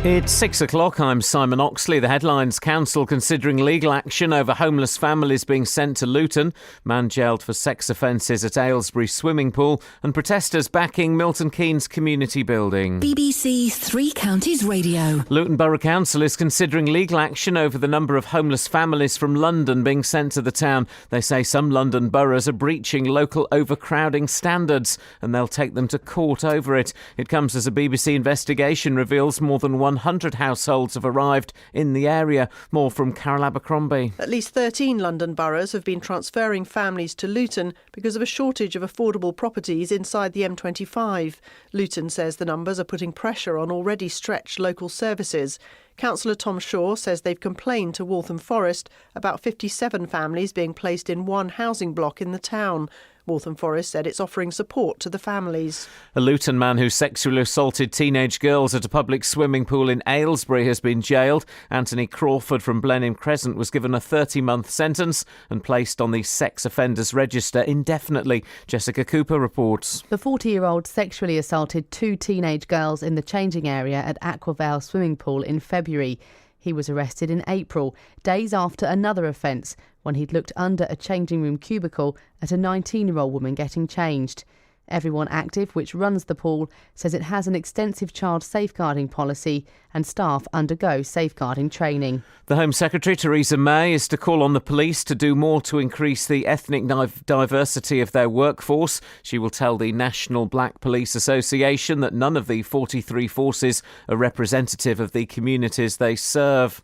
It's 6 o'clock. I'm Simon Oxley. The headlines: Council considering legal action over homeless families being sent to Luton. Man jailed for sex offences at Aylesbury swimming pool. And protesters backing Milton Keynes community building. BBC Three Counties Radio. Luton Borough Council is considering legal action over the number of homeless families from London being sent to the town. They say some London boroughs are breaching local overcrowding standards and they'll take them to court over it. It comes as a BBC investigation reveals more than 100 households have arrived in the area. More from Carol Abercrombie. At least 13 London boroughs have been transferring families to Luton because of a shortage of affordable properties inside the M25. Luton says the numbers are putting pressure on already stretched local services. Councillor Tom Shaw says they've complained to Waltham Forest about 57 families being placed in one housing block in the town. Waltham Forest said it's offering support to the families. A Luton man who sexually assaulted teenage girls at a public swimming pool in Aylesbury has been jailed. Anthony Crawford from Blenheim Crescent was given a 30-month sentence and placed on the sex offenders register indefinitely. Jessica Cooper reports. The 40-year-old sexually assaulted two teenage girls in the changing area at Aquavale swimming pool in February. He was arrested in April, days after another offence, when he'd looked under a changing room cubicle at a 19-year-old woman getting changed. Everyone Active, which runs the pool, says it has an extensive child safeguarding policy and staff undergo safeguarding training. The Home Secretary, Theresa May, is to call on the police to do more to increase the ethnic diversity of their workforce. She will tell the National Black Police Association that none of the 43 forces are representative of the communities they serve.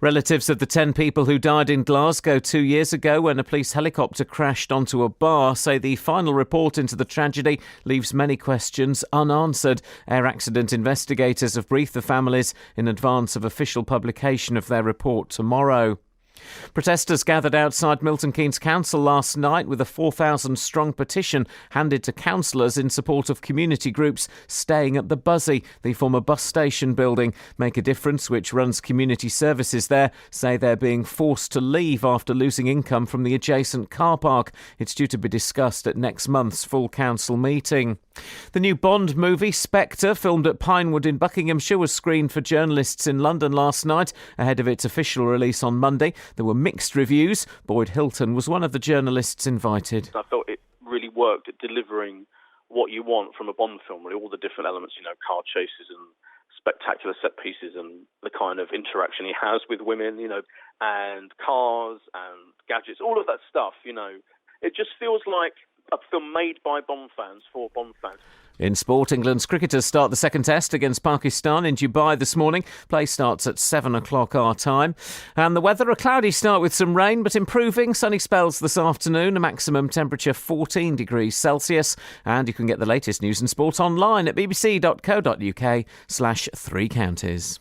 Relatives of the 10 people who died in Glasgow 2 years ago when a police helicopter crashed onto a bar say the final report into the tragedy leaves many questions unanswered. Air accident investigators have briefed the families in advance of official publication of their report tomorrow. Protesters gathered outside Milton Keynes Council last night with a 4,000-strong petition handed to councillors in support of community groups staying at the Buzzy, the former bus station building. Make a Difference, which runs community services there, say they're being forced to leave after losing income from the adjacent car park. It's due to be discussed at next month's full council meeting. The new Bond movie, Spectre, filmed at Pinewood in Buckinghamshire, was screened for journalists in London last night ahead of its official release on Monday. There were mixed reviews. Boyd Hilton was one of the journalists invited. I thought it really worked at delivering what you want from a Bond film, really, all the different elements, car chases and spectacular set pieces and the kind of interaction he has with women, and cars and gadgets, all of that stuff, It just feels like a film made by Bond fans for Bond fans. In sport, England's cricketers start the second test against Pakistan in Dubai this morning. Play starts at 7 o'clock our time. And the weather, a cloudy start with some rain, but improving. Sunny spells this afternoon, a maximum temperature 14 degrees Celsius. And you can get the latest news and sport online at bbc.co.uk/3 counties.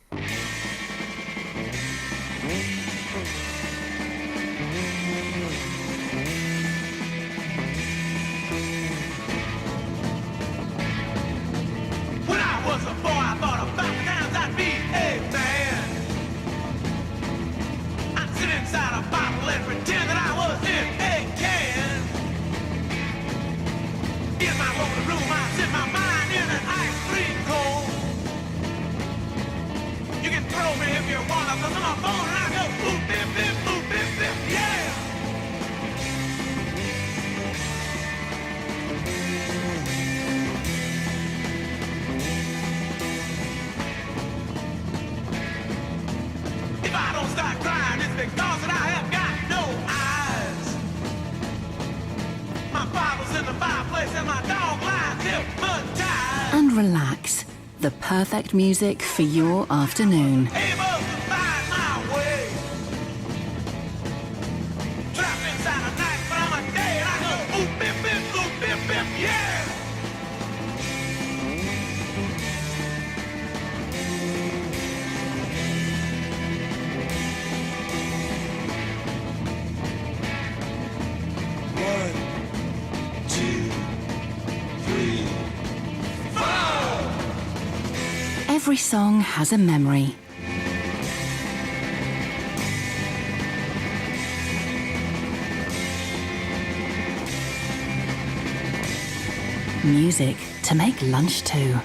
And relax. The perfect music for your afternoon. Every song has a memory. Music to make lunch to.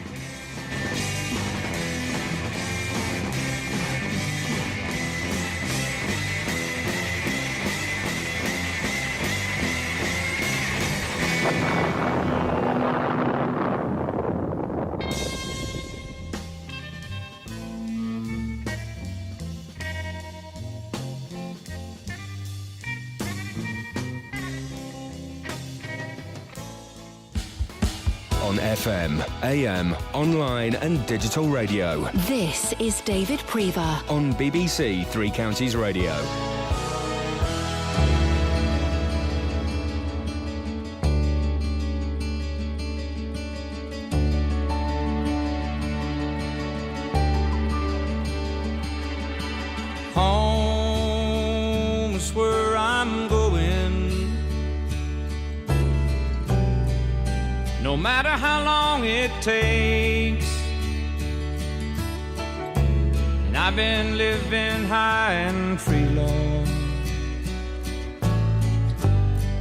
On FM, AM, online and digital radio. This is David Prever. On BBC Three Counties Radio. Home is where I'm going. No matter how long it takes. And I've been living high and free, Lord.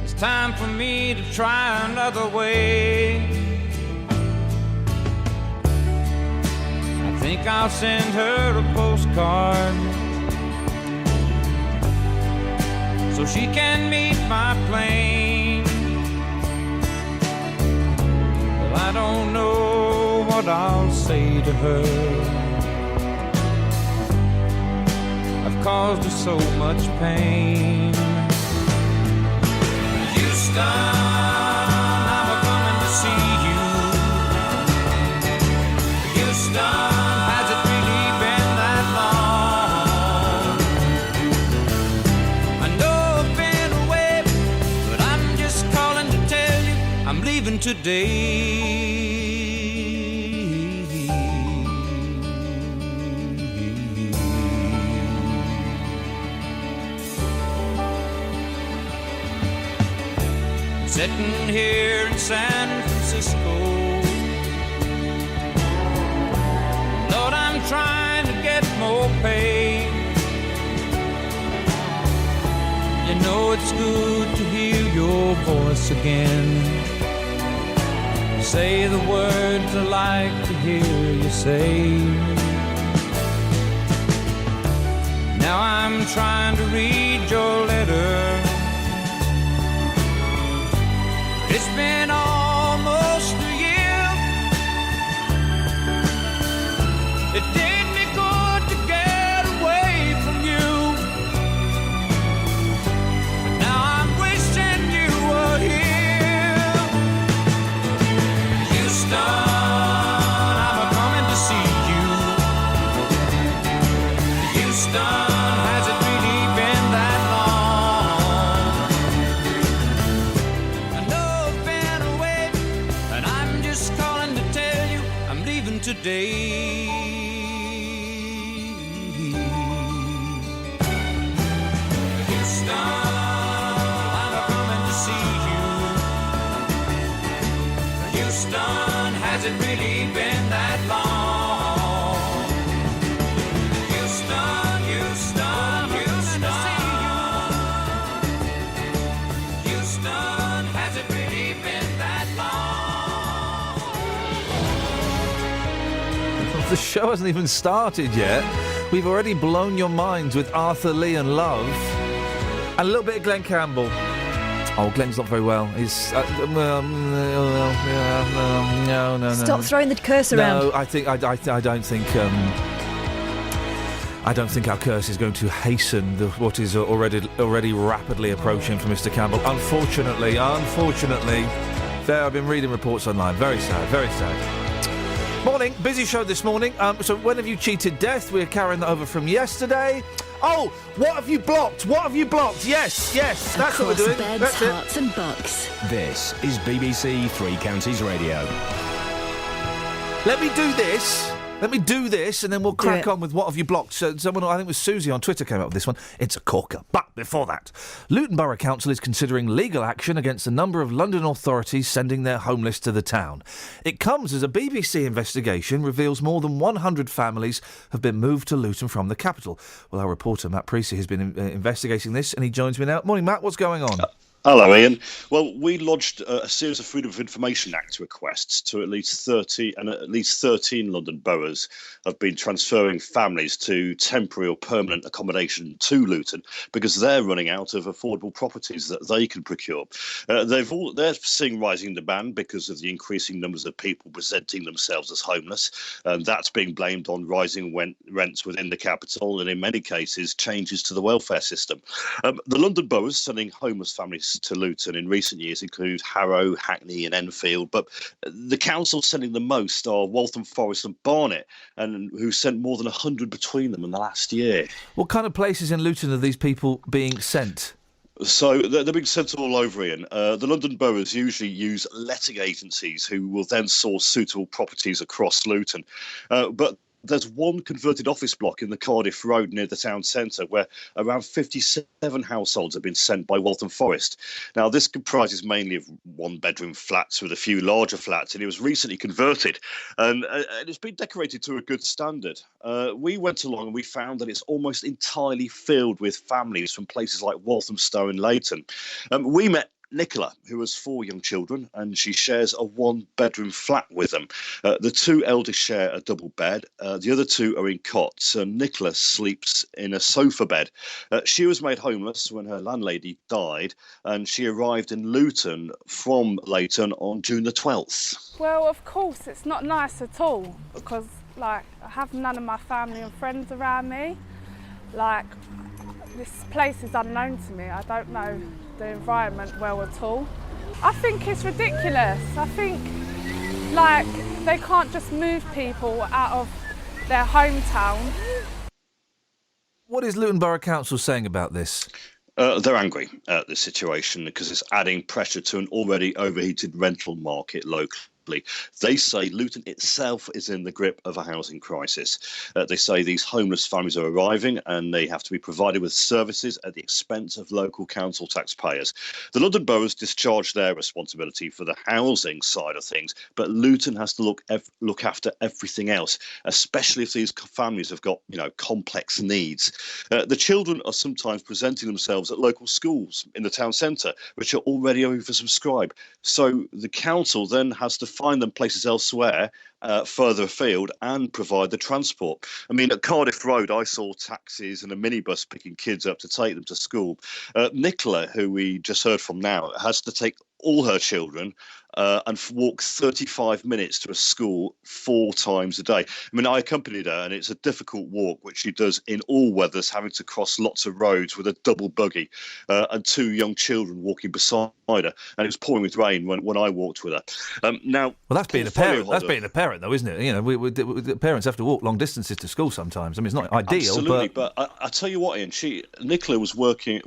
It's time for me to try another way. I think I'll send her a postcard so she can meet my plane. I don't know what I'll say to her. I've caused her so much pain. Houston, I'm coming to see you. Houston, has it really been that long? I know I've been away, but I'm just calling to tell you I'm leaving today. Sitting here in San Francisco, Lord, I'm trying to get more pay. You know it's good to hear your voice again. Say the words I like to hear you say. Now I'm trying to read your letter. It's been almost a year. It did me good to get away from you. But now I'm wishing you were here. Houston, I'm coming to see you. Houston, has it really been that long? I know I've been away, and I'm just calling to tell you I'm leaving today. Houston, I'm coming to see you. Houston, has it really been that long? Houston, Houston, Houston. Houston, has it really been that long? The show hasn't even started yet. We've already blown your minds with Arthur Lee and Love. And a little bit of Glenn Campbell. Oh, Glenn's not very well. He's no. Stop throwing the curse around. No, I don't think our curse is going to hasten what is already rapidly approaching for Mr. Campbell. Unfortunately, there I've been reading reports online. Very sad, very sad. Morning, busy show this morning. So when have you cheated death? We're carrying that over from yesterday. Oh, what have you blocked? What have you blocked? Yes, that's what we're doing. Beds, That's it. hearts and bucks. This is BBC Three Counties Radio. Let me do this, and then we'll crack on with what have you blocked. So someone, I think it was Susie on Twitter, came up with this one. It's a corker. But before that, Luton Borough Council is considering legal action against a number of London authorities sending their homeless to the town. It comes as a BBC investigation reveals more than 100 families have been moved to Luton from the capital. Well, our reporter, Matt Precy, has been investigating this, and he joins me now. Morning, Matt. What's going on? Hello, Ian. Well, we lodged a series of Freedom of Information Act requests to at least 30, and at least 13 London boroughs have been transferring families to temporary or permanent accommodation to Luton because they're running out of affordable properties that they can procure. They're seeing rising demand because of the increasing numbers of people presenting themselves as homeless, and that's being blamed on rising rents within the capital and in many cases changes to the welfare system. The London boroughs sending homeless families to Luton in recent years include Harrow, Hackney and Enfield, but the councils sending the most are Waltham Forest and Barnet, and who sent more than 100 between them in the last year. What kind of places in Luton are these people being sent? So they're being sent all over, Ian. The London boroughs usually use letting agencies who will then source suitable properties across Luton. But there's one converted office block in the Cardiff Road near the town centre where around 57 households have been sent by Waltham Forest. Now, this comprises mainly of one-bedroom flats with a few larger flats, and it was recently converted, and it's been decorated to a good standard. We went along and we found that it's almost entirely filled with families from places like Walthamstow and Leighton. We met Nicola, who has 4 young children, and she shares a one-bedroom flat with them. The 2 eldest share a double bed. The other 2 are in cots, and Nicola sleeps in a sofa bed. She was made homeless when her landlady died, and she arrived in Luton from Leighton on June the 12th. Well, of course, it's not nice at all because, I have none of my family and friends around me. This place is unknown to me. I don't know the environment well at all. I think it's ridiculous. I think they can't just move people out of their hometown. What is Luton Borough Council saying about this? They're angry at this situation because it's adding pressure to an already overheated rental market locally. They say Luton itself is in the grip of a housing crisis. They say these homeless families are arriving and they have to be provided with services at the expense of local council taxpayers. The London boroughs discharge their responsibility for the housing side of things, but Luton has to look after everything else, especially if these families have got, complex needs. The children are sometimes presenting themselves at local schools in the town centre, which are already oversubscribed. So the council then has to find them places elsewhere, further afield, and provide the transport. I mean, at Cardiff Road, I saw taxis and a minibus picking kids up to take them to school. Nicola, who we just heard from now, has to take all her children and walk 35 minutes to a school 4 times a day. I mean, I accompanied her, and it's a difficult walk, which she does in all weathers, having to cross lots of roads with a double buggy and 2 young children walking beside her. And it was pouring with rain when I walked with her. Well, that's being a parent. That's being a parent, though, isn't it? We parents have to walk long distances to school sometimes. I mean, it's not ideal. Absolutely, but I tell you what, Ian, Nicola was walking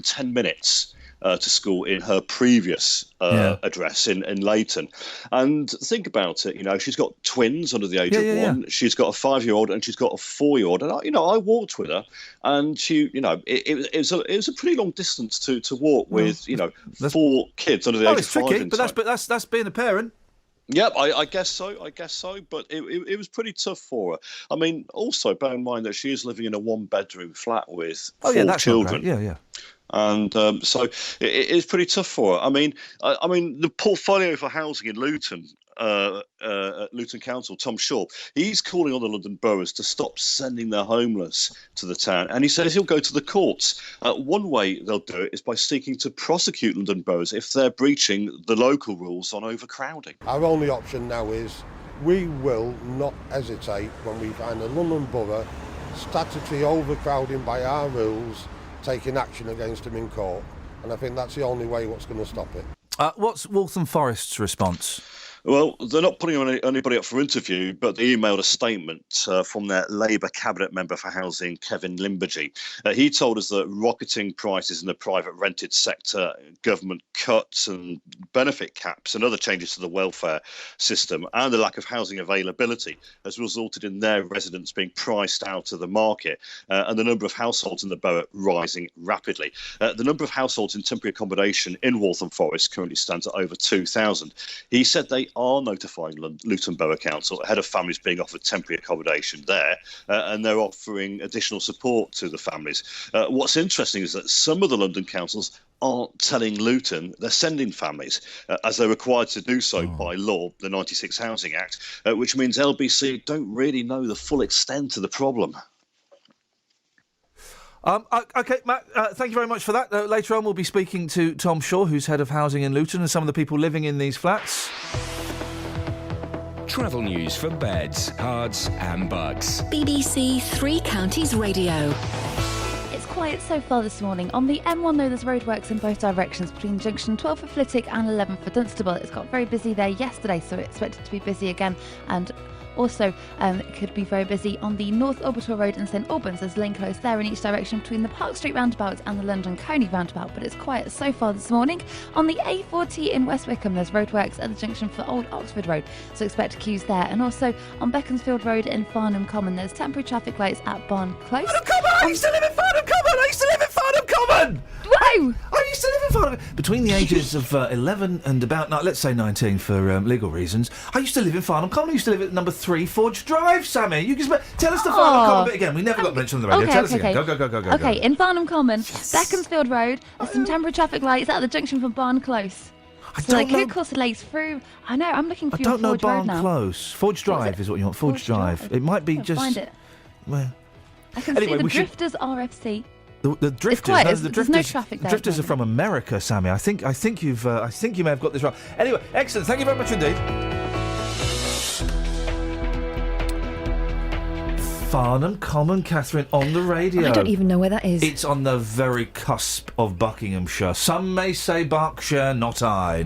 10 minutes to school in her previous address in Leighton. And think about it, she's got twins under the age of 1. Yeah. She's got a 5-year-old and she's got a 4-year-old. And I walked with her, and she, it was a pretty long distance to walk with, 4 kids under the age of 5. It's tricky, but that's being a parent. Yep, I guess so. But it was pretty tough for her. I mean, also bear in mind that she is living in a 1-bedroom flat with 4 children. Yeah. And so it's pretty tough for her. I mean, the portfolio for housing in Luton, Luton Council, Tom Shaw, he's calling on the London boroughs to stop sending their homeless to the town, and he says he'll go to the courts. One way they'll do it is by seeking to prosecute London boroughs if they're breaching the local rules on overcrowding. Our only option now is we will not hesitate when we find a London borough statutory overcrowding by our rules, taking action against them in court. And I think that's the only way what's going to stop it. What's Waltham Forest's response? Well, they're not putting anybody up for interview, but they emailed a statement from their Labour cabinet member for housing, Kevin Limbergy. He told us that rocketing prices in the private rented sector, government cuts and benefit caps and other changes to the welfare system and the lack of housing availability has resulted in their residents being priced out of the market and the number of households in the borough rising rapidly. The number of households in temporary accommodation in Waltham Forest currently stands at over 2,000. He said they are notifying Luton Borough Council ahead of families being offered temporary accommodation there, and they're offering additional support to the families. What's interesting is that some of the London councils aren't telling Luton they're sending families, as they're required to do so by law, the 96 Housing Act, which means LBC don't really know the full extent of the problem. OK, Matt, thank you very much for that. Later on, we'll be speaking to Tom Shaw, who's head of housing in Luton, and some of the people living in these flats. Travel news for beds, cards and bugs. BBC Three Counties Radio. It's quiet so far this morning. On the M1, though, there's roadworks in both directions between junction 12 for Flitwick and 11 for Dunstable. It's got very busy there yesterday, so it's expected to be busy again. And also, it could be very busy on the North Orbital Road in St Albans. There's lane closed there in each direction between the Park Street roundabout and the London Coney roundabout, but it's quiet so far this morning. On the A40 in West Wickham, there's roadworks at the junction for Old Oxford Road, so expect queues there. And also on Beaconsfield Road in Farnham Common, there's temporary traffic lights at Barn Close. Farnham Common! I used to live in Farnham Common! I used to live in Farnham Common! Whoa! I used to live in Farnham. Between the ages of 11 and about, let's say 19 for legal reasons, I used to live in Farnham Common. I used to live at number 3 Forge Drive, Sammy. You can tell us the Farnham Common bit again. We never got mentioned on the radio. Tell us again. Go. Okay, in Farnham Common, Beaconsfield Road, there's some temporary traffic lights at the junction for Barn Close. So there could cause delays through. I know, I'm looking for your Forge Road now. Barn Close. Forge Drive is what you want. Forge Drive. It might be just... Find it. Well... I can see the Drifters RFC. The Drifters. It's quiet. The There's no traffic there. Drifters are from America, Sammy. I think you may have got this wrong. Anyway, excellent. Thank you very much indeed. Farnham Common, Catherine, on the radio. I don't even know where that is. It's on the very cusp of Buckinghamshire. Some may say Berkshire, not I.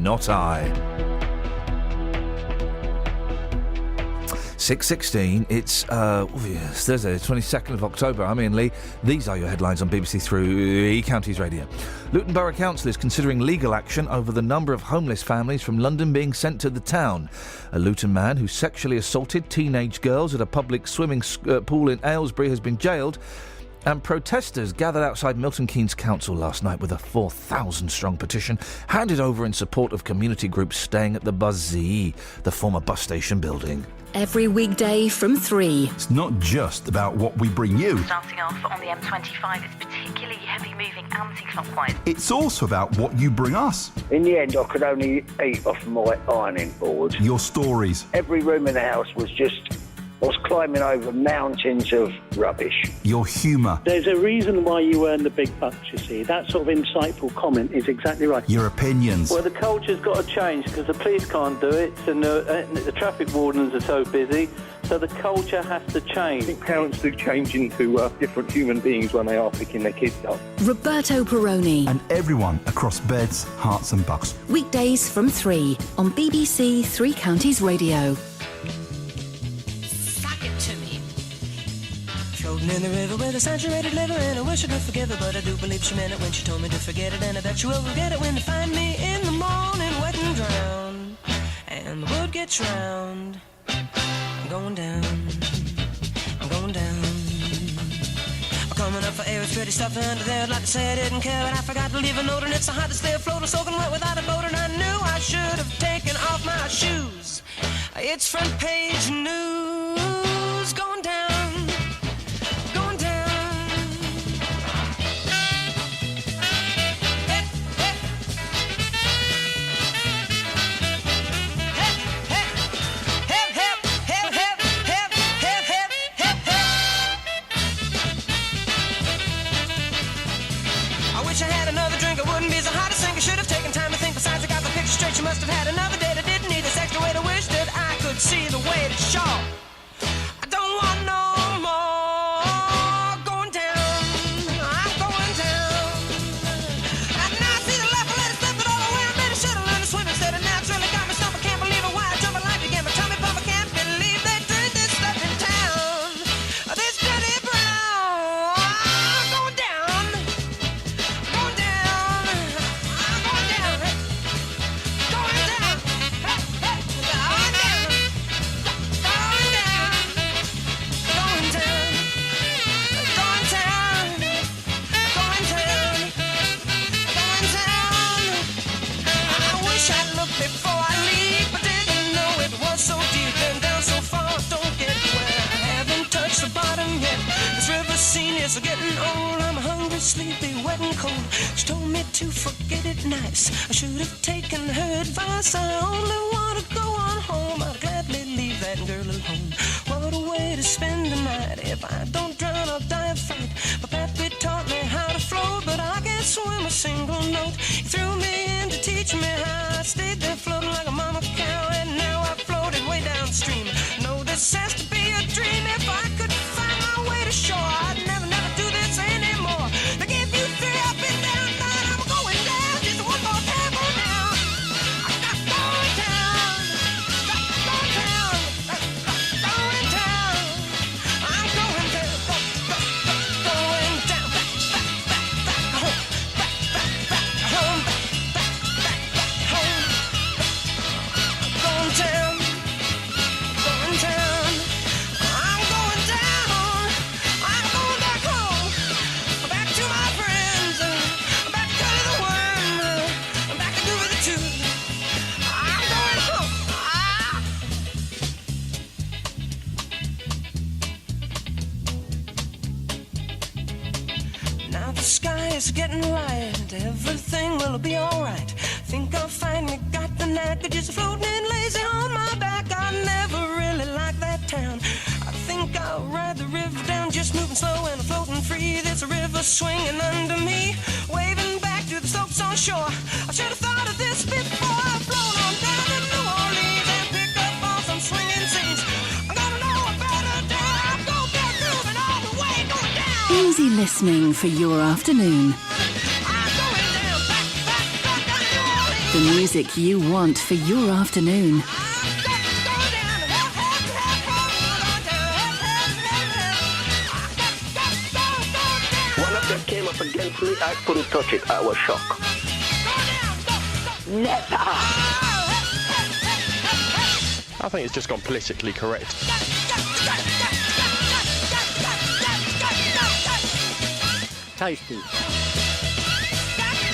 6:16. It's Thursday, the 22nd of October. I'm Iain Lee. These are your headlines on BBC Three Counties Radio. Luton Borough Council is considering legal action over the number of homeless families from London being sent to the town. A Luton man who sexually assaulted teenage girls at a public swimming pool in Aylesbury has been jailed. And protesters gathered outside Milton Keynes Council last night with a 4,000-strong petition handed over in support of community groups staying at the Buzzee, the former bus station building. Every weekday from 3. It's not just about what we bring you. Starting off on the M25, it's particularly heavy moving anti-clockwise. It's also about what you bring us. In the end, I could only eat off my ironing board. Your stories. Every room in the house was climbing over mountains of rubbish. Your humour. There's a reason why you earn the big bucks, you see. That sort of insightful comment is exactly right. Your opinions. Well, the culture's got to change because the police can't do it and the traffic wardens are so busy, so the culture has to change. I think parents do change into different human beings when they are picking their kids up. Roberto Perroni. And everyone across beds, hearts and bucks. Weekdays from 3 on BBC Three Counties Radio. Floating in the river with a saturated liver, and I wish I could forgive her, but I do believe she meant it when she told me to forget it, and I bet you will forget it when you find me in the morning wet and drowned, and the wood gets drowned. I'm going down. I'm coming up for air, it's pretty stuff under there. I'd like to say I didn't care, but I forgot to leave a note, and it's so hot to stay afloat, I'm soaking wet without a boat, and I knew I should have taken off my shoes. It's front page news. Going down. She must have had another date. I didn't need this extra way to wish that I could see the way to show. I don't want no more going down. I'm going down. And now I see the left, I let it slip it all away. I made a should've learned to swim instead, and now it's really got me stumped. I can't believe it. Why I jump in life again? My tummy pump, I can't believe they drink this stuff in town. This Jenny Brown. I'm going down. Going down. I'm going down. So getting old, I'm hungry, sleepy, wet and cold. She told me me to forget it nice. I should have taken her advice. I only want to go on home. I'd gladly leave that girl alone. What a way to spend the night. If I don't drown, I'll die of fright. My pappy taught me how to float, but I can't swim a single note. He threw me in to teach me how. I stayed there floating like a mama cow, and now I've floated way downstream. No, this has to be a dream. If I could find my way to shore, I'd never do this anymore. Now give you 3 up and down, but I'm going down. Just one more time for now. I got going down. Going down. Going down. I'm going down. Going down. Back home. Back home. Back home. Going down. Going down. I'm going down. I'm going back home. Back to my friends. Back to the worm. Back to do with the two. I'm going home. Now the sky is getting light. Everything will be alright. Think I'll finally got the knack of just floating lazy on my back. I never really liked that town. I think I'll ride the river down, just moving slow and floating free. There's a river swinging under me, waving back to the slopes on shore. I should have thought of this before. I've flown on down to New Orleans and picked up on some swinging scenes. I'm gonna know a better day. I'm gonna get moving all the way, going down. Easy listening for your afternoon. The music you want for your afternoon. One of them came up against me, I couldn't touch it. I was shocked. Never. I think it's just gone politically correct. Tasty.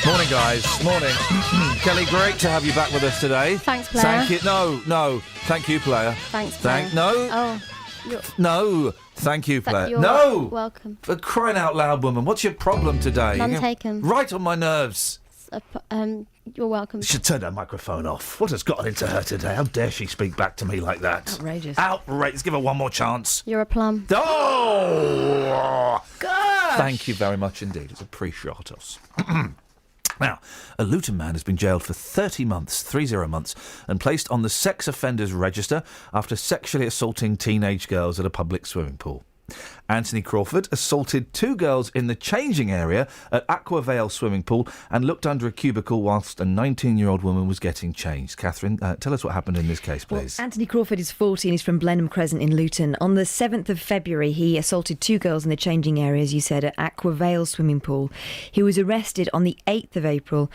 Morning, guys. Morning. Kelly, great to have you back with us today. Thanks, player. Thank you. No. Thank you, player. Thanks, player. No. Oh. No. Thank you, player. You're No. welcome. For crying out loud, woman. What's your problem today? None taken. Right on my nerves. You're welcome. She should turn that microphone off. What has gotten into her today? How dare she speak back to me like that? Outrageous. Outrageous. Give her one more chance. You're a plum. Oh! Gosh! Thank you very much indeed. It's appreciatus. Now, a Luton man has been jailed for 30 months, and placed on the sex offenders register after sexually assaulting teenage girls at a public swimming pool. Anthony Crawford assaulted 2 girls in the changing area at Aqua Vale swimming pool and looked under a cubicle whilst a 19-year-old woman was getting changed. Catherine, tell us what happened in this case, please. Well, Anthony Crawford is 40 and he's from Blenheim Crescent in Luton. On the 7th of February, he assaulted 2 girls in the changing area, as you said, at Aqua Vale swimming pool. He was arrested on the 8th of April,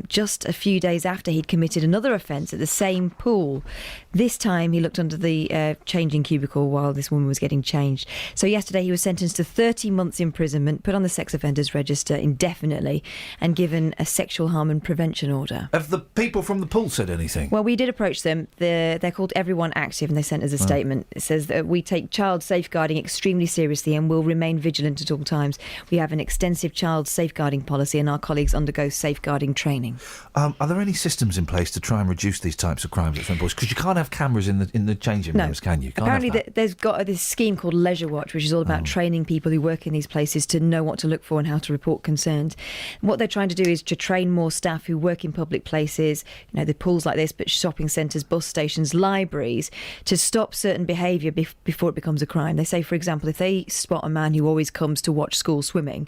just a few days after he'd committed another offence at the same pool. This time, he looked under the changing cubicle while this woman was getting changed. So yesterday, he was sentenced to 30 months imprisonment, put on the sex offenders register indefinitely, and given a sexual harm and prevention order. Have the people from the pool said anything? Well, we did approach them. They're called Everyone Active, and they sent us a statement. It says that we take child safeguarding extremely seriously and will remain vigilant at all times. We have an extensive child safeguarding policy, and our colleagues undergo safeguarding training. Are there any systems in place to try and reduce these types of crimes at swimming pools? Because you can't have cameras in the changing rooms, can you? Apparently, there's got this scheme called Leisure Watch, which is all about training people who work in these places to know what to look for and how to report concerns. What they're trying to do is to train more staff who work in public places, the pools like this, but shopping centres, bus stations, libraries, to stop certain behaviour before it becomes a crime. They say, for example, if they spot a man who always comes to watch school swimming,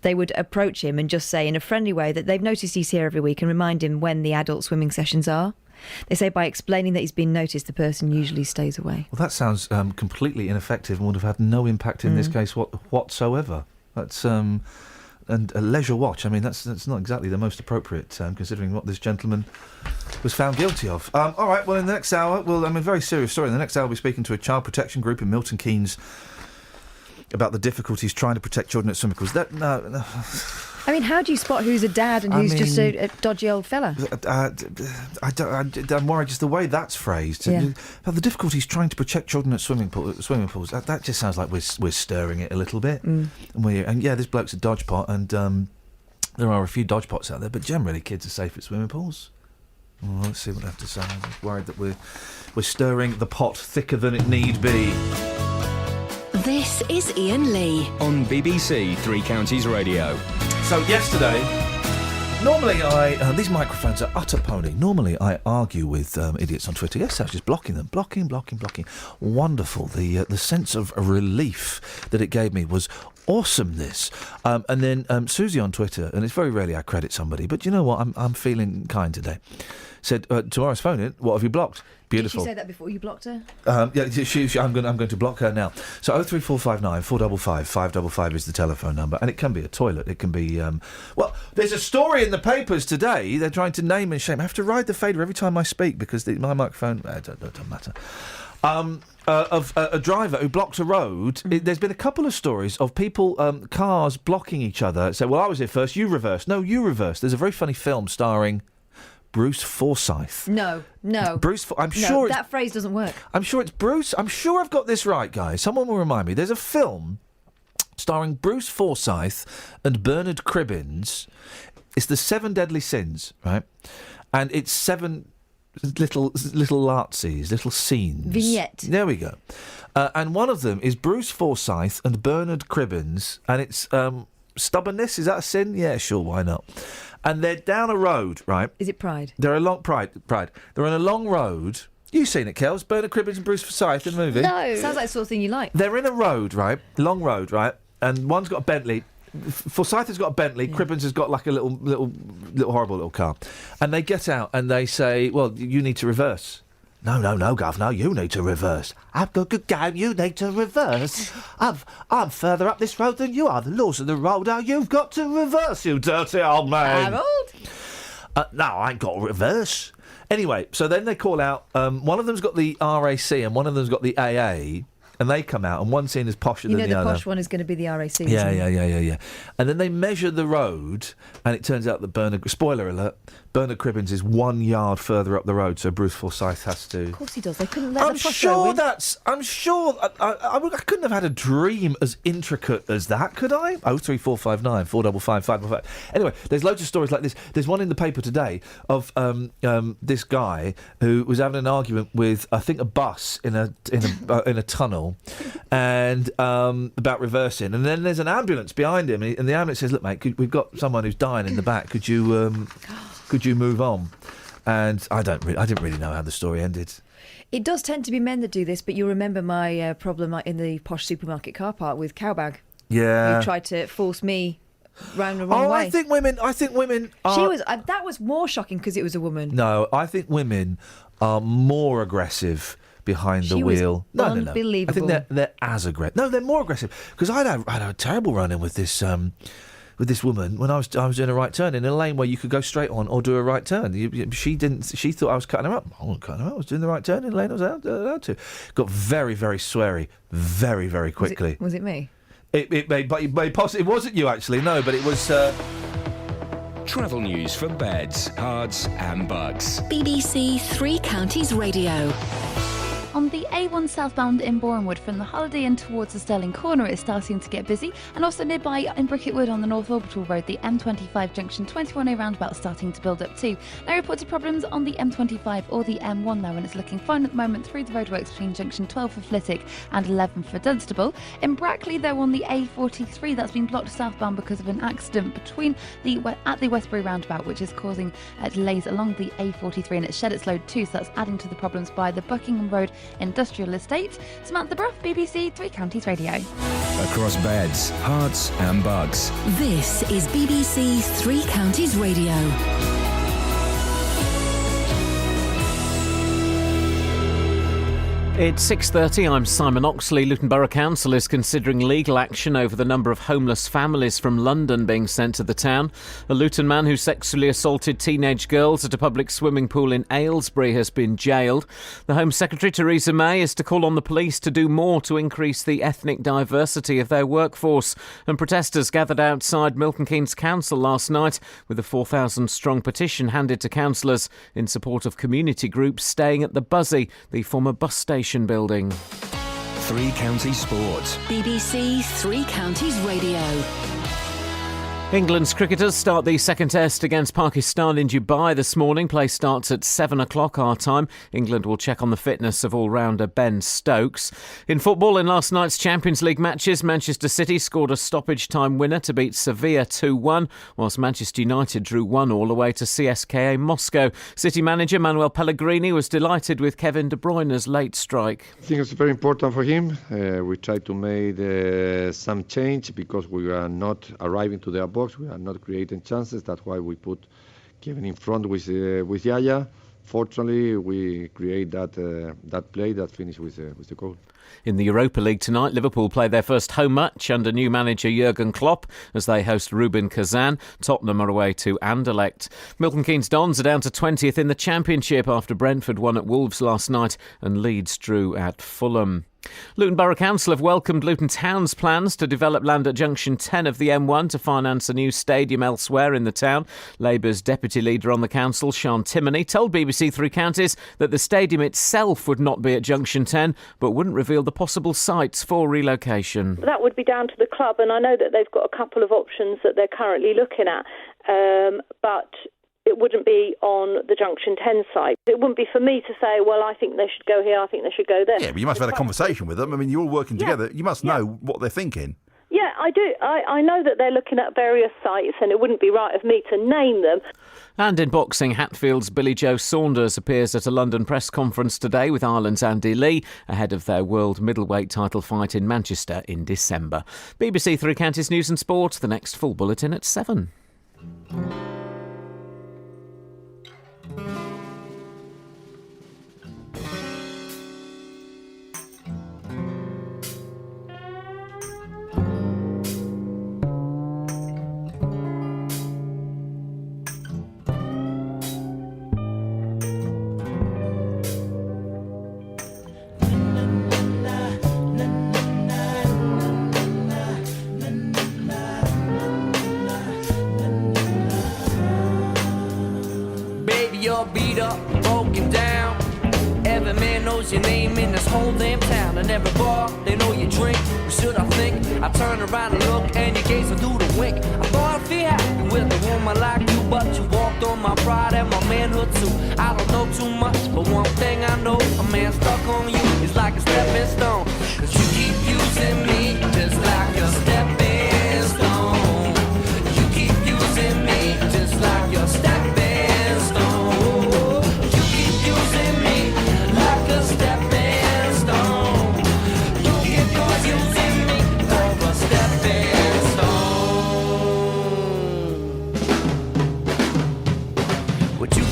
they would approach him and just say in a friendly way that they've noticed he's here every week and remind him when the adult swimming sessions are. They say by explaining that he's been noticed, the person usually stays away. Well, that sounds completely ineffective and would have had no impact in this case whatsoever. That's and a Leisure Watch. I mean, that's not exactly the most appropriate considering what this gentleman was found guilty of. All right. Well, in the next hour, very serious story. In the next hour, we'll be speaking to a child protection group in Milton Keynes about the difficulties trying to prprotect children at swimming pools. No. I mean, how do you spot who's a dad and who's just a dodgy old fella? I'm worried just the way that's phrased. Yeah. The difficulties trying to protect children at swimming pools. That just sounds like we're stirring it a little bit. And this bloke's a dodgepot, and There are a few dodgepots out there, but generally kids are safe at swimming pools. Well, let's see what they have to say. I'm just worried that we're stirring the pot thicker than it need be. This is Iain Lee on BBC Three Counties Radio. So yesterday, normally these microphones are utter pony. Normally I argue with idiots on Twitter. Yes, I was just blocking them, blocking. Wonderful. The sense of relief that it gave me was awesomeness. And then Susie on Twitter, and it's very rarely I credit somebody, but you know what? I'm feeling kind today. Said tomorrow's phone-in. What have you blocked? Beautiful. Did she say that before you blocked her? Yeah, I'm going to block her now. So 03459 455 555 is the telephone number, and it can be a toilet. It can be well. There's a story in the papers today. They're trying to name and shame. I have to ride the fader every time I speak because my microphone. It doesn't matter. Of a driver who blocked a road. There's been a couple of stories of people, cars blocking each other. So, well, I was here first. You reversed. No, you reversed. There's a very funny film starring Bruce Forsyth. No. Bruce. I'm sure that phrase doesn't work. I'm sure it's Bruce. I'm sure I've got this right, guys. Someone will remind me. There's a film starring Bruce Forsyth and Bernard Cribbins. It's the 7 Deadly Sins, right? And it's 7 little artsies, little scenes. Vignette. There we go. And one of them is Bruce Forsyth and Bernard Cribbins, and it's stubbornness. Is that a sin? Yeah, sure, why not? And they're down a road, right? Is it Pride? They're along Pride. They're on a long road. You've seen it, Kels. Bernard Cribbins and Bruce Forsyth in the movie. No. Sounds like the sort of thing you like. They're in a road, right? Long road, right? And one's got a Bentley. Forsyth has got a Bentley. Yeah. Cribbins has got like a little horrible little car. And they get out and they say, well, you need to reverse. No, Governor, you need to reverse. I've got a good game, you need to reverse. I'm further up this road than you are. The laws of the road are you've got to reverse, you dirty old man. Harold? No, I ain't got to reverse. Anyway, so then they call out, one of them's got the RAC and one of them's got the AA, and they come out, and one scene is posher than the other. You know the posh one is going to be the RAC, Yeah. And then they measure the road, and it turns out that spoiler alert, Bernard Cribbins is 1 yard further up the road, so Bruce Forsyth has to... Of course he does. They couldn't let the posh road win. I'm sure... I couldn't have had a dream as intricate as that, could I? 03459 455 555. Anyway, there's loads of stories like this. There's one in the paper today of this guy who was having an argument with, I think, a bus in a tunnel, and about reversing. And then there's an ambulance behind him, and the ambulance says, "Look, mate, we've got someone who's dying in the back. Could you move on?" And I didn't really know how the story ended. It does tend to be men that do this, but you'll remember my problem in the posh supermarket car park with Cowbag. Yeah. Who tried to force me round the wrong way. I think women are... She was... that was more shocking because it was a woman. No, I think women are more aggressive behind the wheel. No. Unbelievable. I think they're as aggressive. No, they're more aggressive. Because I had a terrible run-in with this woman when I was doing a right turn in a lane where you could go straight on or do a right turn. She thought I was cutting her up. I wasn't cutting her up. I was doing the right turn in a lane I was allowed to. Got very, very sweary very, very quickly. Was it me? It wasn't you, actually. No, but it was... Travel news for beds, cards and bugs. BBC Three Counties Radio. On the A1 southbound in Bournemouth from the Holiday Inn towards the Stirling Corner, it's starting to get busy, and also nearby in Bricketwood on the North Orbital Road, the M25 junction 21A roundabout starting to build up too. No reported problems on the M25 or the M1 though, and it's looking fine at the moment through the roadworks between junction 12 for Flitwick and 11 for Dunstable. In Brackley though, on the A43, that's been blocked southbound because of an accident at the Westbury roundabout, which is causing delays along the A43, and it's shed its load too, so that's adding to the problems by the Buckingham Road Industrial Estate. Samantha Bruff, BBC Three Counties Radio. Across beds, hearts and bugs. This is BBC Three Counties Radio. It's 6:30. I'm Simon Oxley. Luton Borough Council is considering legal action over the number of homeless families from London being sent to the town. A Luton man who sexually assaulted teenage girls at a public swimming pool in Aylesbury has been jailed. The Home Secretary, Theresa May, is to call on the police to do more to increase the ethnic diversity of their workforce. And protesters gathered outside Milton Keynes Council last night with a 4,000-strong petition handed to councillors in support of community groups staying at the Buzzy, the former bus station building. Three Counties Sport. BBC Three Counties Radio. England's cricketers start the second test against Pakistan in Dubai this morning. Play starts at 7 o'clock our time. England will check on the fitness of all-rounder Ben Stokes. In football, in last night's Champions League matches, Manchester City scored a stoppage time winner to beat Sevilla 2-1, whilst Manchester United drew 1-1 away to CSKA Moscow. City manager Manuel Pellegrini was delighted with Kevin De Bruyne's late strike. I think it's very important for him. We tried to make some change because we are not arriving to their box. We are not creating chances. That's why we put Kevin in front with Yaya. Fortunately, we create that play that finished with the goal. In the Europa League tonight, Liverpool play their first home match under new manager Jurgen Klopp as they host Rubin Kazan. Tottenham are away to Anderlecht. Milton Keynes Dons are down to 20th in the Championship after Brentford won at Wolves last night and Leeds drew at Fulham. Luton Borough Council have welcomed Luton Town's plans to develop land at Junction 10 of the M1 to finance a new stadium elsewhere in the town. Labour's deputy leader on the council, Sean Timoney, told BBC Three Counties that the stadium itself would not be at Junction 10, but wouldn't reveal the possible sites for relocation. That would be down to the club, and I know that they've got a couple of options that they're currently looking at, but it wouldn't be on the Junction 10 site. It wouldn't be for me to say, well, I think they should go here, I think they should go there. Yeah, but you must have had a conversation with them. I mean, you're all working together. You must know what they're thinking. Yeah, I do. I know that they're looking at various sites, and it wouldn't be right of me to name them. And in boxing, Hatfield's Billy Joe Saunders appears at a London press conference today with Ireland's Andy Lee ahead of their world middleweight title fight in Manchester in December. BBC Three Counties News and Sport, the next full bulletin at 7. You're beat up, broken down. Every man knows your name in this whole damn town. And every bar, they know you drink. What should I think? I turn around and look, and your gaze will do the wink. I thought I'd be happy with a woman like you, but you walked on my pride and my manhood too. I don't know too much, but one thing I know, a man stuck on you is like a stepping stone. Cause you keep using me just like a stepping stone. You keep using me just like your stepping stone.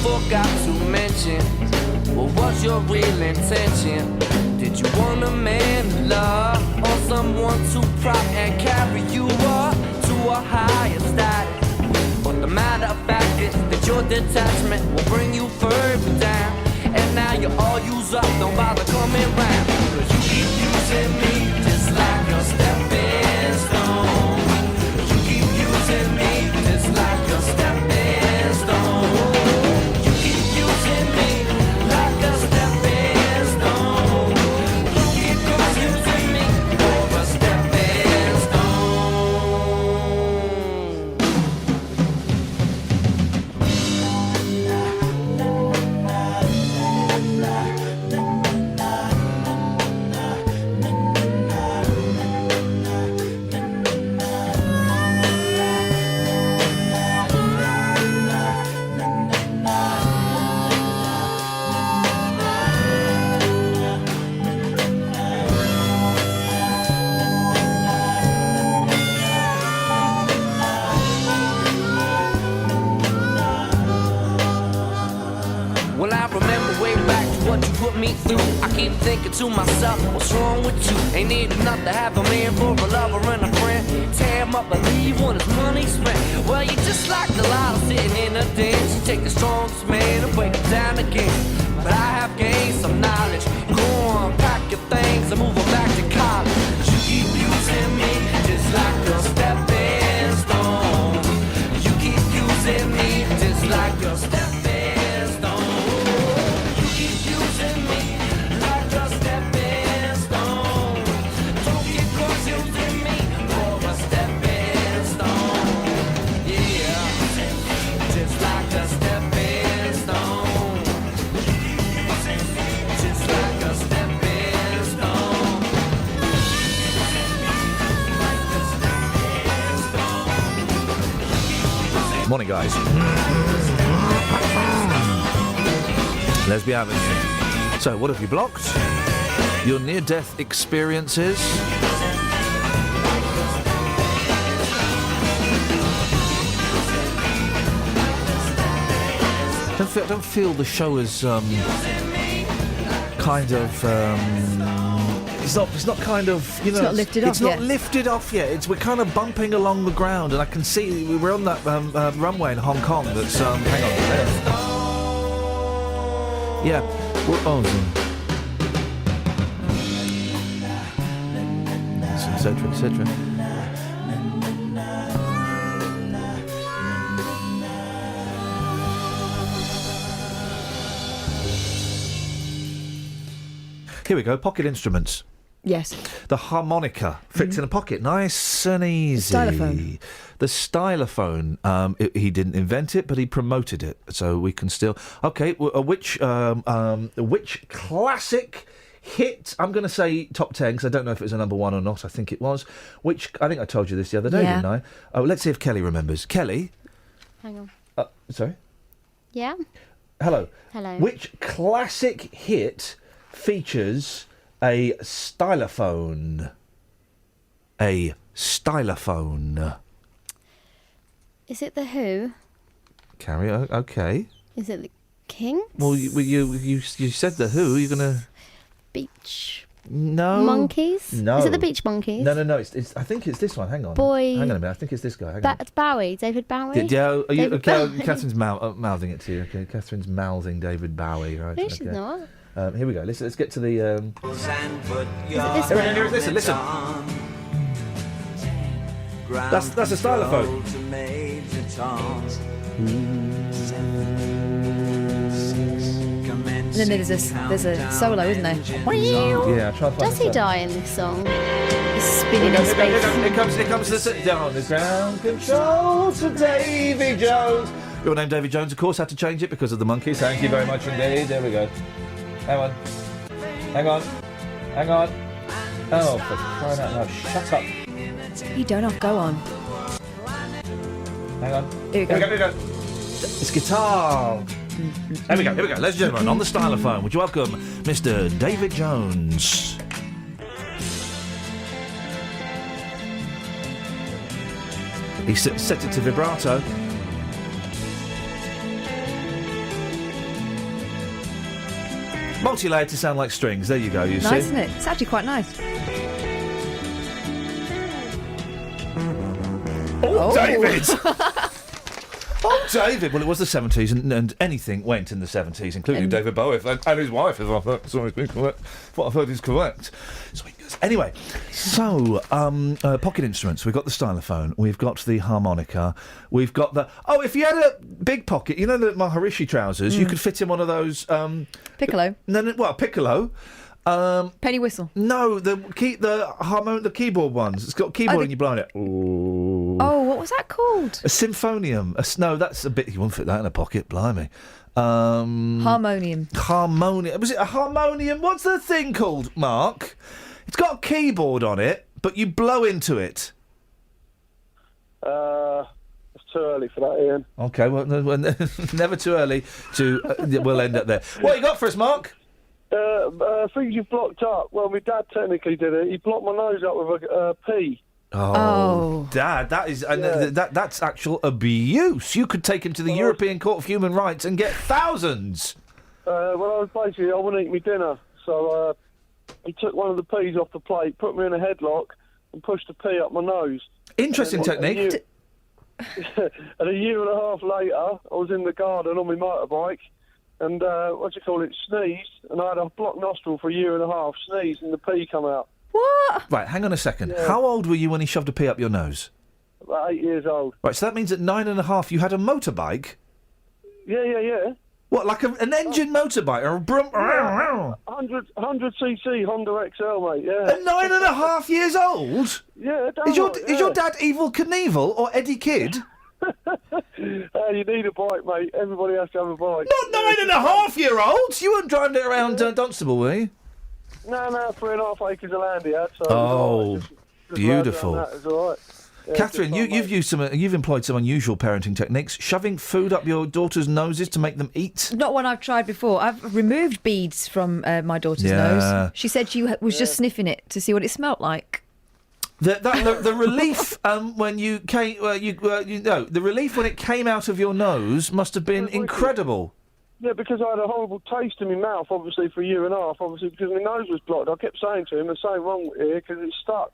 Forgot to mention, what was your real intention? Did you want a man to love, or someone to prop and carry you up to a higher status? But the matter of fact is that your detachment will bring you further down. And now you're all used up, don't bother coming round. Cause you keep using me just like your stepping stone. You keep using me just like your stepping stone. Thinking to myself, what's wrong with you? Ain't need enough to have a man for a lover and a friend. Tear him up and leave when his money's spent. Well, you just like the lotto sitting in a dance. You take the strongest man and break it down again. But I have gained some knowledge. Go on, pack your things and move on back to college. You keep using me just like your stepping stone. You keep using me just like your stepping stone. You keep using me. Morning, guys. Let's be having it. So, what have you blocked? Your near-death experiences? I don't feel the show is kind of. It's not kind of, you know. It's not lifted off It's not yet. lifted off yet. We're kind of bumping along the ground, and I can see we're on that runway in Hong Kong. That's hang on. Yeah. Etc. Etc. Here we go. Pocket instruments. Yes. The harmonica fits in a pocket, nice and easy. Stylophone. The stylophone. He didn't invent it, but he promoted it, so we can still. Okay, which classic hit? I'm going to say top 10 because I don't know if it was a number one or not. I think it was. Which I think I told you this the other day, didn't I? Oh, let's see if Kelly remembers. Kelly. Hang on. Sorry. Yeah. Hello. Hello. Which classic hit features a stylophone? A stylophone. Is it The Who? Carry on. Okay. Is it The Kings? Well, you said The Who. You're gonna Beach no Monkeys? No. Is it the Beach Monkeys? No. It's. I think it's this one. Hang on. Boy. Hang on a minute. I think it's this guy. Hang on. It's Bowie. David Bowie? Yeah. Are you, David okay, Bowie. Catherine's mouthing it to you. Okay. Catherine's mouthing David Bowie. Right. No, okay. she's not. Here we go. Let's get to the. Is it this Here one? it is. Listen. That's a stylophone. And then there's a solo, isn't there? Yeah, try to find Does the he solo. die in this song? He's spinning in space. Here comes the down the ground control to Davy Jones. Your name, Davy Jones, of course, had to change it because of the monkeys. Thank you very much indeed. There we go. Hang on. Oh, for crying out loud! Shut up. You don't have go on. Hang on. Here we go. Here we go. It's guitar. Here we go. Ladies and gentlemen, on the stylophone, would you welcome Mr. David Jones? He set it to vibrato. Multi-layered to sound like strings. There you go, you see. Nice, isn't it? It's actually quite nice. Oh, David! Oh, David! Well, it was the 70s, and anything went in the 70s, including David Bowie and his wife, if I've heard is correct. Anyway, so, pocket instruments. We've got the stylophone, we've got the harmonica, we've got the... Oh, if you had a big pocket, you know the Maharishi trousers, you could fit in one of those... Piccolo? No, well, piccolo. Penny whistle? No, the keyboard ones. It's got a keyboard and you blow it. Ooh. Oh, what was that called? A symphonium. No, that's a bit... You wouldn't fit that in a pocket, blimey. Harmonium. Was it a harmonium? What's the thing called, Mark? It's got a keyboard on it, but you blow into it. It's too early for that, Ian. Okay, well, never too early to... we'll end up there. What you got for us, Mark? Things you've blocked up. Well, my dad technically did it. He blocked my nose up with a pea. Oh, Dad, that is that's actual abuse. You could take him to the European Court of Human Rights and get thousands. I wouldn't eat my dinner, so he took one of the peas off the plate, put me in a headlock, and pushed the pea up my nose. Interesting technique. And a year and a half later, I was in the garden on my motorbike, and sneezed, and I had a blocked nostril for a year and a half, sneezed, and the pea come out. What? Right, hang on a second. Yeah. How old were you when he shoved a pea up your nose? About 8 years old. Right, so that means at 9.5 you had a motorbike? Yeah. What, like an engine motorbike or a brum? Yeah. 100cc Honda XL, mate, yeah. At 9.5 years old? Yeah, Is your dad Evel Knievel or Eddie Kidd? You need a bike, mate. Everybody has to have a bike. Not 9.5-year-olds! You weren't driving it around Dunstable, were you? No, 3.5 acres of land he had. So Oh, just beautiful. That was all right. Catherine, you've employed some unusual parenting techniques. Shoving food up your daughter's noses to make them eat. Not one I've tried before. I've removed beads from my daughter's nose. She said she was just sniffing it to see what it smelt like. The relief when you came, the relief when it came out of your nose must have been incredible. Yeah, because I had a horrible taste in my mouth, obviously, for a year and a half, obviously, because my nose was blocked. I kept saying to him, there's something wrong here, because it's stuck.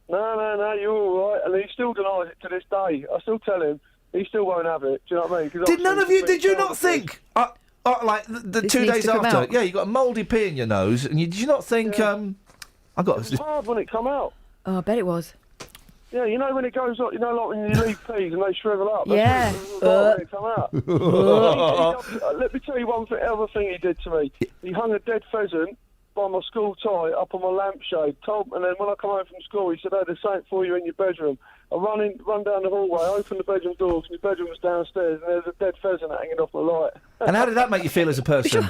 No, you're all right. And he still denies it to this day. I still tell him, he still won't have it. Do you know what I mean? Did you not think, like, the 2 days after, you got a mouldy pee in your nose, and did you not think, it was hard when it come out. Oh, I bet it was. Yeah, you know when it goes, like when you leave peas and they shrivel up? Yeah. When it come out. Let me tell you other thing he did to me. He hung a dead pheasant by my school tie up on my lampshade. And then when I come home from school, he said, "Oh, there's something for you in your bedroom." I run down the hallway, open the bedroom door, because my bedroom was downstairs, and there's a dead pheasant hanging off the light. And how did that make you feel as a person?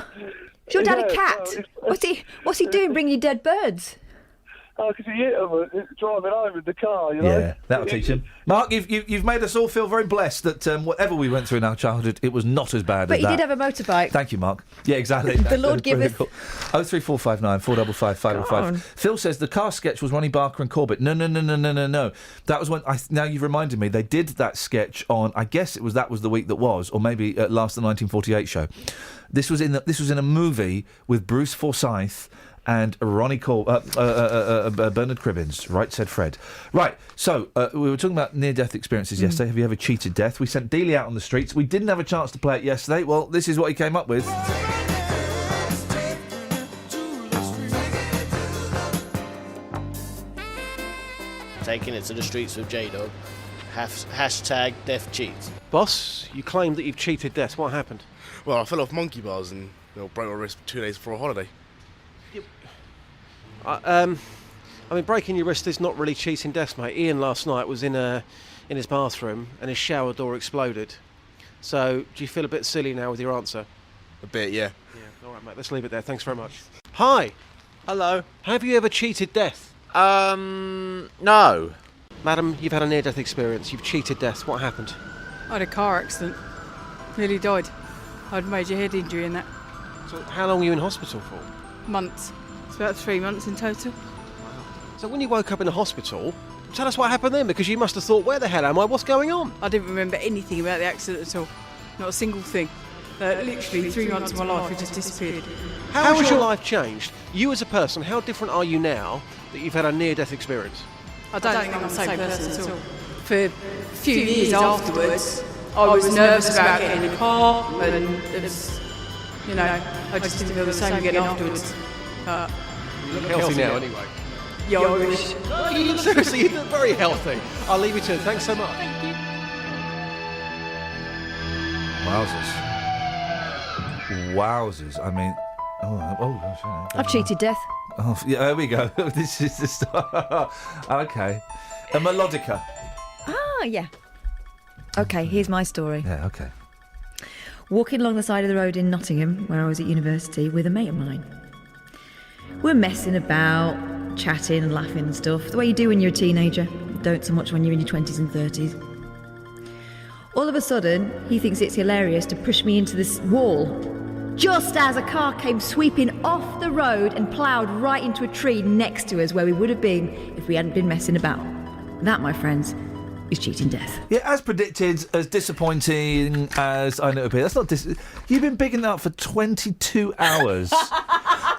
Is your dad a cat? What's he doing bringing you dead birds? Oh, because he hit him driving home in the car, you know? Yeah, that'll teach him. Mark, you've made us all feel very blessed that whatever we went through in our childhood, it was not as bad but as that. But he did have a motorbike. Thank you, Mark. Yeah, exactly. The Lord giveth. 03459 455 505. Phil says the car sketch was Ronnie Barker and Corbett. No. That was when now you've reminded me. They did that sketch on. I guess that was the week that was, or maybe at last the 1948 show. This was in a movie with Bruce Forsyth and Bernard Cribbins, right, said Fred. Right, so we were talking about near-death experiences yesterday. Have you ever cheated death? We sent Dealey out on the streets. We didn't have a chance to play it yesterday. Well, this is what he came up with. Taking it to the streets with J-Dog. Hashtag death cheats. Boss, you claim that you've cheated death. What happened? Well, I fell off monkey bars and broke my wrist 2 days before a holiday. I mean, breaking your wrist is not really cheating death, mate. Iain last night was in his bathroom and his shower door exploded. So, do you feel a bit silly now with your answer? A bit, yeah. Yeah, all right, mate. Let's leave it there. Thanks very much. Hi. Hello. Have you ever cheated death? No. Madam, you've had a near-death experience. You've cheated death. What happened? I had a car accident. Nearly died. I had major head injury in that. So, how long were you in hospital for? Months. It's about 3 months in total. Wow. So when you woke up in the hospital, tell us what happened then, because you must have thought, where the hell am I? What's going on? I didn't remember anything about the accident at all. Not a single thing. Literally 3 months of my life had just disappeared. How has your life changed? You as a person, how different are you now that you've had a near-death experience? I don't think I'm the same person at all. For a few years afterwards, I was nervous about getting in the car, and it was, I just didn't feel the same again afterwards. You look healthy now, anyway. Yeah, I wish. Seriously, you look very healthy. I'll leave you to it. Thanks so much. Thank you. Wowzers. I mean, gosh. I've cheated death. Oh, yeah, there we go. This is the start. Okay. A melodica. Ah, yeah. Okay, here's my story. Yeah, okay. Walking along the side of the road in Nottingham, where I was at university, with a mate of mine. We're messing about, chatting and laughing and stuff, the way you do when you're a teenager. Don't so much when you're in your 20s and 30s. All of a sudden, he thinks it's hilarious to push me into this wall, just as a car came sweeping off the road and ploughed right into a tree next to us, where we would have been if we hadn't been messing about. That, my friends, is cheating death. Yeah, as predicted, as disappointing as I know it would be. That's not You've been bigging that up for 22 hours.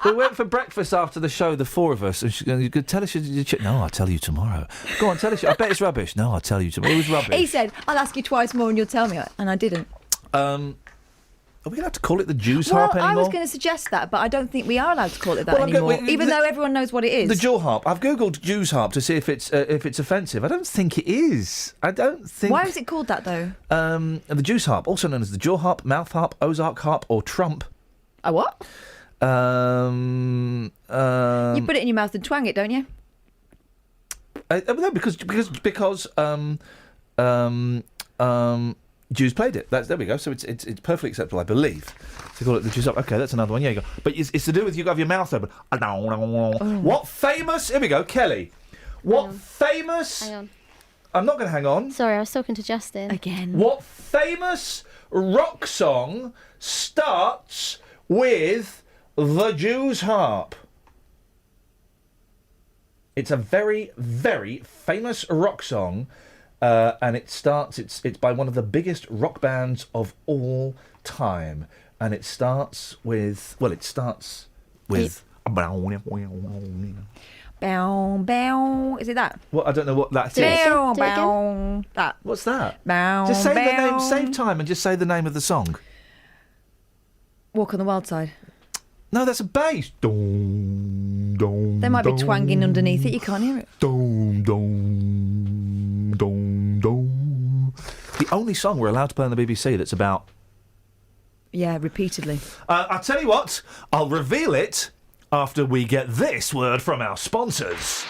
We went for breakfast after the show, the four of us, and you could tell us no, I'll tell you tomorrow. Go on, tell us. I bet it's rubbish. No, I'll tell you tomorrow. It was rubbish. He said, I'll ask you twice more and you'll tell me, and I didn't. Are we allowed to call it the Jews harp anymore? I was going to suggest that, but I don't think we are allowed to call it that anymore, even though everyone knows what it is. The Jew harp. I've googled Jews harp to see if it's offensive. I don't think it is. I don't think. Why is it called that though? The Jews harp, also known as the jaw harp, mouth harp, Ozark harp, or trump. A what? You put it in your mouth and twang it, don't you? No, because Jews played it. There we go. So it's perfectly acceptable, I believe, to call it the Jews harp. Okay, that's another one. Yeah, you go. But it's to do with you have your mouth open. What famous? Here we go, Kelly. What famous? Hang on. I'm not going to hang on. Sorry, I was talking to Justin. Again. What famous rock song starts with the Jew's harp? It's a very, very famous rock song, and it starts. It's by one of the biggest rock bands of all time, and it starts with. Well, it starts with. Bow, bow. Is it that? Well, I don't know what that is. Bow, bow. That. What's that? Bow, Just say bow. the name. Save time and just say the name of the song. Walk on the Wild Side. No, that's a bass. Dong, dong, They might be dong, twanging underneath it. You can't hear it. Dong, dong, dong, dong. The only song we're allowed to play on the BBC that's about. Yeah, repeatedly. I'll tell you what. I'll reveal it after we get this word from our sponsors.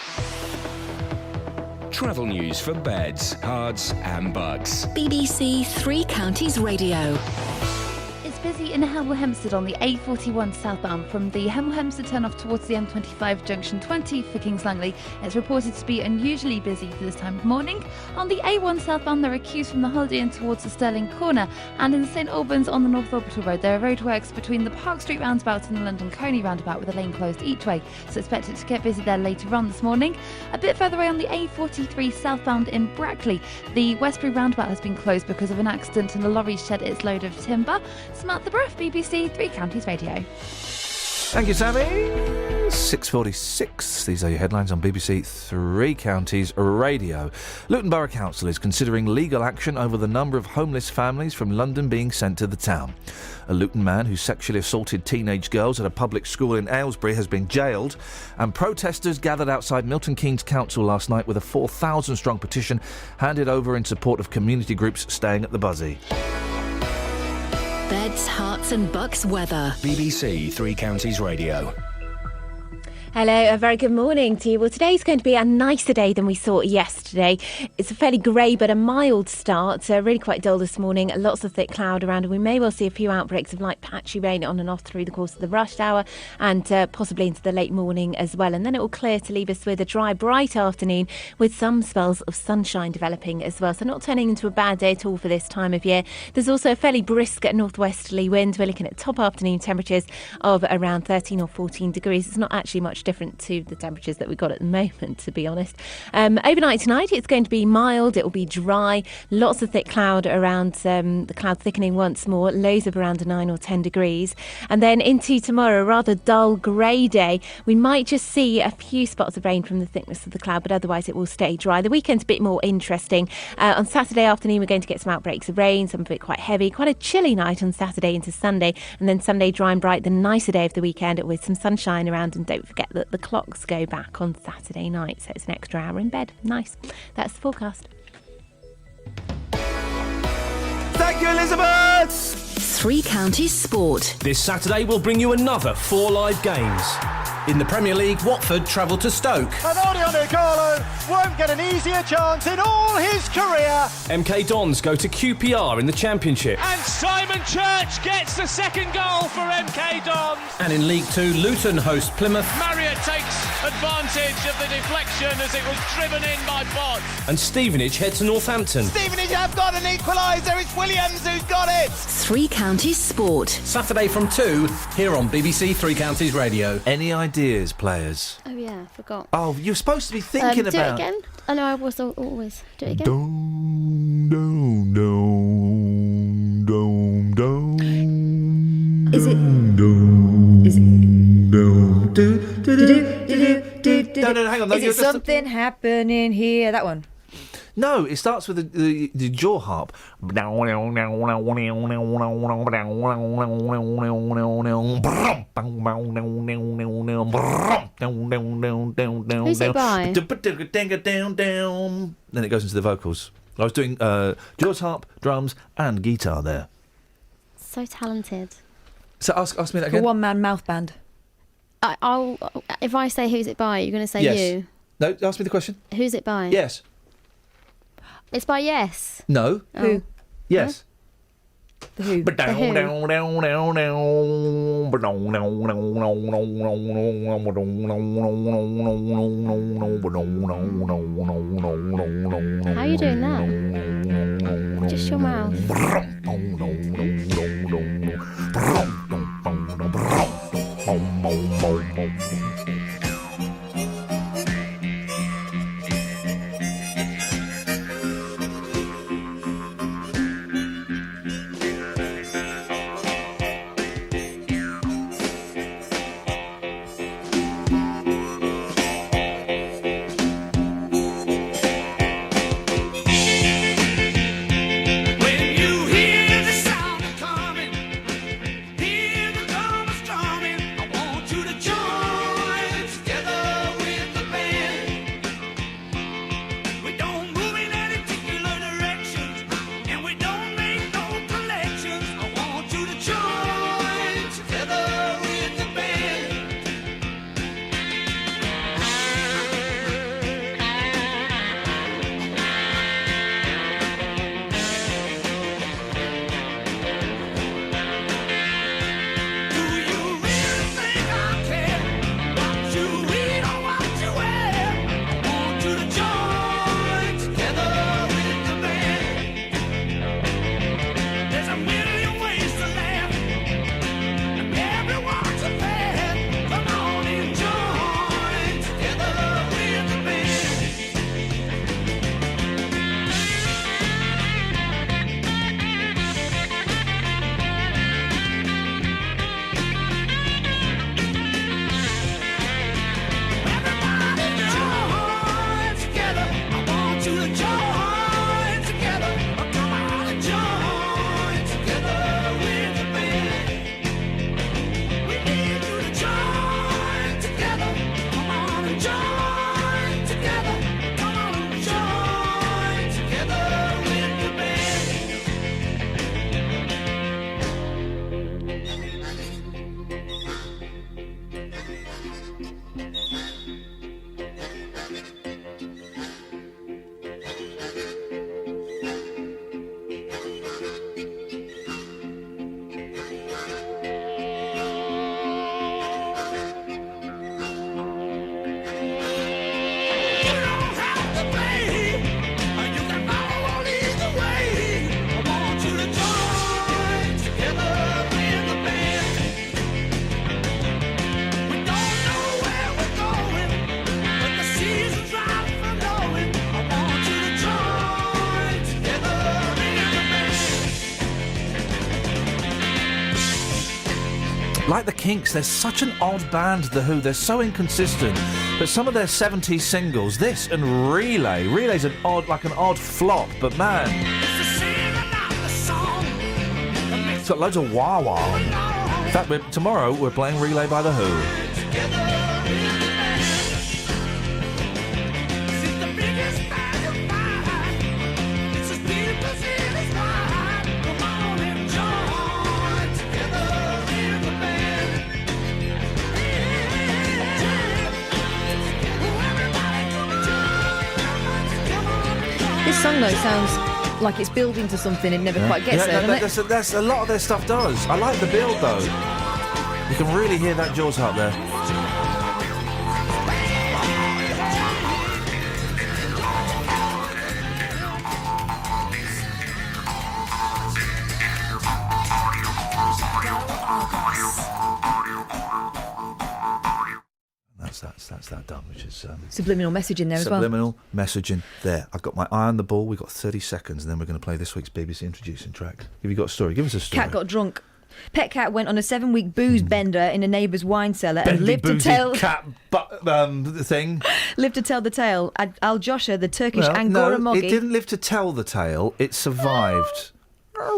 Travel news for beds, cards, and bugs. BBC Three Counties Radio. It's busy in Hemel Hempstead on the A41 southbound from the Hemel Hempstead turn-off towards the M25 junction 20 for Kings Langley. It's reported to be unusually busy for this time of morning. On the A1 southbound, there are queues from the Holiday Inn towards the Stirling Corner, and in the St Albans on the North Orbital Road, there are roadworks between the Park Street roundabout and the London Coney roundabout with a lane closed each way, so expect it to get busy there later on this morning. A bit further away on the A43 southbound in Brackley, the Westbury roundabout has been closed because of an accident and a lorry shed its load of timber. Smelt the breath, BBC Three Counties Radio. Thank you, Sammy. 6:46. These are your headlines on BBC Three Counties Radio. Luton Borough Council is considering legal action over the number of homeless families from London being sent to the town. A Luton man who sexually assaulted teenage girls at a public school in Aylesbury has been jailed, and protesters gathered outside Milton Keynes Council last night with a 4,000-strong petition handed over in support of community groups staying at the Buzzy. Beds, hearts and bucks weather. BBC Three Counties Radio. Hello, a very good morning to you. Well, today's going to be a nicer day than we saw yesterday. It's a fairly grey but a mild start, really quite dull this morning. Lots of thick cloud around, and we may well see a few outbreaks of light patchy rain on and off through the course of the rush hour and possibly into the late morning as well. And then it will clear to leave us with a dry, bright afternoon with some spells of sunshine developing as well. So not turning into a bad day at all for this time of year. There's also a fairly brisk northwesterly wind. We're looking at top afternoon temperatures of around 13 or 14 degrees. It's not actually much different to the temperatures that we've got at the moment, to be honest. Overnight tonight, it's going to be mild. It will be dry. Lots of thick cloud around, the cloud thickening once more. Lows of around 9 or 10 degrees. And then into tomorrow, a rather dull grey day. We might just see a few spots of rain from the thickness of the cloud, but otherwise it will stay dry. The weekend's a bit more interesting. On Saturday afternoon, we're going to get some outbreaks of rain, some of it quite heavy. Quite a chilly night on Saturday into Sunday. And then Sunday, dry and bright, the nicer day of the weekend with some sunshine around. And don't forget that the clocks go back on Saturday night, so it's an extra hour in bed. Nice. That's the forecast. Thank you, Elizabeth! Three Counties Sport. This Saturday we'll bring you another 4 live games. In the Premier League, Watford travel to Stoke. And Odion Carlo won't get an easier chance in all his career. MK Dons go to QPR in the Championship. And Simon Church gets the second goal for MK Dons. And in League 2, Luton host Plymouth. Marriott takes advantage of the deflection as it was driven in by Bott. And Stevenage head to Northampton. Stevenage have got an equaliser. It's Williams who's got it. Three Counties Sport. Saturday from 2, here on BBC Three Counties Radio. Any ideas, players? Oh yeah, I forgot. Oh, you're supposed to be thinking do about... it again? I know I was always. Do it again. Dong, dong, dong, dong, dong. Is it... Is it... Dong, do, do, do, do, do, do. No, hang on. Is it something happening here? That one. No, it starts with the jaw harp. Who's it by? Then it goes into the vocals. I was doing jaws harp, drums, and guitar there. So talented. So ask me that A again. one-man mouth band. I'll. If I say who's it by, you're going to say Yes. you. No, ask me the question. Who's it by? Yes. It's by Yes. No. Who? Yes. The Who. How are you doing that? Just your mouth. Like the Kinks, they're such an odd band, The Who. They're so inconsistent. But some of their 70s singles, this and Relay's an odd flop, but man, it's got loads of wah-wah on it. In fact, tomorrow we're playing Relay by The Who. This song, though, sounds like it's building to something. It never quite gets there, doesn't it? That's a lot of their stuff does. I like the build, though. You can really hear that Jaws harp there. That's that done, which is... subliminal messaging there as well. Subliminal messaging there. I've got my eye on the ball. We've got 30 seconds, and then we're going to play this week's BBC introducing track. Have you got a story? Give us a story. Cat got drunk. Pet cat went on a 7-week booze bender in a neighbour's wine cellar and lived to tell... cat thing. Lived to tell the tale. Al Josha, the Turkish Angora Moggy... it didn't live to tell the tale. It survived. Go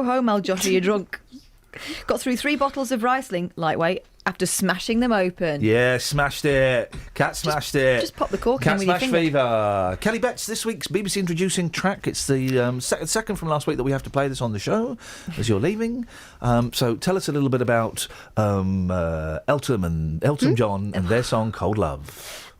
home, Al Josha, you're drunk. Got through 3 bottles of Riesling, lightweight, after smashing them open. Yeah, smashed it. Cat smashed it. Just pop the cork Cat in with your smash finger. fever. Kelly Betts, this week's BBC introducing track. It's the second from last week that we have to play this on the show as you're leaving. So tell us a little bit about Elton John and their song Cold Love.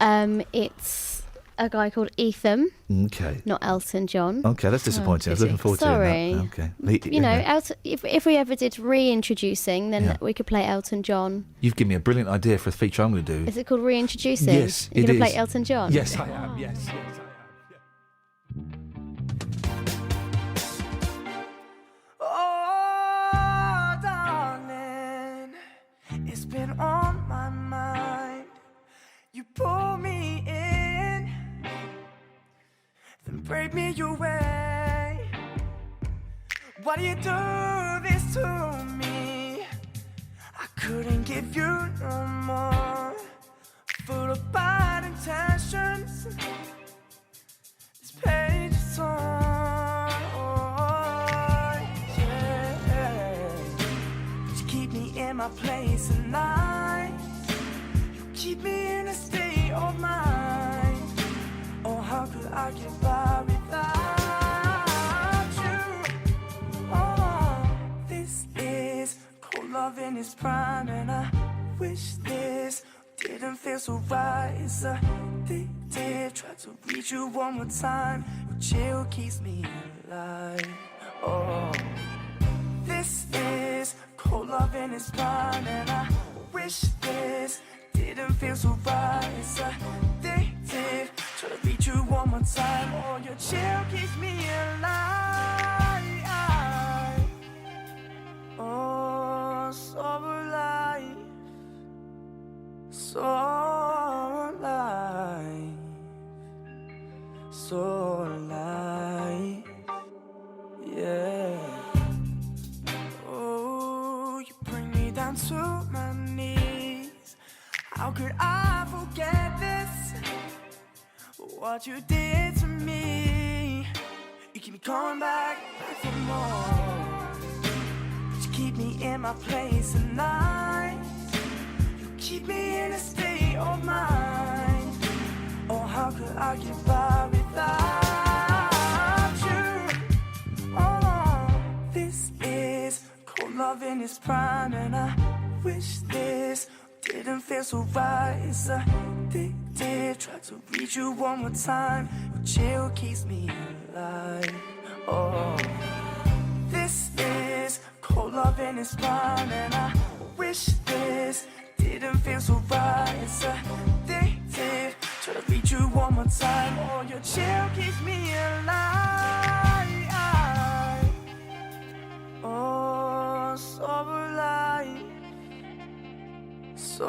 It's a guy called Ethan. Okay. Not Elton John. Okay, that's disappointing. I was looking forward to hearing that. Okay. You know, Elton, if we ever did reintroducing, then we could play Elton John. You've given me a brilliant idea for a feature I'm going to do. Is it called reintroducing? Yes, You're it going to is. play Elton John? Yes, I am. Yes. Oh, darling, it's been on my mind. You pull me in, then break me away. Why do you do this to me? I couldn't give you no more. Full of bad intentions, this page is torn. Yeah. You keep me in my place at night. You keep me in a state of mind. Oh, how could I get by without you? Oh, this is cold love in its prime, and I wish this didn't feel so right. It's addictive. Try to reach you one more time. Your chill keeps me alive. Oh, this is cold love in its prime, and I wish this didn't feel so right. It's addictive. Try to reach you one more time. Oh, your chill keeps me alive. Oh, so alive. So alive, so alive, yeah. Oh, you bring me down to my knees. How could I forget this? What you did to me. You keep me coming back for more. You keep me in my place at night. Keep me in a state of mind. Oh, how could I get by without you? Oh, this is cold love in its prime, and I wish this didn't feel so right. It's addictive. Try to reach you one more time. Your chill keeps me alive. Oh, this is cold love in its prime, and I wish this didn't feel so right. It's addictive. Try to reach you one more time. Oh, your chill keeps me alive. Oh, so alive. So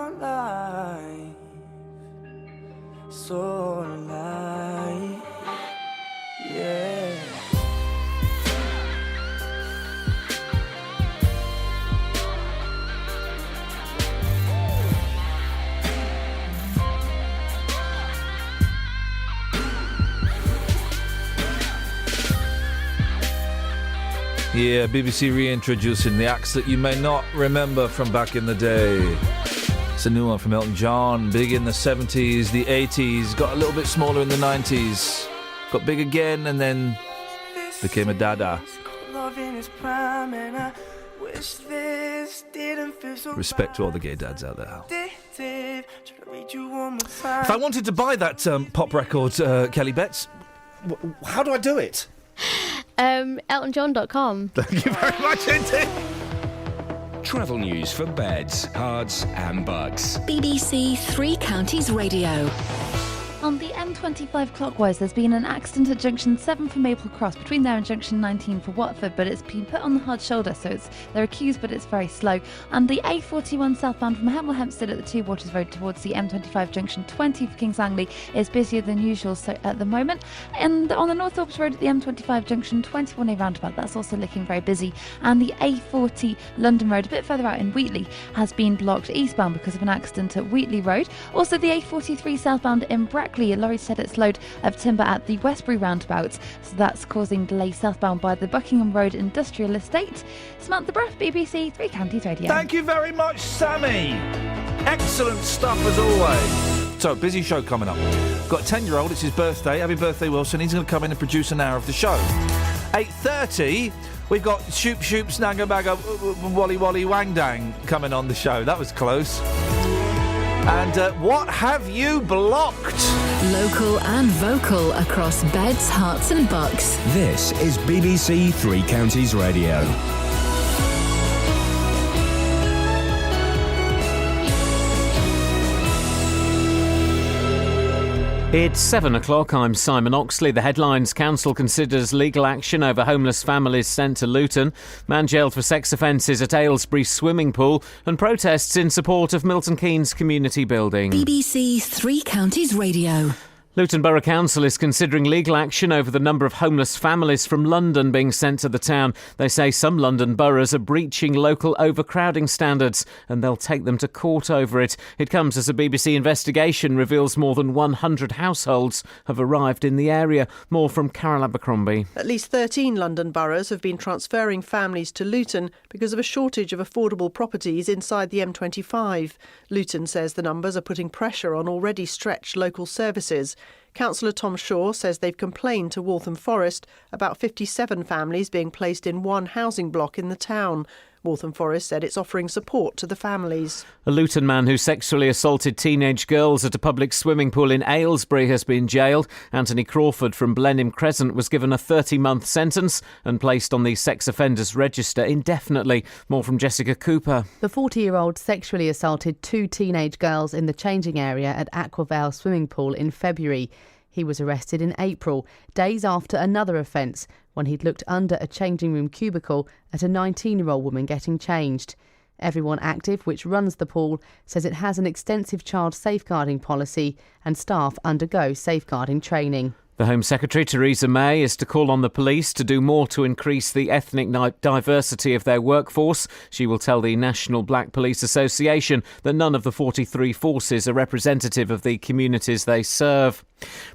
alive. So alive. Yeah. Yeah, BBC reintroducing the acts that you may not remember from back in the day. It's a new one from Elton John, big in the 70s, the 80s, got a little bit smaller in the 90s, got big again and then became a dada. Respect to all the gay dads out there. If I wanted to buy that pop record, Kelly Betts, how do I do it? EltonJohn.com. Thank you very much indeed. Travel news for beds, cards and bugs. BBC Three Counties Radio. On the M25 clockwise, there's been an accident at junction 7 for Maple Cross, between there and junction 19 for Watford, but it's been put on the hard shoulder, so there are queues, but it's very slow. And the A41 southbound from Hemel Hempstead at the Two Waters Road towards the M25 junction 20 for Kings Langley is busier than usual so at the moment. And on the North Orps Road at the M25 junction 21A roundabout, that's also looking very busy. And the A40 London Road, a bit further out in Wheatley, has been blocked eastbound because of an accident at Wheatley Road. Also, the A43 southbound in Brackley, a lorry set its load of timber at the Westbury roundabout, so that's causing delays southbound by the Buckingham Road Industrial Estate. Samantha Bruff, BBC Three Counties Radio. Thank you very much, Sammy. Excellent stuff as always. So, busy show coming up. Got a 10-year-old, it's his birthday. Happy birthday, Wilson. He's going to come in and produce an hour of the show. 8:30, we've got Shoop Shoop Snagga Bagga Wally Wally Wang Dang coming on the show. That was close. And what have you blocked? Local and vocal across beds, hearts and bucks. This is BBC Three Counties Radio. It's 7 o'clock. I'm Simon Oxley. The headlines: Council considers legal action over homeless families sent to Luton. Man jailed for sex offences at Aylesbury swimming pool. And protests in support of Milton Keynes community building. BBC Three Counties Radio. Luton Borough Council is considering legal action over the number of homeless families from London being sent to the town. They say some London boroughs are breaching local overcrowding standards and they'll take them to court over it. It comes as a BBC investigation reveals more than 100 households have arrived in the area. More from Carol Abercrombie. At least 13 London boroughs have been transferring families to Luton because of a shortage of affordable properties inside the M25. Luton says the numbers are putting pressure on already stretched local services. Councillor Tom Shaw says they've complained to Waltham Forest about 57 families being placed in one housing block in the town. Waltham Forest said it's offering support to the families. A Luton man who sexually assaulted teenage girls at a public swimming pool in Aylesbury has been jailed. Anthony Crawford from Blenheim Crescent was given a 30-month sentence and placed on the sex offenders register indefinitely. More from Jessica Cooper. The 40-year-old sexually assaulted 2 teenage girls in the changing area at Aquavale swimming pool in February. He was arrested in April, days after another offence, when he'd looked under a changing room cubicle at a 19-year-old woman getting changed. Everyone Active, which runs the pool, says it has an extensive child safeguarding policy and staff undergo safeguarding training. The Home Secretary, Theresa May, is to call on the police to do more to increase the ethnic diversity of their workforce. She will tell the National Black Police Association that none of the 43 forces are representative of the communities they serve.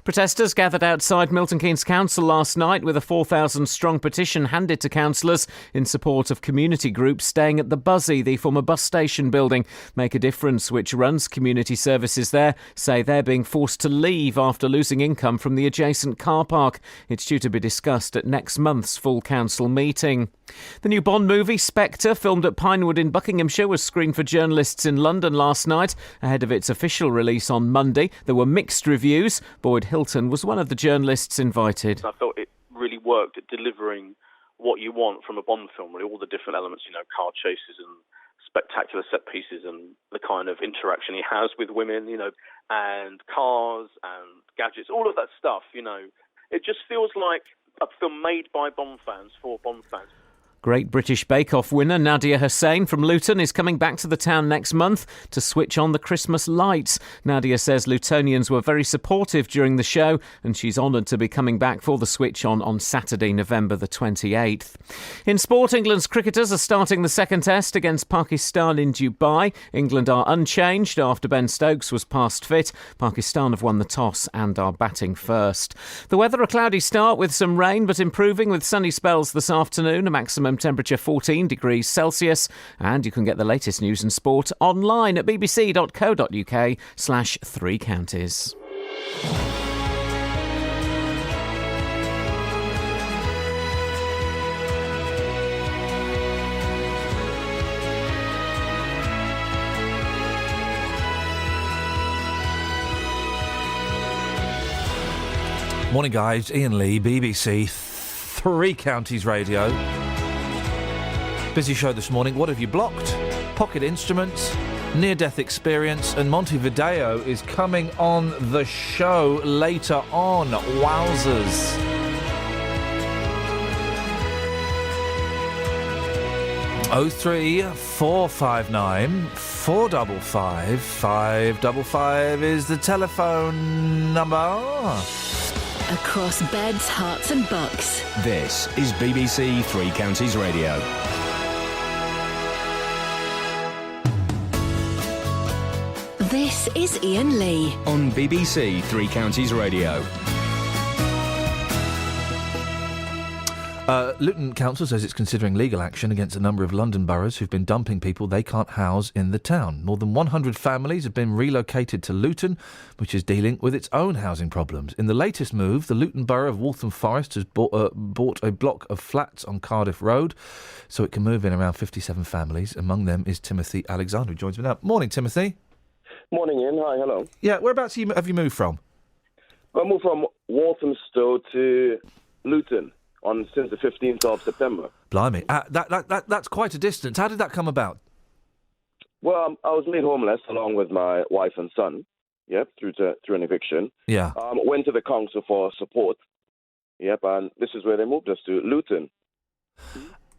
Protesters gathered outside Milton Keynes Council last night with a 4,000-strong petition handed to councillors in support of community groups staying at the Buzzy, the former bus station building. Make a Difference, which runs community services there, say they're being forced to leave after losing income from the adjacent car park. It's due to be discussed at next month's full council meeting. The new Bond movie, Spectre, filmed at Pinewood in Buckinghamshire, was screened for journalists in London last night. Ahead of its official release on Monday, there were mixed reviews. Boyd Hilton was one of the journalists invited. I thought it really worked at delivering what you want from a Bond film, really, all the different elements, car chases and spectacular set pieces and the kind of interaction he has with women, and cars and gadgets, all of that stuff, It just feels like a film made by Bond fans for Bond fans. Great British Bake Off winner Nadia Hussain from Luton is coming back to the town next month to switch on the Christmas lights. Nadia says Lutonians were very supportive during the show and she's honoured to be coming back for the switch on Saturday, November the 28th. In sport, England's cricketers are starting the second test against Pakistan in Dubai. England are unchanged after Ben Stokes was past fit. Pakistan have won the toss and are batting first. The weather, a cloudy start with some rain but improving with sunny spells this afternoon, a maximum temperature 14 degrees Celsius, and you can get the latest news and sport online at bbc.co.uk/3 counties. Morning, guys. Iain Lee, BBC Three Counties Radio. Busy show this morning. What have you blocked? Pocket instruments, near-death experience, and Montevideo is coming on the show later on. Wowzers. Oh 03-459 455 555 is the telephone number. Across beds, hearts and bucks. This is BBC Three Counties Radio. This is Iain Lee. On BBC Three Counties Radio. Luton Council says it's considering legal action against a number of London boroughs who've been dumping people they can't house in the town. More than 100 families have been relocated to Luton, which is dealing with its own housing problems. In the latest move, the Luton Borough of Waltham Forest has bought a block of flats on Cardiff Road, so it can move in around 57 families. Among them is Timothy Alexander, who joins me now. Morning, Timothy. Morning, Ian. Hi, hello. Yeah, whereabouts have you moved from? I moved from Walthamstow to Luton since the 15th of September. Blimey, that's quite a distance. How did that come about? Well, I was made homeless along with my wife and son, through an eviction. Yeah. Went to the council for support, and this is where they moved us to, Luton.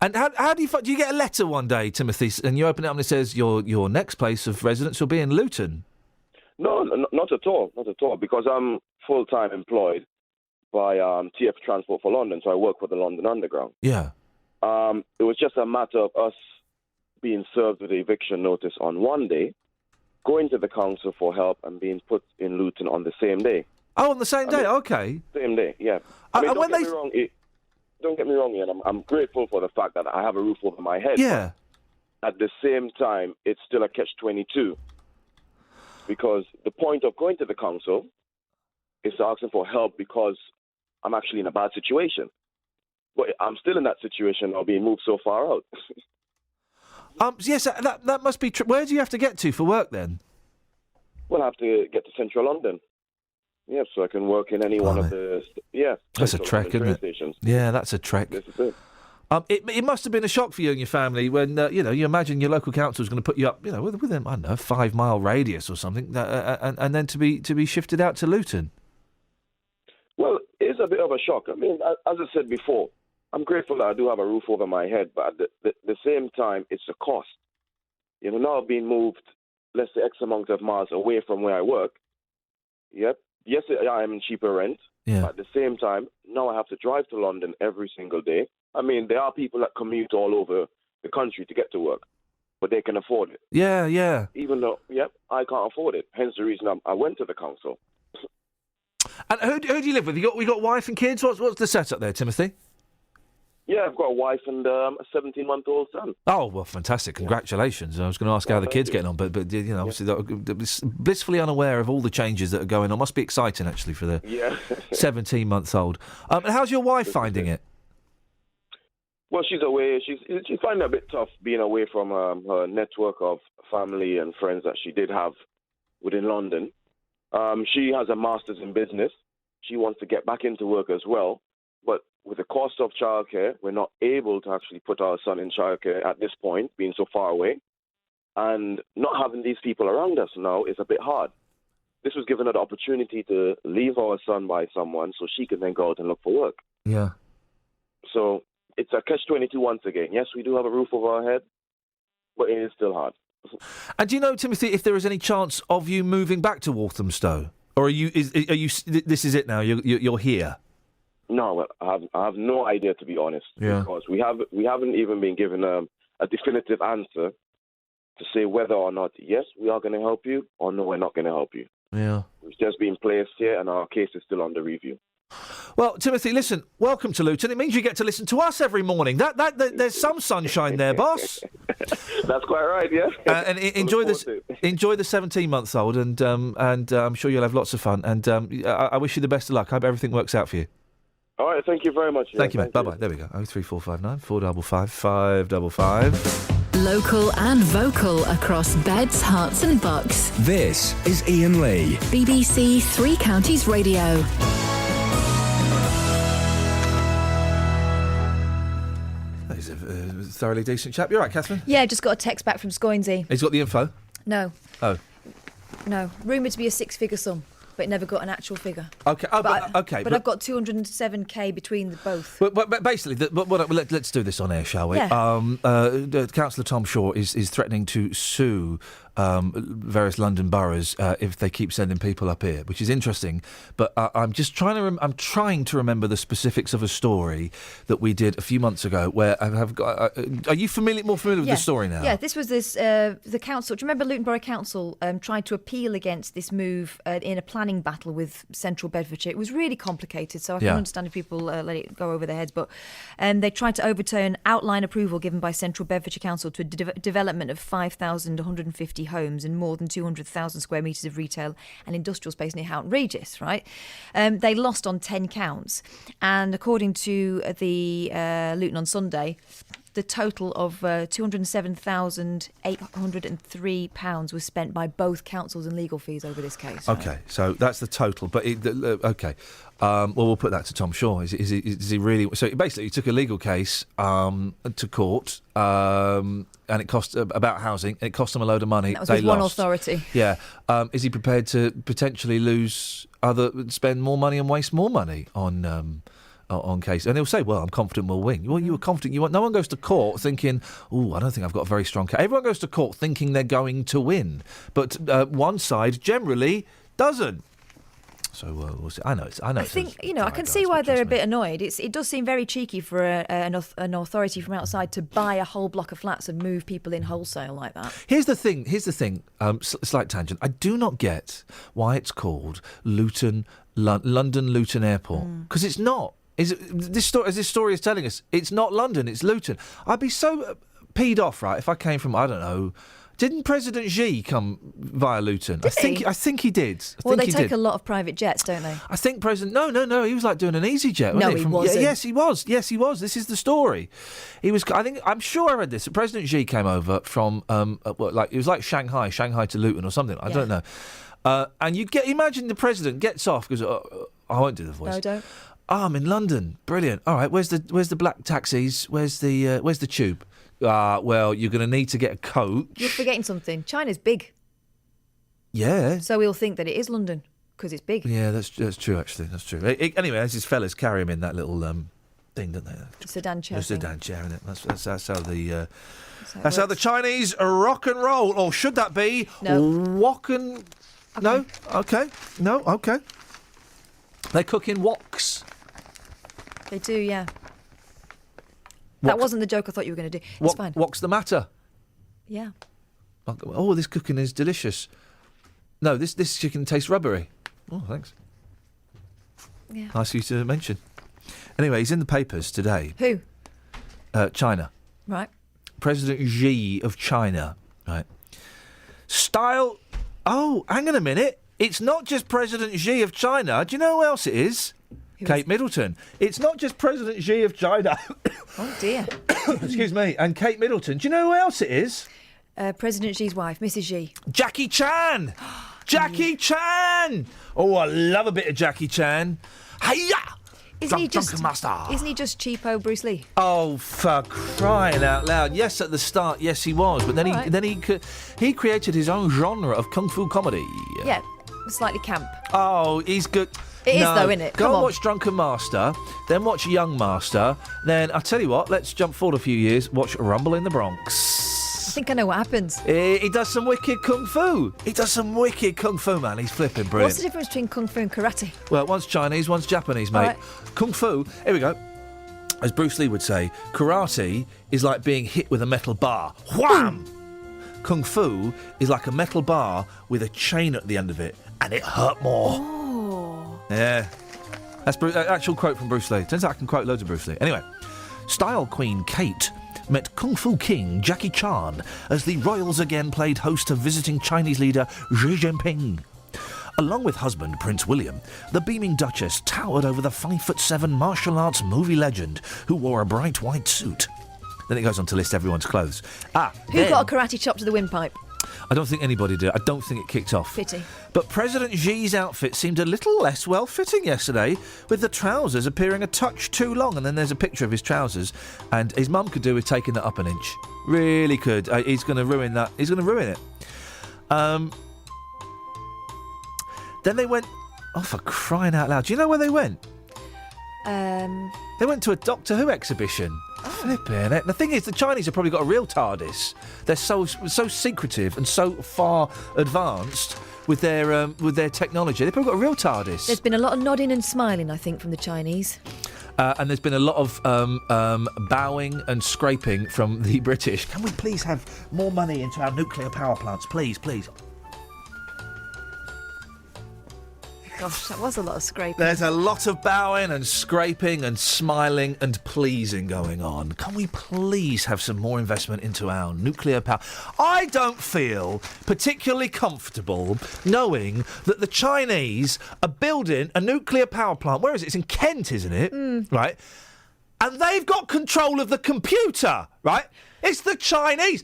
And how do you get a letter one day, Timothy, and you open it up and it says your next place of residence will be in Luton? No, not at all, because I'm full-time employed by TF Transport for London, so I work for the London Underground. Yeah. It was just a matter of us being served with the eviction notice on one day, going to the council for help and being put in Luton on the same day. Oh, on the same day? Okay. Same day, yeah. Don't get me wrong, Ian. I'm grateful for the fact that I have a roof over my head. Yeah. At the same time, it's still a catch-22. Because the point of going to the council is asking for help because I'm actually in a bad situation. But I'm still in that situation of being moved so far out. Yes, that must be true. Where do you have to get to for work then? Well, I have to get to central London. Yeah, so I can work in any one of the... That's a trek, isn't it? Stations. Yeah, that's a trek. This is it. It must have been a shock for you and your family when, you imagine your local council is going to put you up, within, I don't know, a 5-mile radius or something, and then to be shifted out to Luton. Well, it's a bit of a shock. I mean, as I said before, I'm grateful that I do have a roof over my head, but at the same time, it's a cost. Now being moved, let's say, X amount of miles away from where I work, yes, I am in cheaper rent, but at the same time, now I have to drive to London every single day. I mean, there are people that commute all over the country to get to work, but they can afford it. Yeah, yeah. Even though, I can't afford it. Hence the reason I went to the council. And who do you live with? We got wife and kids? What's the setup there, Timothy? Yeah, I've got a wife and a 17-month-old son. Oh, well, fantastic. Congratulations. I was going to ask how the kids getting on, but obviously blissfully unaware of all the changes that are going on. Must be exciting, actually, for the 17-month-old. And how's your wife finding it? Well, she's away. She's finding it a bit tough being away from her network of family and friends that she did have within London. She has a master's in business. She wants to get back into work as well. But with the cost of childcare, we're not able to actually put our son in childcare at this point, being so far away. And not having these people around us now is a bit hard. This was given her the opportunity to leave our son by someone so she can then go out and look for work. Yeah. So it's a catch-22 once again. Yes, we do have a roof over our head, but it is still hard. And do you know, Timothy, if there is any chance of you moving back to Walthamstow? Or are you? This is it now? You're here? No, well, I have no idea, to be honest. Yeah. Because we haven't even been given a definitive answer to say whether or not, yes, we are going to help you, or no, we're not going to help you. Yeah. It's just been placed here, and our case is still under review. Well, Timothy, listen, welcome to Luton. It means you get to listen to us every morning. There's some sunshine there, boss. That's quite right, yeah. And enjoy the 17-month-old, and I'm sure you'll have lots of fun. And I wish you the best of luck. I hope everything works out for you. All right, thank you very much. Thank you, mate. Bye-bye. There we go. 03459 455 555. Local and vocal across beds, hearts and bucks. This is Iain Lee. BBC Three Counties Radio. He's a thoroughly decent chap. You're right, Catherine? Yeah, just got a text back from Scoinsey. He's got the info? No. Oh. No. Rumoured to be a 6-figure sum, but it never got an actual figure. Okay. Oh, but I've got 207k between the both. But basically, let's do this on air, shall we? Yeah. Councillor Tom Shaw is threatening to sue various London boroughs if they keep sending people up here, which is interesting. But I'm just trying to remember the specifics of a story that we did a few months ago. Where I have got. Are you more familiar with the story now? Yeah, this was the council. Do you remember Luton Borough Council tried to appeal against this move in a planning battle with Central Bedfordshire? It was really complicated, so I can understand if people let it go over their heads. But they tried to overturn outline approval given by Central Bedfordshire Council to a development of 5,150 homes and more than 200,000 square metres of retail and industrial space near Houghton Regis, right? They lost on 10 counts. And according to the Luton on Sunday, the total of £207,803 was spent by both councils in legal fees over this case. Right? Okay, so that's the total. But okay, well, we'll put that to Tom Shaw. Is he really? So basically, he took a legal case to court, and it cost about housing. And it cost them a load of money. And that was they with lost. one authority. Yeah. Is he prepared to potentially spend more money and waste more money on case? And he'll say, well, I'm confident we'll win. Well, you were confident. No one goes to court thinking, oh, I don't think I've got a very strong case. Everyone goes to court thinking they're going to win. But one side generally doesn't. So we'll see. I think I can see why they're a bit annoyed. It does seem very cheeky for an authority from outside to buy a whole block of flats and move people in wholesale like that. Here's the thing. Slight tangent. I do not get why it's called London Luton Airport, because it's not. This story is telling us it's not London. It's Luton. I'd be so peed off, right, if I came from, I don't know. Didn't President Xi come via Luton? I think he did. They take a lot of private jets, don't they? I think No. He was like doing an EasyJet. No, he wasn't. Yes, he was. This is the story. He was. I'm sure I read this. President Xi came over from it was like Shanghai to Luton or something. I don't know. And imagine the president gets off because I won't do the voice. No, don't. I'm in London. Brilliant. All right. Where's the black taxis? Where's the tube? Well, you're going to need to get a coach. You're forgetting something. China's big. Yeah. So we'll think that it is London because it's big. Yeah, that's true, actually. That's true. Anyway, as his fellas carry him in that little thing, don't they? Sedan chair. The sedan chair, isn't it? That's how the... That's how the Chinese rock and roll. Or should that be... No. Wok and... Okay. No? Okay. No? Okay. They cook in woks. They do, yeah. That wasn't the joke I thought you were going to do. It's fine. What's the matter? Yeah. Oh, this cooking is delicious. No, this chicken tastes rubbery. Oh, thanks. Yeah. Nice of you to mention. Anyway, he's in the papers today. Who? China. Right. President Xi of China. Right. Style... Oh, hang on a minute. It's not just President Xi of China. Do you know who else it is? Kate Middleton. It's not just President Xi of China. Oh, dear. Excuse me. And Kate Middleton. Do you know who else it is? President Xi's wife, Mrs. Xi. Jackie Chan! Jackie Chan! Oh, I love a bit of Jackie Chan. Hiya! Isn't he just cheapo Bruce Lee? Oh, for crying out loud! Yes, at the start, yes, he was, but then he created his own genre of kung fu comedy. Yeah, slightly camp. Oh, he's good. It is though, isn't it? Go and watch Drunken Master, then watch Young Master, then I'll tell you what. Let's jump forward a few years. Watch Rumble in the Bronx. I think I know what happens. He does some wicked kung fu. Man. He's flipping brilliant. What's the difference between kung fu and karate? Well, one's Chinese, one's Japanese, mate. Right. Kung fu, here we go. As Bruce Lee would say, karate is like being hit with a metal bar. Wham! Kung fu is like a metal bar with a chain at the end of it, and it hurt more. Oh. Yeah. That's actual quote from Bruce Lee. Turns out I can quote loads of Bruce Lee. Anyway, Style Queen Kate met Kung Fu King Jackie Chan as the royals again played host to visiting Chinese leader Xi Jinping. Along with husband Prince William, the beaming Duchess towered over the 5'7" martial arts movie legend who wore a bright white suit. Then it goes on to list everyone's clothes. Who got a karate chop to the windpipe? I don't think anybody did. I don't think it kicked off. Pity. But President Xi's outfit seemed a little less well-fitting yesterday, with the trousers appearing a touch too long. And then there's a picture of his trousers, and his mum could do with taking that up an inch. Really could. He's going to ruin that. He's going to ruin it. Then they went... Oh, for crying out loud. Do you know where they went? They went to a Doctor Who exhibition. Flipping it. The thing is, the Chinese have probably got a real TARDIS. They're so secretive and so far advanced with their technology. They've probably got a real TARDIS. There's been a lot of nodding and smiling, I think, from the Chinese. And there's been a lot of bowing and scraping from the British. Can we please have more money into our nuclear power plants? Please, please. Gosh, that was a lot of scraping. There's a lot of bowing and scraping and smiling and pleasing going on. Can we please have some more investment into our nuclear power? I don't feel particularly comfortable knowing that the Chinese are building a nuclear power plant. Where is it? It's in Kent, isn't it? Right. and they've got control of the computer, right? It's the Chinese.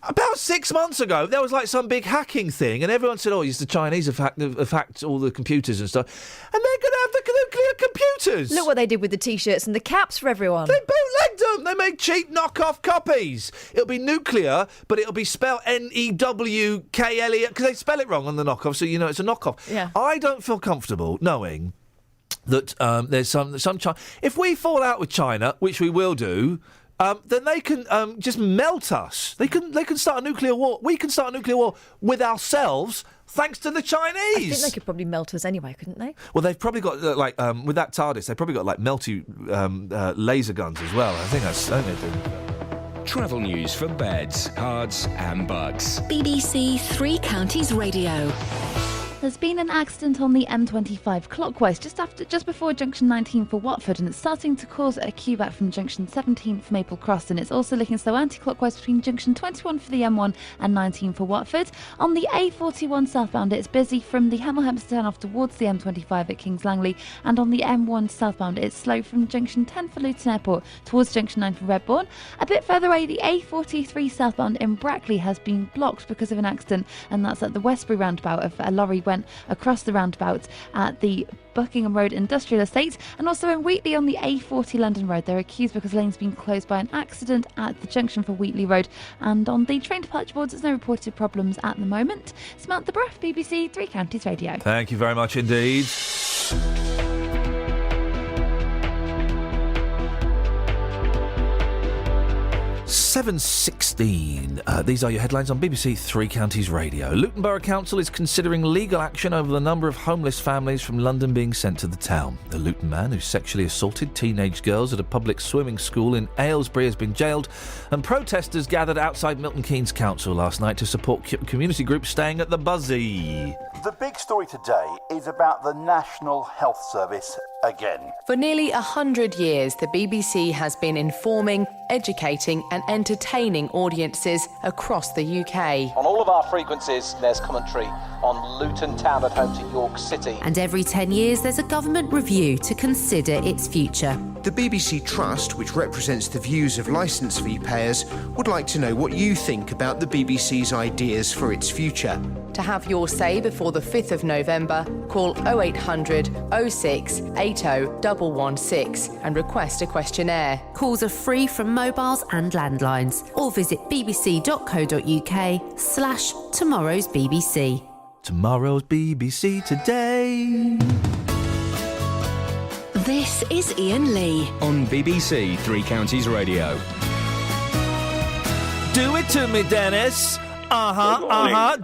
About 6 months ago, there was like some big hacking thing, and everyone said, it's the Chinese have hacked all the computers and stuff. And they're going to have the nuclear computers. Look what they did with the T-shirts and the caps for everyone. They bootlegged them. They made cheap knockoff copies. It'll be nuclear, but it'll be spelled N-E-W-K-L-E, because they spell it wrong on the knockoff, so you know it's a knockoff. Yeah. I don't feel comfortable knowing that there's some China. If we fall out with China, which we will do, then they can just melt us. They can start a nuclear war. We can start a nuclear war with ourselves, thanks to the Chinese. I think they could probably melt us anyway, couldn't they? Well, they've probably got with that TARDIS, they've probably got like melty laser guns as well. I think they do. Travel news for beds, cards, and bugs. BBC Three Counties Radio. There's been an accident on the M25 clockwise just before junction 19 for Watford, and it's starting to cause a queue back from junction 17 for Maple Cross, and it's also looking slow anti-clockwise between junction 21 for the M1 and 19 for Watford. On the A41 southbound, it's busy from the Hemel Hempstead turnoff towards the M25 at Kings Langley, and on the M1 southbound, it's slow from junction 10 for Luton Airport towards junction 9 for Redbourne. A bit further away, the A43 southbound in Brackley has been blocked because of an accident, and that's at the Westbury roundabout. Of a lorry went across the roundabout at the Buckingham Road Industrial Estate, and also in Wheatley on the A40 London Road. There are queues because lanes been closed by an accident at the junction for Wheatley Road, and on the train departure boards there's no reported problems at the moment. Samantha Bruff, BBC Three Counties Radio. Thank you very much indeed. 7:16. These are your headlines on BBC Three Counties Radio. Luton Borough Council is considering legal action over the number of homeless families from London being sent to the town. The Luton man who sexually assaulted teenage girls at a public swimming school in Aylesbury has been jailed, and protesters gathered outside Milton Keynes Council last night to support community groups staying at the Buzzy. The big story today is about the National Health Service again. For nearly 100 years, the BBC has been informing, educating and entertaining audiences across the UK. On all of our frequencies, there's commentary on Luton Town at home to York City. And every 10 years, there's a government review to consider its future. The BBC Trust, which represents the views of licence fee payers, would like to know what you think about the BBC's ideas for its future. To have your say before the 5th of November, call 0800 06 80 116 and request a questionnaire. Calls are free from mobiles and landlines, or visit bbc.co.uk/tomorrow's BBC. Tomorrow's BBC Today. This is Iain Lee on BBC Three Counties Radio. Do it to me, Dennis.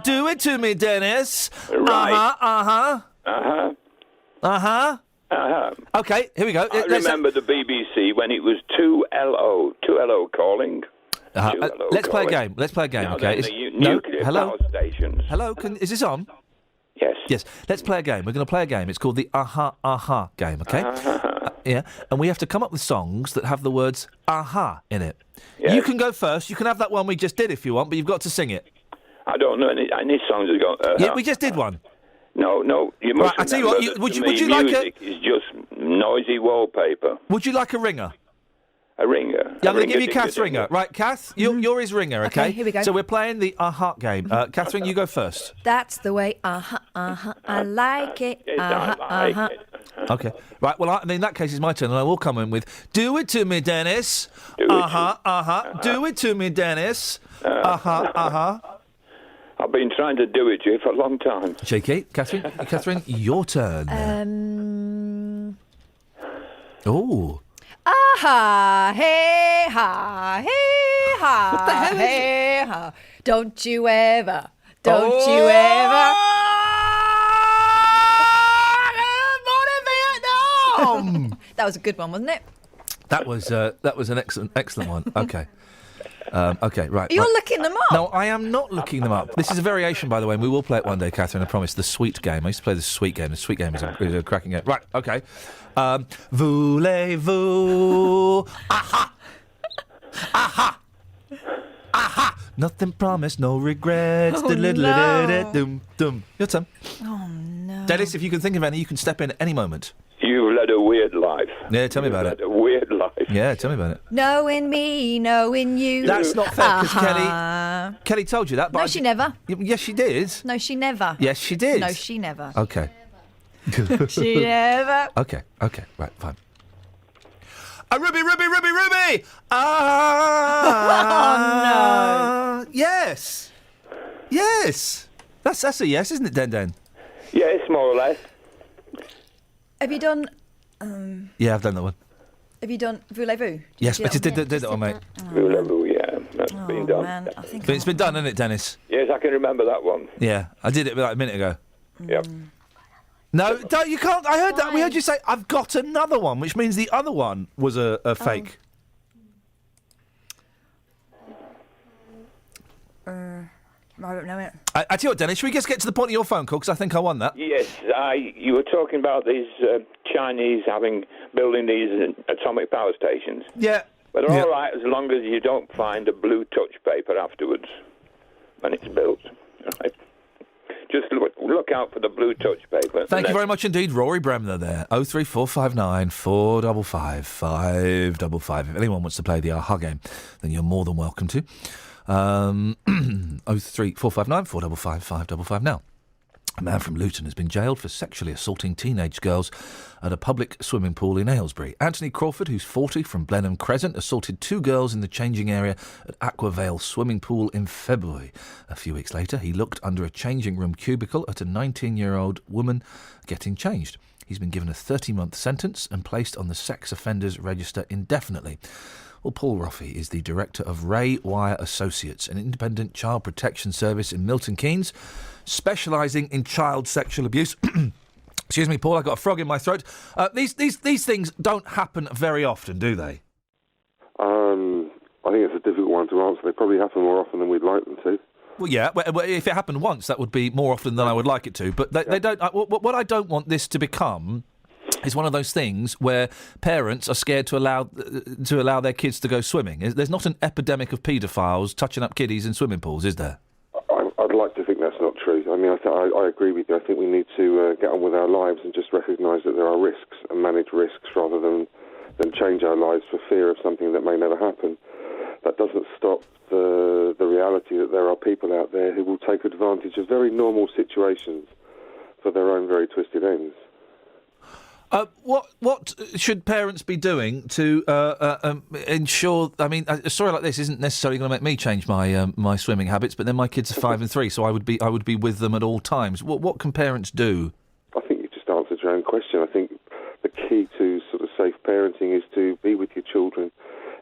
Do it to me, Dennis. Right. Okay, here we go. I remember the BBC when it was 2LO calling. Let's play a game. Now Okay. Nuclear Hello? power stations. Hello. Is this on? Yes. Yes. Let's play a game. We're going to play a game. It's called the aha game. Okay. Yeah. And we have to come up with songs that have the words aha in it. Yes. You can go first. You can have that one we just did if you want, but you've got to sing it. I don't know any songs that go. Yeah, we just did one. No, you must. Right, I tell you what. Would you like a? Music is just noisy wallpaper. Would you like a ringer? A ringer. Yeah, I'm going to give you Kath's ringer. Right, Kath, you're his ringer, okay? Okay, here we go. So we're playing the aha game. Catherine, you go first. That's the way. I like it. Okay. Right, well, in that case, it's my turn, and I will come in with Do it to me, Dennis. Do it to me, Dennis. I've been trying to do it to you for a long time. Cheeky. Catherine, your turn. Oh. Aha, hey, ha, hey, ha. What the hell hey, is it? Ha. Don't you ever. Morning, Vietnam! That was a good one, wasn't it? That was an excellent one. Okay. Okay, right. You're looking them up. No, I am not looking them up. This is a variation, by the way, and we will play it one day, Catherine, I promise. The Sweet Game. I used to play the Sweet Game. The Sweet Game is a cracking game. Right, okay. Voulez-vous? Aha! Aha! Aha! Nothing promised, no regrets. Oh, no. Dum. Your turn. Oh, no. Dennis, if you can think of any, you can step in at any moment. You've led a weird life. Yeah, tell me about it. A weird life. Yeah, tell me about it. Knowing me, knowing you. That's not fair, because Kelly told you that. But No, she never. Yes, she did. No, she never. Yes, she did. No, she never. Okay. She never. Okay, right, fine. Ruby! Ah! Oh, no. Yes! That's a yes, isn't it, Den? Yes, more or less. Have you done... Yeah, I've done that one. Have you done Voulez-Vous? Yes, but you did that one, mate. Voulez-Vous, yeah. That's been done. Man, I think But it's been done, hasn't it, Dennis? Yes, I can remember that one. Yeah, I did it like a minute ago. Yep. No, don't, you can't. I heard that. We heard you say, I've got another one, which means the other one was a fake. I don't know it. I tell you what, Dennis, should we just get to the point of your phone call? Because I think I won that. Yes, you were talking about these Chinese building these atomic power stations. Yeah. But they're all right as long as you don't find a blue touch paper afterwards when it's built. Right? Just look out for the blue touch paper. Thank you very much indeed, Rory Bremner there. 03459 455 555. If anyone wants to play the AHA game, then you're more than welcome to. 03459 455 555 now. A man from Luton has been jailed for sexually assaulting teenage girls at a public swimming pool in Aylesbury. Anthony Crawford, who's 40, from Blenheim Crescent, assaulted 2 girls in the changing area at Aquavale swimming pool in February. A few weeks later, he looked under a changing room cubicle at a 19-year-old woman getting changed. He's been given a 30-month sentence and placed on the sex offenders register indefinitely. Well, Paul Roffey is the director of Ray Wire Associates, an independent child protection service in Milton Keynes, specialising in child sexual abuse. Excuse me, Paul, I've got a frog in my throat. These things don't happen very often, do they? I think it's a difficult one to answer. They probably happen more often than we'd like them to. Well, yeah, if it happened once, that would be more often than I would like it to. But they don't. What I don't want this to become is one of those things where parents are scared to allow their kids to go swimming. There's not an epidemic of paedophiles touching up kiddies in swimming pools, is there? I'd like to think that's not true. I mean, I agree with you. I think we need to get on with our lives and just recognise that there are risks and manage risks rather than change our lives for fear of something that may never happen. That doesn't stop the reality that there are people out there who will take advantage of very normal situations for their own very twisted ends. What should parents be doing to ensure? I mean, a story like this isn't necessarily going to make me change my my swimming habits, but then my kids are 5 and 3, so I would be with them at all times. What can parents do? I think you just answered your own question. I think the key to sort of safe parenting is to be with your children,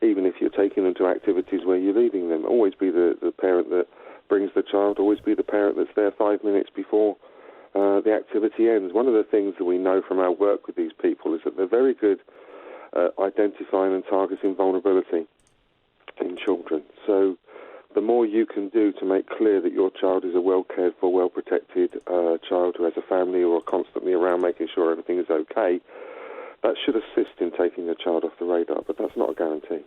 even if you're taking them to activities where you're leaving them. Always be the parent that brings the child. Always be the parent that's there 5 minutes before the activity ends. One of the things that we know from our work with these people is that they're very good at identifying and targeting vulnerability in children. So the more you can do to make clear that your child is a well-cared for, well-protected child who has a family or are constantly around making sure everything is okay, that should assist in taking the child off the radar, but that's not a guarantee.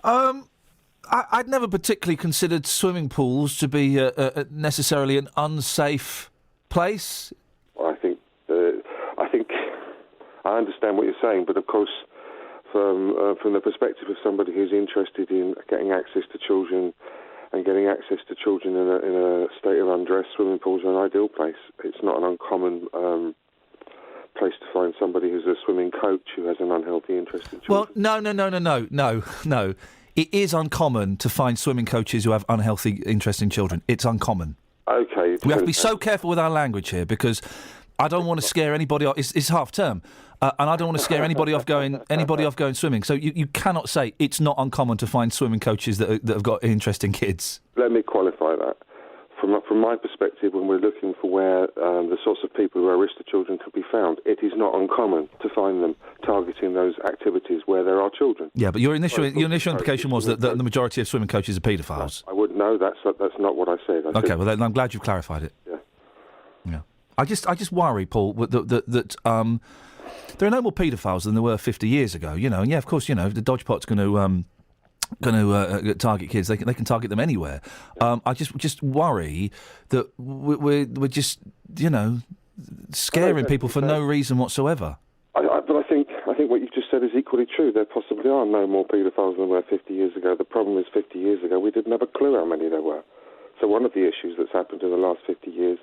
I'd never particularly considered swimming pools to be necessarily an unsafe place. Well, I think I understand what you're saying, but of course, from the perspective of somebody who's interested in getting access to children and getting access to children in a state of undress, swimming pools are an ideal place. It's not an uncommon place to find somebody who's a swimming coach who has an unhealthy interest in children. Well, no. It is uncommon to find swimming coaches who have unhealthy interest in children. It's uncommon. Okay. We have to be so careful with our language here because I don't want to scare anybody off. It's half term, and I don't want to scare anybody off going swimming. So you cannot say it's not uncommon to find swimming coaches that have got interest in kids. Let me qualify that. From my perspective, when we're looking for where the sorts of people who are at risk to children can be found, it is not uncommon to find them targeting those activities where there are children. Yeah, but your initial implication was that the majority of swimming coaches are paedophiles. I wouldn't know. That's not what I said. Well, then I'm glad you've clarified it. Yeah. I just worry, Paul, that there are no more paedophiles than there were 50 years ago. You know, and of course, the Dodgepot's going to target kids. They can target them anywhere. I just worry that we're just scaring people for no reason whatsoever. But I think what you've just said is equally true. There possibly are no more paedophiles than there were 50 years ago. The problem is 50 years ago we didn't have a clue how many there were. So one of the issues that's happened in the last 50 years...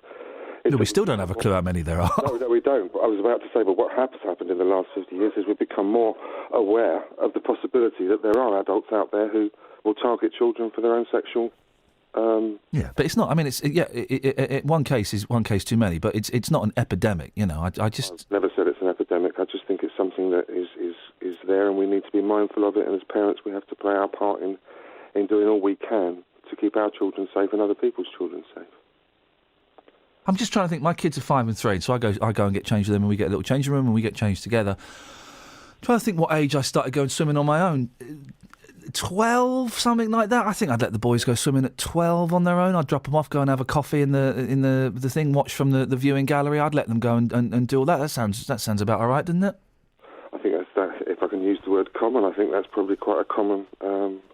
No, we still don't have a clue how many there are. No, we don't. But I was about to say, but what has happened in the last 50 years is we've become more aware of the possibility that there are adults out there who will target children for their own sexual... Yeah, but it's not. I mean, one case is one case too many, but it's not an epidemic. You know, I just I've never said it's an epidemic. I just think it's something that is there, and we need to be mindful of it. And as parents, we have to play our part in doing all we can to keep our children safe and other people's children safe. I'm just trying to think. My kids are 5 and 3, so I go and get changed with them, and we get a little changing room, and we get changed together. I'm trying to think what age I started going swimming on my own. 12, something like that. I think I'd let the boys go swimming at 12 on their own. I'd drop them off, go and have a coffee in the thing, watch from the viewing gallery. I'd let them go and do all that. That sounds about all right, doesn't it? I think that, if I can use the word common, I think that's probably quite a common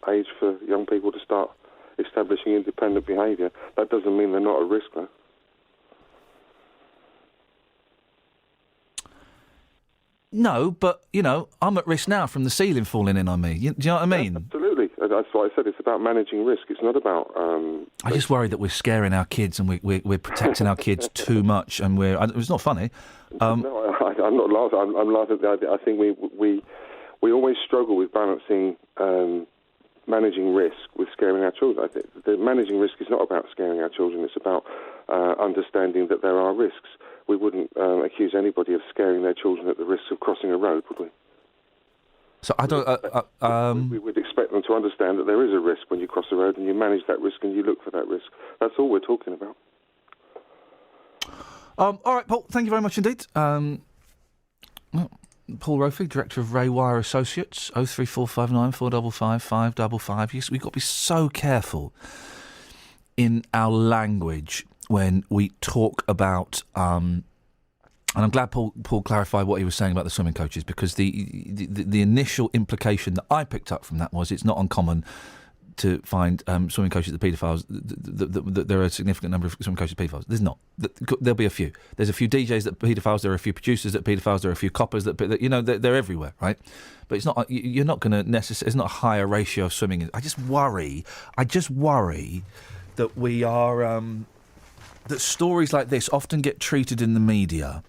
age for young people to start establishing independent behaviour. That doesn't mean they're not at risk, though. No, but, you know, I'm at risk now from the ceiling falling in on me. Do you know what I mean? Yeah, absolutely. That's what I said. It's about managing risk. It's not about... I just worry that we're scaring our kids and we're protecting our kids too much, and it's not funny. No, I'm not laughing. I'm laughing at the idea. I think we always struggle with balancing managing risk with scaring our children. I think the managing risk is not about scaring our children. It's about understanding that there are risks. We wouldn't accuse anybody of scaring their children at the risk of crossing a road, would we? So I don't... We would expect them to understand that there is a risk when you cross the road, and you manage that risk and you look for that risk. That's all we're talking about. All right, Paul, thank you very much indeed. Paul Rofi, Director of Ray Wire Associates, 03459 455 555. Yes, we've got to be so careful in our language when we talk about... and I'm glad Paul clarified what he was saying about the swimming coaches, because the initial implication that I picked up from that was it's not uncommon to find swimming coaches that are paedophiles. That there are a significant number of swimming coaches that are paedophiles. There's not. There'll be a few. There's a few DJs that are paedophiles. There are a few producers that are paedophiles. There are a few coppers that you know, they're everywhere, right? But it's not. You're not going to necessarily. It's not a higher ratio of swimming. I just worry that we are. That stories like this often get treated in the media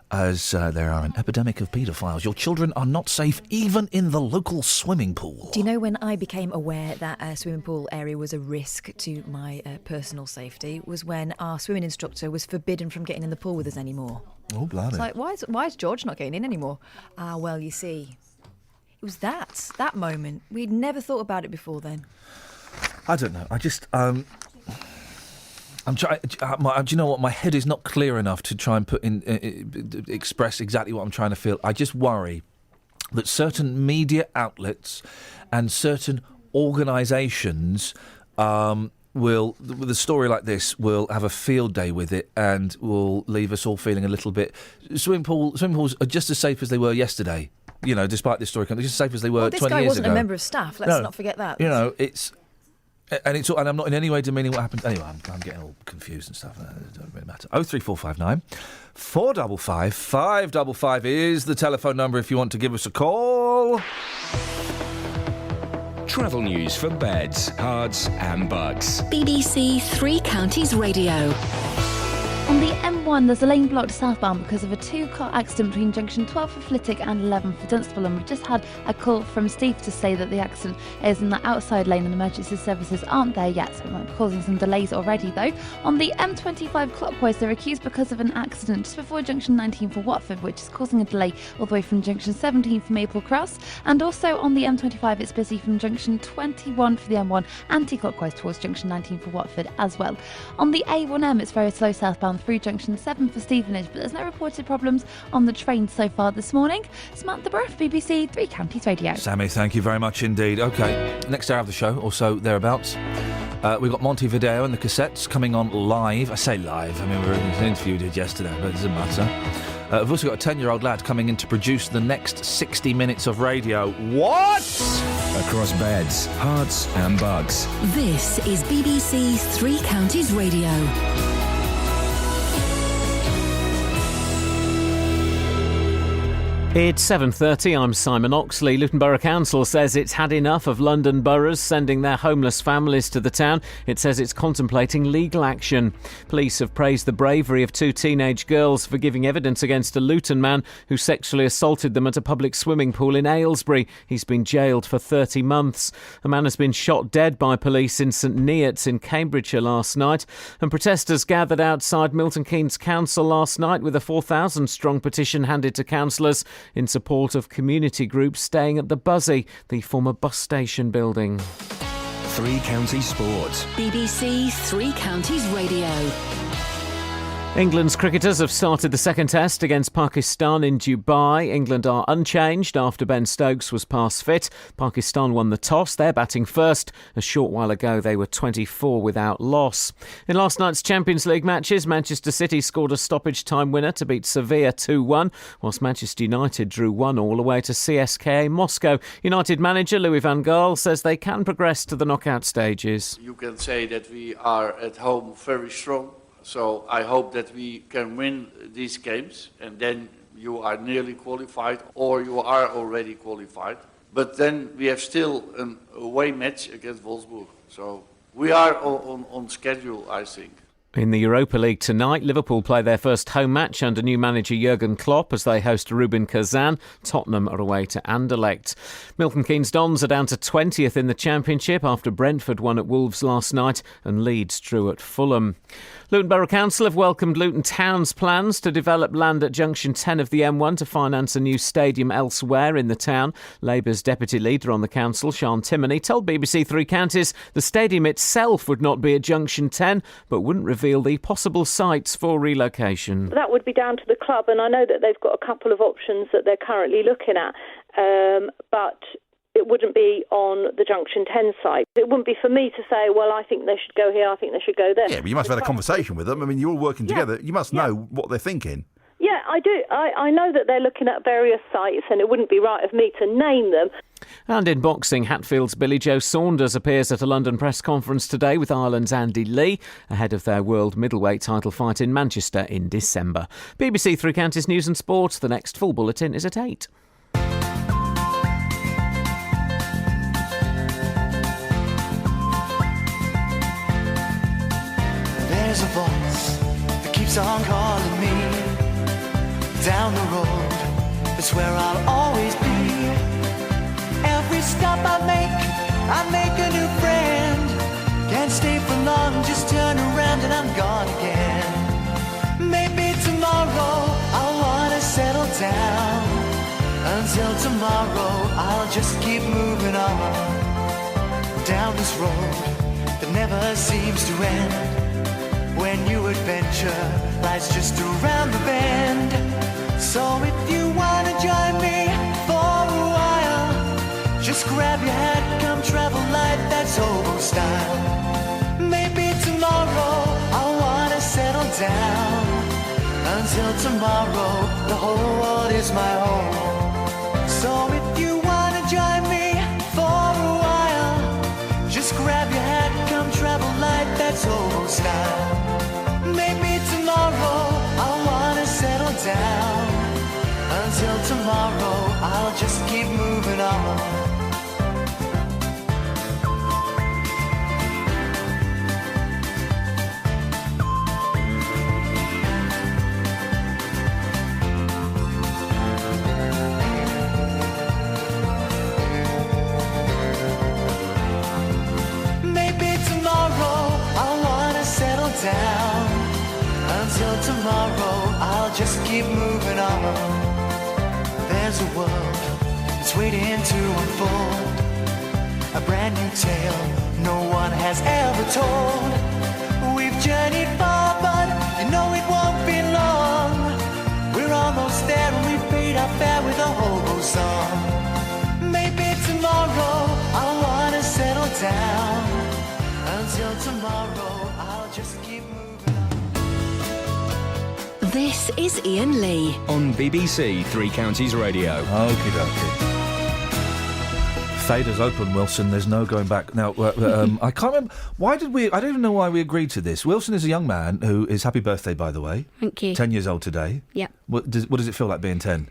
as there are an epidemic of paedophiles. Your children are not safe even in the local swimming pool. Do you know when I became aware that a swimming pool area was a risk to my personal safety was when our swimming instructor was forbidden from getting in the pool with us anymore. Oh, bloody. It's like, why is George not getting in anymore? Well, you see, it was that moment. We'd never thought about it before then. I don't know. I just... I'm trying. Do you know what? My head is not clear enough to try and express exactly what I'm trying to feel. I just worry that certain media outlets and certain organisations will, with a story like this, will have a field day with it and will leave us all feeling a little bit. Swimming pools are just as safe as they were yesterday. You know, despite this story, they're just as safe as they were 20 years ago. This guy wasn't a member of staff. Let's not forget that. You know, And I'm not in any way demeaning what happened. Anyway, I'm getting all confused and stuff. It doesn't really matter. 03459 455 555 is the telephone number if you want to give us a call. Travel news for beds, cards and bugs. BBC Three Counties Radio. On the M1, there's a lane blocked southbound because of a two-car accident between junction 12 for Flitwick and 11 for Dunstable, and we just had a call from Steve to say that the accident is in the outside lane and emergency services aren't there yet, so it might be causing some delays already though. On the M25 clockwise, they're accused because of an accident just before junction 19 for Watford, which is causing a delay all the way from junction 17 for Maple Cross, and also on the M25 it's busy from junction 21 for the M1 anti-clockwise towards junction 19 for Watford as well. On the A1M it's very slow southbound through junction 7 for Stevenage, but there's no reported problems on the train so far this morning. Samantha Bruff, BBC Three Counties Radio. Sammy, thank you very much indeed. OK, next hour of the show, or so thereabouts, we've got Montevideo and the Cassettes coming on live. I say live, I mean, we were interviewed yesterday, but it doesn't matter. We've also got a 10-year-old lad coming in to produce the next 60 minutes of radio. What? Across beds, hearts and bugs. This is BBC Three Counties Radio. It's 7:30, I'm Simon Oxley. Luton Borough Council says it's had enough of London boroughs sending their homeless families to the town. It says it's contemplating legal action. Police have praised the bravery of 2 teenage girls for giving evidence against a Luton man who sexually assaulted them at a public swimming pool in Aylesbury. He's been jailed for 30 months. A man has been shot dead by police in St Neots in Cambridgeshire last night. And protesters gathered outside Milton Keynes Council last night with a 4,000-strong petition handed to councillors in support of community groups staying at the Buzzy, the former bus station building. 3 Counties Sports. BBC 3 Counties Radio. England's cricketers have started the second test against Pakistan in Dubai. England are unchanged after Ben Stokes was past fit. Pakistan won the toss. They're batting first. A short while ago, they were 24 without loss. In last night's Champions League matches, Manchester City scored a stoppage time winner to beat Sevilla 2-1, whilst Manchester United drew 1-1 away to CSKA Moscow. United manager Louis van Gaal says they can progress to the knockout stages. You can say that we are at home very strong. So I hope that we can win these games, and then you are nearly qualified or you are already qualified. But then we have still an away match against Wolfsburg. So we are on schedule, I think. In the Europa League tonight, Liverpool play their first home match under new manager Jurgen Klopp as they host Rubin Kazan. Tottenham are away to Anderlecht. Milton Keynes Dons are down to 20th in the Championship after Brentford won at Wolves last night and Leeds drew at Fulham. Luton Borough Council have welcomed Luton Town's plans to develop land at Junction 10 of the M1 to finance a new stadium elsewhere in the town. Labour's deputy leader on the council, Sian Timoney, told BBC 3 Counties the stadium itself would not be at Junction 10, but wouldn't reveal the possible sites for relocation. That would be down to the club, and I know that they've got a couple of options that they're currently looking at, but it wouldn't be on the Junction 10 site. It wouldn't be for me to say, well, I think they should go here, I think they should go there. Yeah, but you must have had a conversation with them. I mean, you're all working together. You must know what they're thinking. Yeah, I do. I know that they're looking at various sites, and it wouldn't be right of me to name them. And in boxing, Hatfield's Billy Joe Saunders appears at a London press conference today with Ireland's Andy Lee, ahead of their world middleweight title fight in Manchester in December. BBC 3 Counties News and Sport. The next full bulletin is at 8. There's a voice that keeps on calling me down the road. It's where I'll always be. Every stop I make a new friend. Can't stay for long, just turn around and I'm gone again. Maybe tomorrow I'll wanna settle down. Until tomorrow I'll just keep moving on down this road that never seems to end. When new adventure lies just around the bend. So if you wanna join me for a while, just grab your hat, come travel light, that's old style. Maybe tomorrow I'll wanna settle down. Until tomorrow, the whole world is my home. So if you wanna join me for a while, just grab your hat, come travel light, that's old style. Maybe tomorrow I'll wanna settle down. Until tomorrow, I'll just keep moving on. Down. Until tomorrow, I'll just keep moving on. There's a world that's waiting to unfold, a brand new tale no one has ever told. We've journeyed far, but you know it won't be long. We're almost there and we've paid our fare with a hobo song. Maybe tomorrow I'll wanna settle down. Until tomorrow, I'll just keep moving on. This is Iain Lee on BBC 3 Counties Radio. Okie dokie. Fader's open, Wilson. There's no going back. Now, I can't remember. Why did we... I don't even know why we agreed to this. Wilson is a young man who is... Happy birthday, by the way. Thank you. 10 years old today. Yeah. What does it feel like being 10?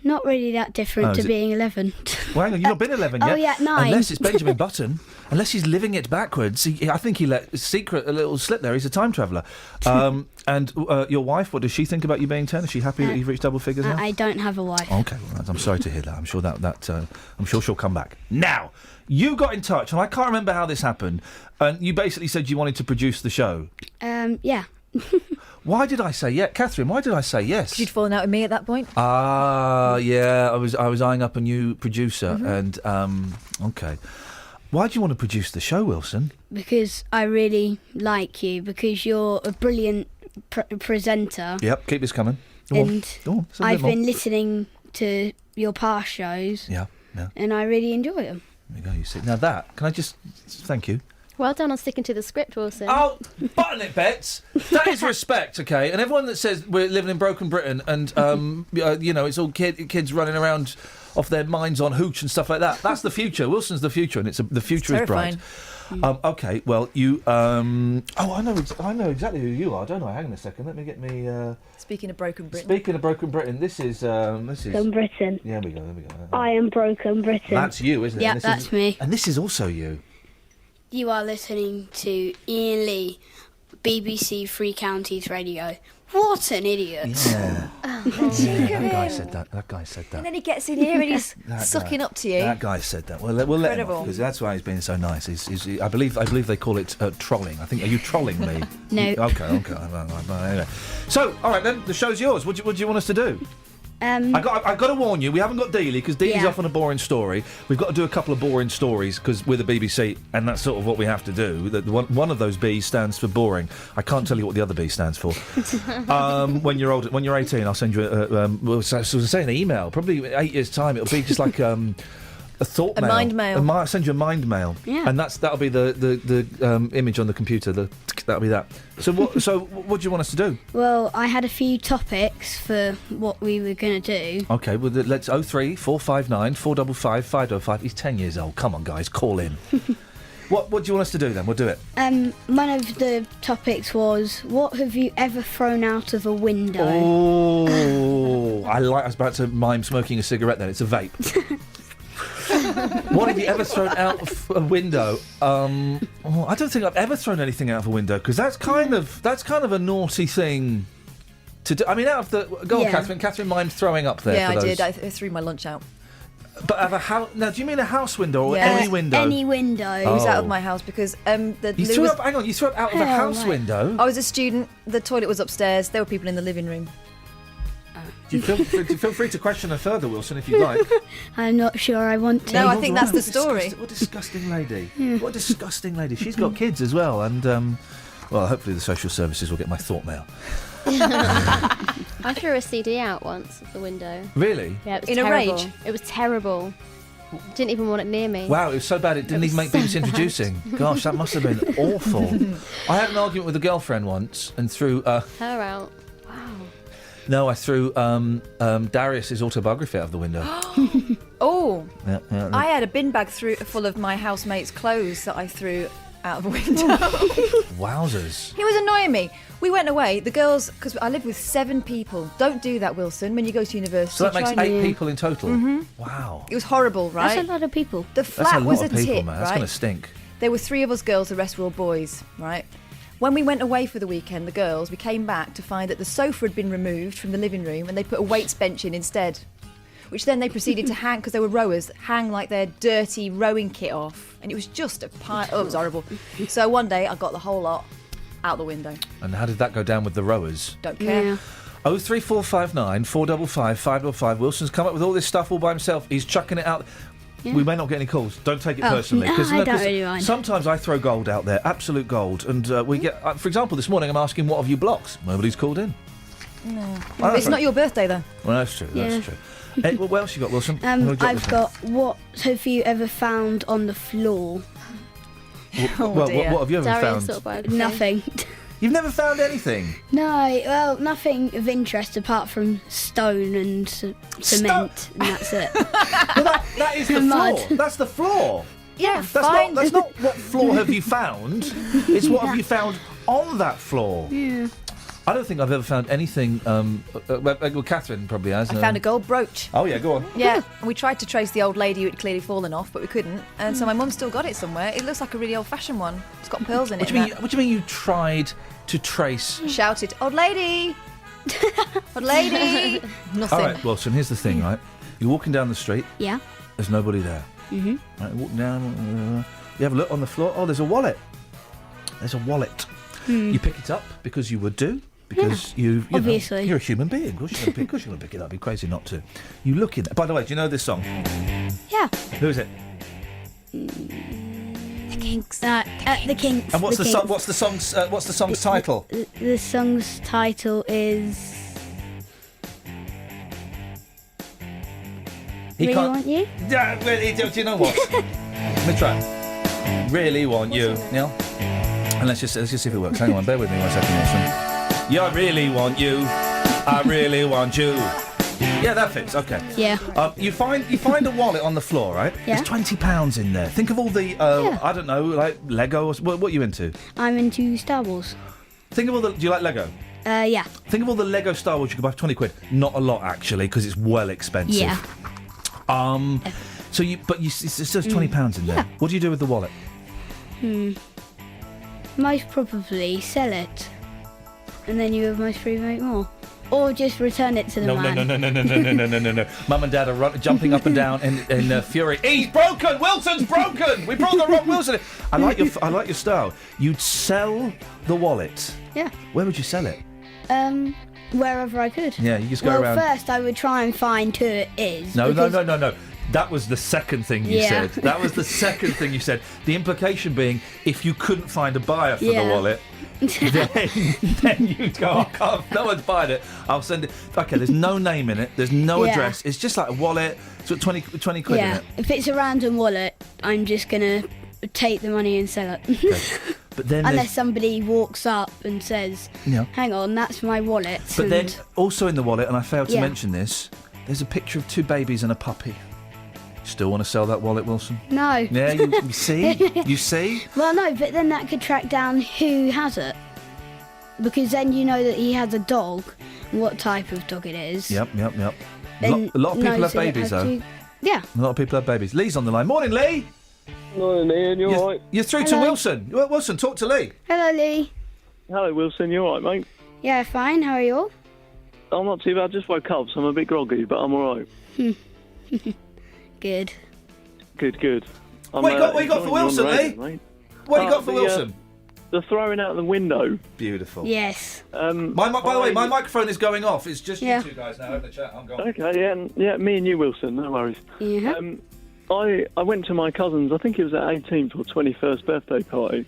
Not really that different to being 11. Well, hang on, you've not been 11 yet. Oh, yeah, 9. Unless it's Benjamin Button. Unless he's living it backwards. I think he let a little slip there. He's a time traveller. And your wife, what does she think about you being 10? Is she happy that you've reached double figures now? I don't have a wife. Okay, well, I'm sorry to hear that. I'm sure I'm sure she'll come back. Now, you got in touch, and I can't remember how this happened. And you basically said you wanted to produce the show. Yeah. Why did I say yes, Catherine? Why did I say yes? 'Cause you'd fallen out with me at that point. Yeah. I was eyeing up a new producer, and okay. Why do you want to produce the show, Wilson? Because I really like you, because you're a brilliant presenter. Yep, keep this coming. I've been listening to your past shows. Yeah. And I really enjoy them. There you go, you see. Now can I just thank you? Well done on sticking to the script, Wilson. Oh, button it, Bets. That is respect, okay? And everyone that says we're living in broken Britain and, it's all kids running around off their minds on hooch and stuff like that, that's the future. Wilson's the future, and the future is bright. Okay, well, you... I know exactly who you are, don't I? Hang on a second, let me get me... Speaking of broken Britain. Speaking of broken Britain, this is... Broken Britain. Yeah, there we go. I am broken Britain. That's you, isn't it? Yeah, that's me. And this is also you. You are listening to Iain Lee, BBC Three Counties Radio. What an idiot. Yeah. That guy said that. And then he gets in here and he's sucking up to you. That guy said that. Well, we'll let him off, because that's why he's being so nice. I believe they call it trolling. I think. Are you trolling me? No. Okay. Anyway. So, all right then, the show's yours. What do you want us to do? I got to warn you, we haven't got Dealey, because Dealey's off on a boring story. We've got to do a couple of boring stories, because we're the BBC, and that's sort of what we have to do. One of those B's stands for boring. I can't tell you what the other B stands for. When you're 18, I'll send you an email. Probably 8 years' time, it'll be just like... a thought mail. Mind mail. I'll send you a mind mail. Yeah. And that'll be the image on the computer. That'll be that. So what do you want us to do? Well, I had a few topics for what we were going to do. Okay, well, let's 03 459 455 505. He's 10 years old. Come on, guys, call in. What do you want us to do then? We'll do it. One of the topics was, what have you ever thrown out of a window? Oh, I was about to mime smoking a cigarette then. It's a vape. What have you ever thrown out of a window? I don't think I've ever thrown anything out of a window, because that's kind of a naughty thing to do. I mean, out of the... Go on, Catherine. Catherine mimed throwing up there. Yeah, I did. I threw my lunch out. But of a house... Now, do you mean a house window or any window? Any window. It was out of my house because... You threw up out of a house window? I was a student. The toilet was upstairs. There were people in the living room. Do you feel free to question her further, Wilson, if you like? I'm not sure I want to. No, I think that's the story. What a disgusting lady. Yeah. What a disgusting lady. She's got kids as well, and, hopefully the social services will get my thought mail. I threw a CD out once of the window. Really? Yeah, it was in terrible. a rage? It was terrible. Didn't even want it near me. Wow, it was so bad it didn't even make BBC Introducing. Gosh, that must have been awful. I had an argument with a girlfriend once and threw... Her out. Wow. No, I threw Darius's autobiography out of the window. Oh! Yeah. I had a bin bag full of my housemate's clothes that I threw out of a window. Wowzers. He was annoying me. We went away, the girls, because I live with 7 people. Don't do that, Wilson, when you go to university. So that makes 8 people in total? Mm-hmm. Wow. It was horrible, right? That's a lot of people. The flat was a tip, man. right? That's going to stink. There were 3 of us girls, the rest were all boys, right? When we went away for the weekend, the girls, we came back to find that the sofa had been removed from the living room and they put a weights bench in instead, which then they proceeded to hang, because they were rowers, hang like their dirty rowing kit off. And it was just a pile. Oh, it was horrible. So one day I got the whole lot out the window. And how did that go down with the rowers? Don't care. Yeah. 03459 455 555. Wilson's come up with all this stuff all by himself. He's chucking it out. Yeah. We may not get any calls. Don't take it personally. No, I don't really mind. Sometimes I throw gold out there, absolute gold. And we get, for example, this morning I'm asking, what have you blocked? Nobody's called in. No. It's not your birthday, though. Well, that's true. Yeah. That's true. What else you got, Wilson? I've got, what have you ever found on the floor? What have you ever found? Nothing. You've never found anything? No, well, nothing of interest apart from stone and cement, and that's it. Well, that is the mud. floor. That's the floor. Yeah, That's not what floor have you found. It's what have you found on that floor. Yeah. I don't think I've ever found anything. Well, Catherine probably has. I found a gold brooch. Oh yeah, go on. Yeah, and we tried to trace the old lady who had clearly fallen off, but we couldn't. And so my mum still got it somewhere. It looks like a really old-fashioned one. It's got pearls in What it. do you mean? What do you mean you tried to trace? Shouted, "Old lady, old lady!" Nothing. All right, Wilson. Here's the thing, right? You're walking down the street. Yeah. There's nobody there. Mhm. Right, walk down. You have a look on the floor. Oh, there's a wallet. There's a wallet. You pick it up because you would do. Because you obviously. You're a human being. Of course you're going to pick it up. You're crazy not to. You look in. By the way, do you know this song? Yeah. Who is it? The Kinks. The Kinks. And what's the Kinks. what's the song's title? The song's title is. He Really can't. Want You? Yeah, really, do you know what? Let me try. Really want you, Neil. And let's just see if it works. Hang on, bear with me 1 second, Wilson. Yeah, I really want you. I really want you. Yeah, that fits. Okay. Yeah. You find a wallet on the floor, right? Yeah. There's £20 in there. Think of all the I don't know, like Lego. What are you into? I'm into Star Wars. Think of all the. Do you like Lego? Yeah. Think of all the Lego Star Wars you could buy for 20 quid. Not a lot actually, because it's well expensive. Yeah. So there's £20 in there. Yeah. What do you do with the wallet? Most probably sell it, and then you have most free make more, or just return it to the man. No. Mum and Dad are jumping up and down in fury. He's broken. Wilson's broken. We brought the wrong Wilson. I like your style. You'd sell the wallet. Yeah. Where would you sell it? Wherever I could. Yeah, you just go around. Well, first I would try and find who it is. No. because- That was the second thing you Yeah. said. That was the second thing you said. The implication being, if you couldn't find a buyer for the Yeah. wallet, then you'd go, no one's buying it. I'll send it. Okay, there's no name in it. There's no Yeah. address. It's just like a wallet. It's got 20 quid in Yeah. it. If it's a random wallet, I'm just gonna take the money and sell it. But then Unless somebody walks up and says, Yeah. "Hang on, that's my wallet." But and then also in the wallet, and I failed to Yeah. mention this, there's a picture of 2 babies and a puppy. Still want to sell that wallet, Wilson? no. Yeah, you see? You see? Well, no, but then that could track down who has it, because then you know that he has a dog, and what type of dog it is. Yep. A lot And of people knows have that it babies, has though. to- Yeah. A lot of people have babies. Lee's on the line. Morning, Lee! Morning, Ian. You all right? You're through to Hello. Wilson. Wilson, talk to Lee. Hello, Lee. Hello, Wilson. You all right, mate? Yeah, fine. How are you all? I'm not too bad. Just woke up, so I'm a bit groggy, but I'm all right. Good. Good. What you got for Wilson, Lee? What you got for Wilson? The throwing out the window. Beautiful. Yes. By the way, my microphone is going off. It's just Yeah. you two guys now in the chat. I'm gone. Okay, yeah, me and you, Wilson. No worries. Yeah. I went to my cousin's. I think it was her 18th or 21st birthday party,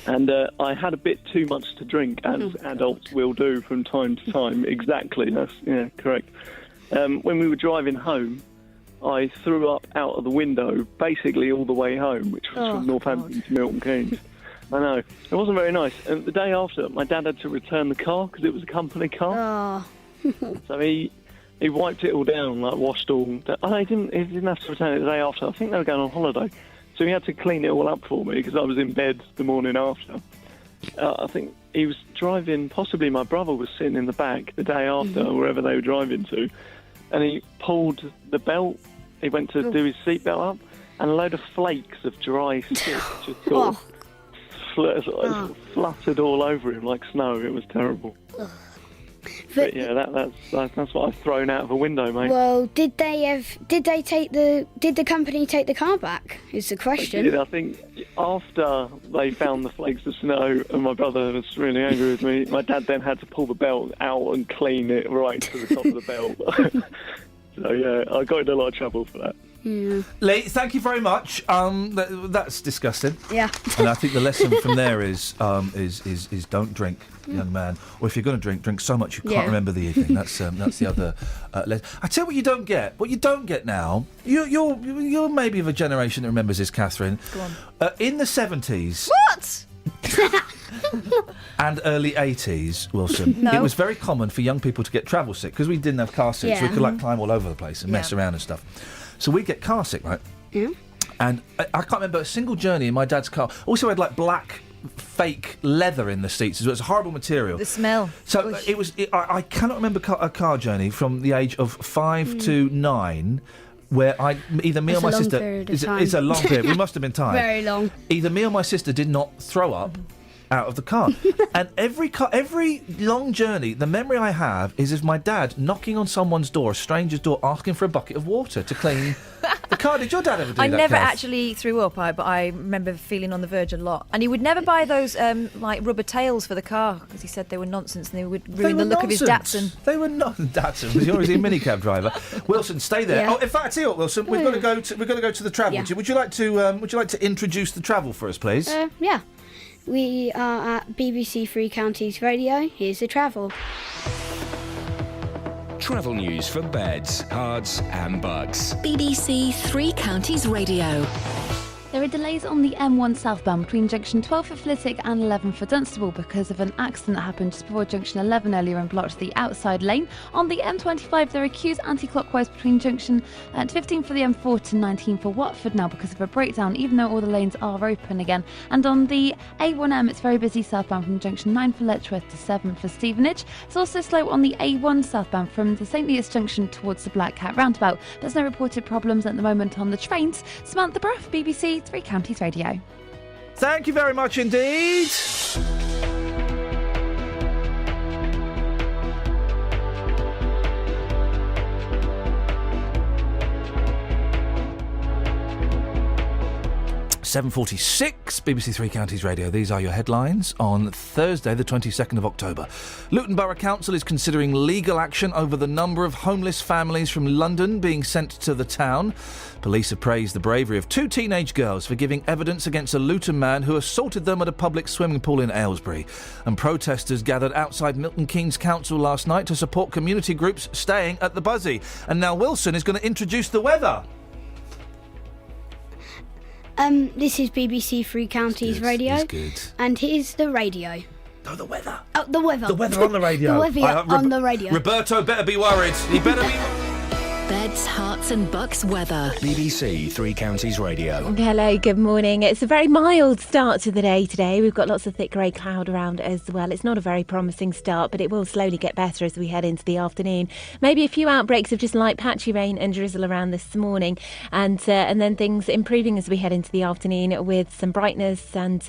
and I had a bit too much to drink, as adults will do from time to time. Exactly. That's correct. When we were driving home, I threw up out of the window, basically all the way home, which was from Northampton to Milton Keynes. I know. It wasn't very nice. And the day after, my dad had to return the car because it was a company car. So he wiped it all down, like washed all. Oh, he didn't have to return it the day after. I think they were going on holiday. So he had to clean it all up for me because I was in bed the morning after. I think he was driving, possibly my brother was sitting in the back the day after, wherever they were driving to. And he pulled the belt. He went to do his seatbelt up, and a load of flakes of dry spit just sort of fluttered all over him like snow. It was terrible. But yeah, that's what I've thrown out of a window, mate. Well, did the company take the car back? Is the question. I think after they found the flakes of snow and my brother was really angry with me, my dad then had to pull the belt out and clean it right to the top of the belt. So yeah, I got in a lot of trouble for that. Yeah. Lee, thank you very much. That's disgusting. Yeah. And I think the lesson from there is don't drink, young man. Or if you're going to drink so much you can't remember the evening. That's the other. I tell you what you don't get. What you don't get now. You're maybe of a generation that remembers this, Catherine. Go on. In the 70s. What? And early 80s, Wilson, No. it was very common for young people to get travel sick because we didn't have car seats. Yeah. We could climb all over the place and mess around and stuff. So we'd get car sick, right? Yeah. And I can't remember a single journey in my dad's car. Also had black fake leather in the seats as well. It's a horrible material. The smell. So I cannot remember a car journey from the age of 5 to 9 where either me or my sister... It's a long period. We must have been tired. Very long. Either me or my sister did not throw up out of the car. And every long journey, the memory I have is of my dad knocking on someone's door, a stranger's door, asking for a bucket of water to clean the car. Did your dad ever do that? I never Kath? actually threw up, but I remember feeling on the verge a lot. And he would never buy those like rubber tails for the car because he said they were nonsense and they would ruin the look of his Datsun. They were not Datsun. Was he always a minicab driver? Wilson, stay there. Yeah. Oh, in fact, I tell you what, Wilson, we've got to go to the travel. Yeah. Would you like to introduce the travel for us, please? Yeah. We are at BBC Three Counties Radio. Here's the travel. Travel news for beds, cards and bugs. BBC Three Counties Radio. There are delays on the M1 southbound between junction 12 for Flitwick and 11 for Dunstable because of an accident that happened just before junction 11 earlier and blocked the outside lane. On the M25, there are queues anti-clockwise between junction 15 for the M4 to 19 for Watford now because of a breakdown, even though all the lanes are open again. And on the A1M, it's very busy southbound from junction 9 for Letchworth to 7 for Stevenage. It's also slow on the A1 southbound from the St Leas junction towards the Black Cat roundabout. There's no reported problems at the moment on the trains. Samantha Bruff, BBC Three Counties Radio. Thank you very much indeed. 7:46, BBC Three Counties Radio. These are your headlines on Thursday, the 22nd of October. Luton Borough Council is considering legal action over the number of homeless families from London being sent to the town. Police have praised the bravery of 2 teenage girls for giving evidence against a Luton man who assaulted them at a public swimming pool in Aylesbury. And protesters gathered outside Milton Keynes Council last night to support community groups staying at the Buzzy. And now Wilson is going to introduce the weather. This is BBC Three Counties Radio. It's good. And here's the radio. Oh, the weather. Oh, the weather. The weather on the radio. The weather on the radio. Roberto better be worried. He better be... Beds, Herts and Bucks weather. BBC Three Counties Radio. Hello, good morning. It's a very mild start to the day today. We've got lots of thick grey cloud around as well. It's not a very promising start, but it will slowly get better as we head into the afternoon. Maybe a few outbreaks of just light patchy rain and drizzle around this morning, and then things improving as we head into the afternoon with some brightness and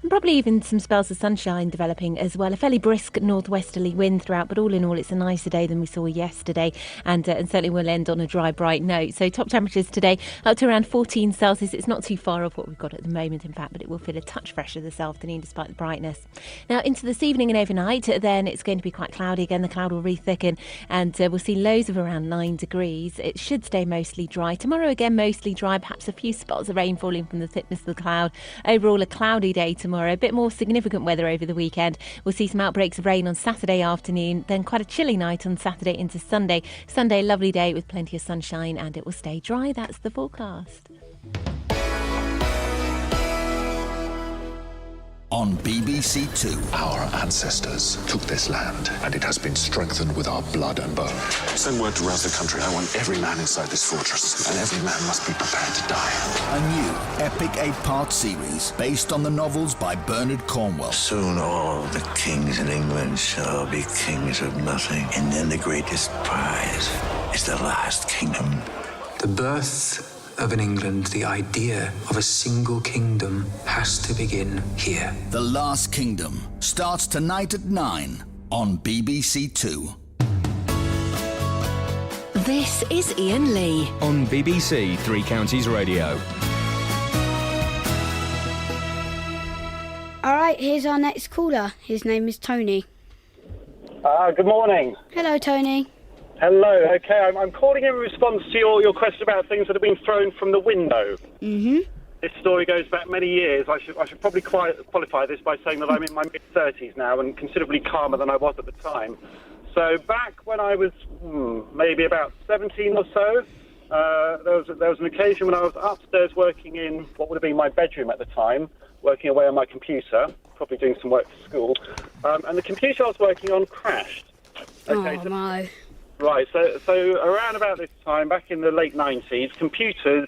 probably even some spells of sunshine developing as well. A fairly brisk northwesterly wind throughout, but all in all, it's a nicer day than we saw yesterday, and certainly will end on a dry, bright note. So top temperatures today up to around 14 Celsius. It's not too far off what we've got at the moment, in fact, but it will feel a touch fresher this afternoon despite the brightness. Now into this evening and overnight, then it's going to be quite cloudy again. The cloud will re-thicken and we'll see lows of around 9 degrees. It should stay mostly dry. Tomorrow again mostly dry, perhaps a few spots of rain falling from the thickness of the cloud. Overall a cloudy day tomorrow, a bit more significant weather over the weekend. We'll see some outbreaks of rain on Saturday afternoon, then quite a chilly night on Saturday into Sunday. Sunday, lovely day with plenty of sunshine and it will stay dry. That's the forecast. On BBC Two. Our ancestors took this land, and it has been strengthened with our blood and bone. Send word to rouse the country. I want every man inside this fortress, and every man must be prepared to die. A new, epic 8-part series based on the novels by Bernard Cornwell. Soon all the kings in England shall be kings of nothing, and then the greatest prize is the last kingdom. The birth of an England, the idea of a single kingdom has to begin here. The Last Kingdom starts tonight at 9 on BBC Two. This is Iain Lee. On BBC Three Counties Radio. All right, here's our next caller. His name is Tony. Good morning. Hello, Tony. Hello, okay, I'm calling in response to your question about things that have been thrown from the window. Mm-hmm. This story goes back many years. I should probably qualify this by saying that I'm in my mid-30s now and considerably calmer than I was at the time. So back when I was maybe about 17 or so, there was an occasion when I was upstairs working in what would have been my bedroom at the time, working away on my computer, probably doing some work for school, and the computer I was working on crashed. Okay, no. Right, so around about this time, back in the late 90s, computers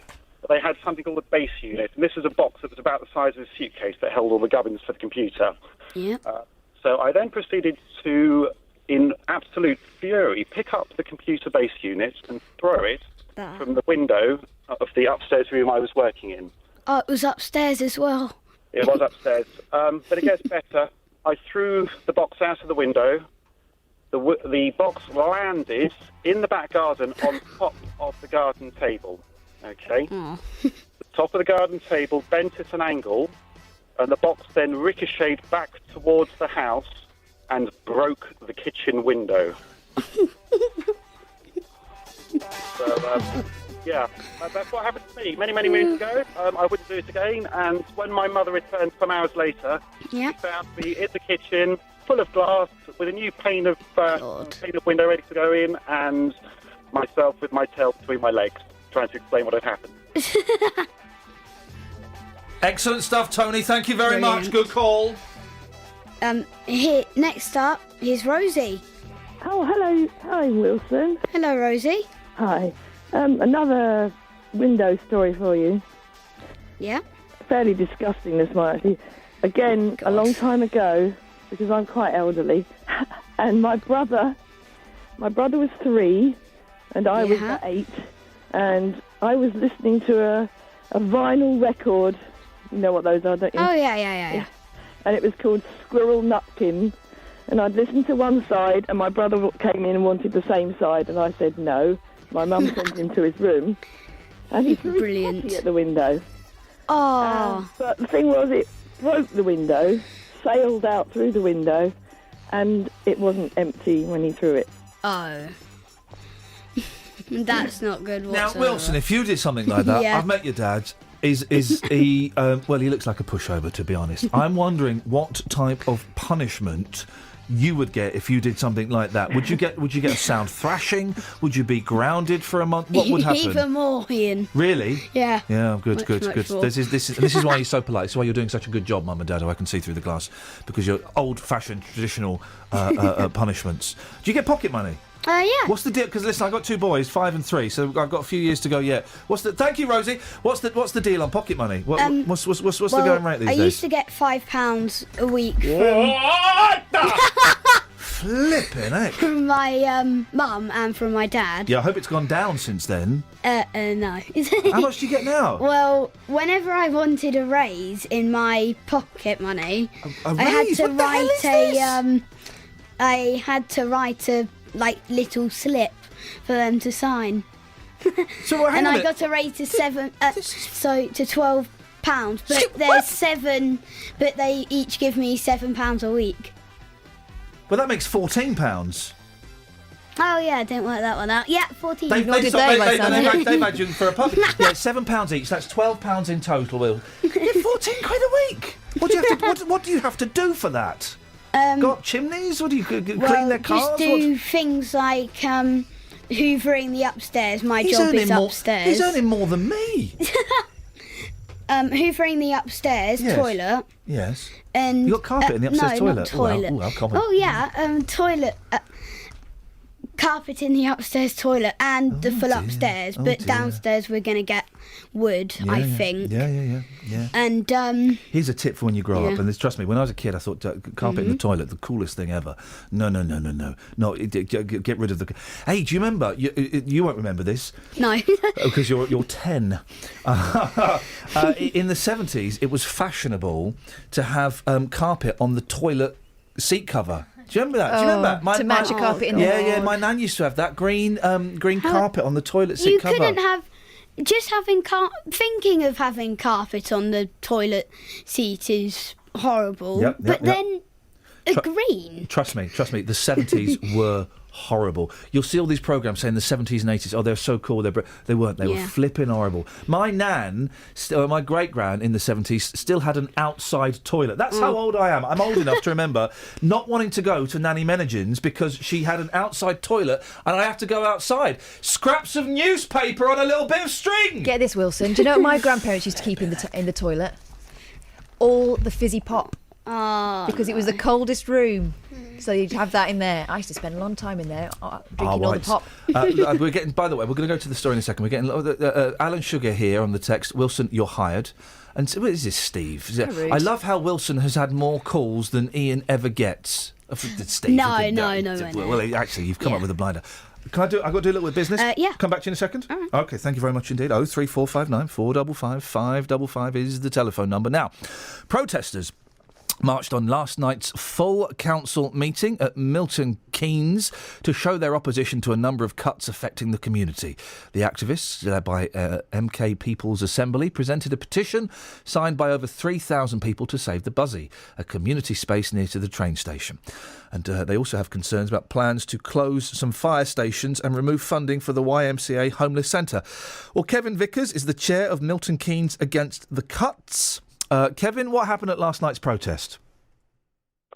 they had something called a base unit, and this was a box that was about the size of a suitcase that held all the gubbins for the computer. Yeah. So I then proceeded to, in absolute fury, pick up the computer base unit and throw it from the window of the upstairs room I was working in. Oh, it was upstairs as well. It was upstairs. But it gets better. I threw the box out of the window. The box landed in the back garden on top of the garden table. Okay? The top of the garden table bent at an angle, and the box then ricocheted back towards the house and broke the kitchen window. Yeah, that's what happened to me many moons ago. I wouldn't do it again, and when my mother returned some hours later, she found me in the kitchen, full of glass, with a new pane of window ready to go in, and myself with my tail between my legs, trying to explain what had happened. Excellent stuff, Tony. Thank you very much. Good call. Here, next up, here's Rosie. Oh, hello. Hi, Wilson. Hello, Rosie. Hi. Another window story for you. Yeah? Fairly disgusting, this one, actually. Again, a long time ago, because I'm quite elderly, and my brother was 3, and I was 8, and I was listening to a vinyl record. You know what those are, don't you? Oh, yeah. And it was called Squirrel Nutkin. And I'd listened to one side, and my brother came in and wanted the same side, and I said no. My mum sent him to his room, and he threw his coffee at the window. Oh. But the thing was, it broke the window, sailed out through the window, and it wasn't empty when he threw it. Oh. That's not good Now, whatsoever. Wilson, if you did something like that, Yeah. I've met your dad. Is he? Well, he looks like a pushover, to be honest. I'm wondering what type of punishment you would get if you did something like that. Would you get a sound thrashing? Would you be grounded for a month? What would happen? Even more, Ian. Really? Yeah. Yeah, good. Much more. This is why you're so polite. This is why you're doing such a good job, Mum and Dad, who I can see through the glass, because you're old-fashioned, traditional punishments. Do you get pocket money? Yeah. What's the deal? Because listen, I've got 2 boys, 5 and 3, so I've got a few years to go yet. Thank you, Rosie. What's the deal on pocket money? What's the going rate these days? I used to get £5 a week Flipping heck. from my mum and from my dad. Yeah, I hope it's gone down since then. No. How much do you get now? Well, whenever I wanted a raise in my pocket money, A I had raise? to What the hell write is this? I had to write a little slip for them to sign. So hang and on I got a raise to to £12. But there's 7, but they each give me £7 a week. Well, that makes £14. Oh yeah, I didn't work that one out. Yeah, 14. They've had you for a pub. Yeah, £7 each. That's £12 in total. Will. Yeah, 14 quid a week. What do you have to do for that? Got chimneys? What do you clean their cars? Just do things like hoovering the upstairs. My job is upstairs. He's earning more than me. Hoovering the upstairs toilet. Yes. And you got carpet in the upstairs toilet. Not toilet. How common. Oh yeah, toilet. Carpet in the upstairs toilet and the full upstairs, but downstairs we're going to get wood, I think. Yeah. And here's a tip for when you grow up, and this, trust me, when I was a kid I thought carpet in the toilet, the coolest thing ever. No, get rid of the... Hey, do you remember, you won't remember this. No. Because you're 10. In the 70s it was fashionable to have carpet on the toilet seat cover. Do you remember that? Do you remember that? To match a carpet in the Yeah, my nan used to have that green carpet on the toilet seat cover. You couldn't have... Just thinking of having carpet on the toilet seat is horrible. But then green... Trust me, the 70s were horrible. You'll see all these programmes saying the 70s and 80s, oh, they're so cool. They weren't. They were flipping horrible. My nan, my great-gran in the 70s, still had an outside toilet. That's how old I am. I'm old enough to remember not wanting to go to Nanny Menegin's because she had an outside toilet and I have to go outside. Scraps of newspaper on a little bit of string! Get this, Wilson. Do you know what my grandparents used to keep in the toilet? All the fizzy pop Because it was the coldest room. So you'd have that in there. I used to spend a long time in there drinking all the pop. We're getting. By the way, we're going to go to the story in a second. We're getting Alan Sugar here on the text. Wilson, you're hired. And so, what is this, Steve? I love how Wilson has had more calls than Iain ever gets. Steve, No. Well, actually, you've come up with a blinder. Can I do? I've got to do a little bit of business. Yeah. Come back to you in a second. All right. Okay. Thank you very much indeed. 03459 455 555 is the telephone number. Now, protesters marched on last night's full council meeting at Milton Keynes to show their opposition to a number of cuts affecting the community. The activists, led by MK People's Assembly, presented a petition signed by over 3,000 people to save the Buzzy, a community space near to the train station. And they also have concerns about plans to close some fire stations and remove funding for the YMCA Homeless Centre. Well, Kevin Vickers is the chair of Milton Keynes Against the Cuts. Kevin, what happened at last night's protest?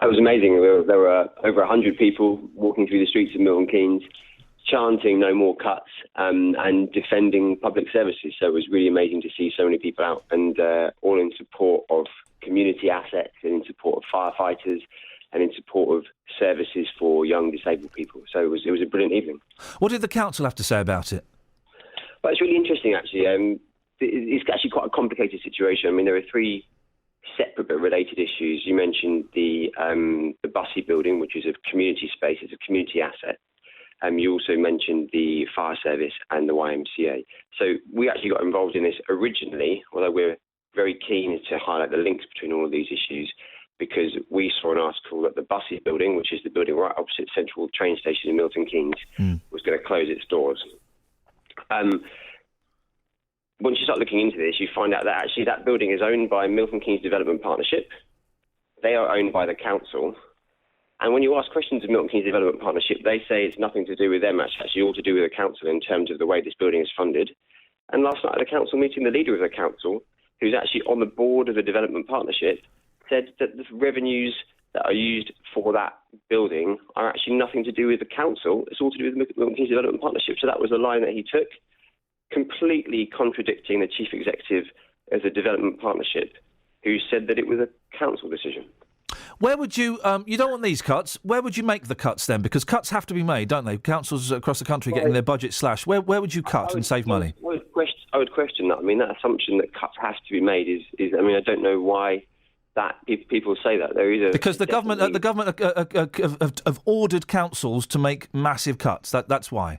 It was amazing. There were over 100 people walking through the streets of Milton Keynes, chanting no more cuts and defending public services. So it was really amazing to see so many people out and all in support of community assets and in support of firefighters and in support of services for young disabled people. So it was a brilliant evening. What did the council have to say about it? Well, it's really interesting, actually. It's actually quite a complicated situation. I mean, there are three separate but related issues. You mentioned the Bussey building, which is a community space, it's a community asset. You also mentioned the fire service and the YMCA. So we actually got involved in this originally, although we're very keen to highlight the links between all of these issues, because we saw an article that the Bussey building, which is the building right opposite Central train station in Milton Keynes, was going to close its doors. Once you start looking into this, you find out that actually that building is owned by Milton Keynes Development Partnership. They are owned by the council. And when you ask questions of Milton Keynes Development Partnership, they say it's nothing to do with them. It's actually all to do with the council in terms of the way this building is funded. And last night at a council meeting, the leader of the council, who's actually on the board of the Development Partnership, said that the revenues that are used for that building are actually nothing to do with the council. It's all to do with the Milton Keynes Development Partnership. So that was the line that he took, completely contradicting the chief executive of the Development Partnership, who said that it was a council decision. Where would you, you don't want these cuts, where would you make the cuts then? Because cuts have to be made, don't they? Councils across the country getting their budget slashed. Where would you cut and save money? I would question that. I mean, that assumption that cuts have to be made is I mean, I don't know why that people say that. There is because the government have ordered councils to make massive cuts. That's why.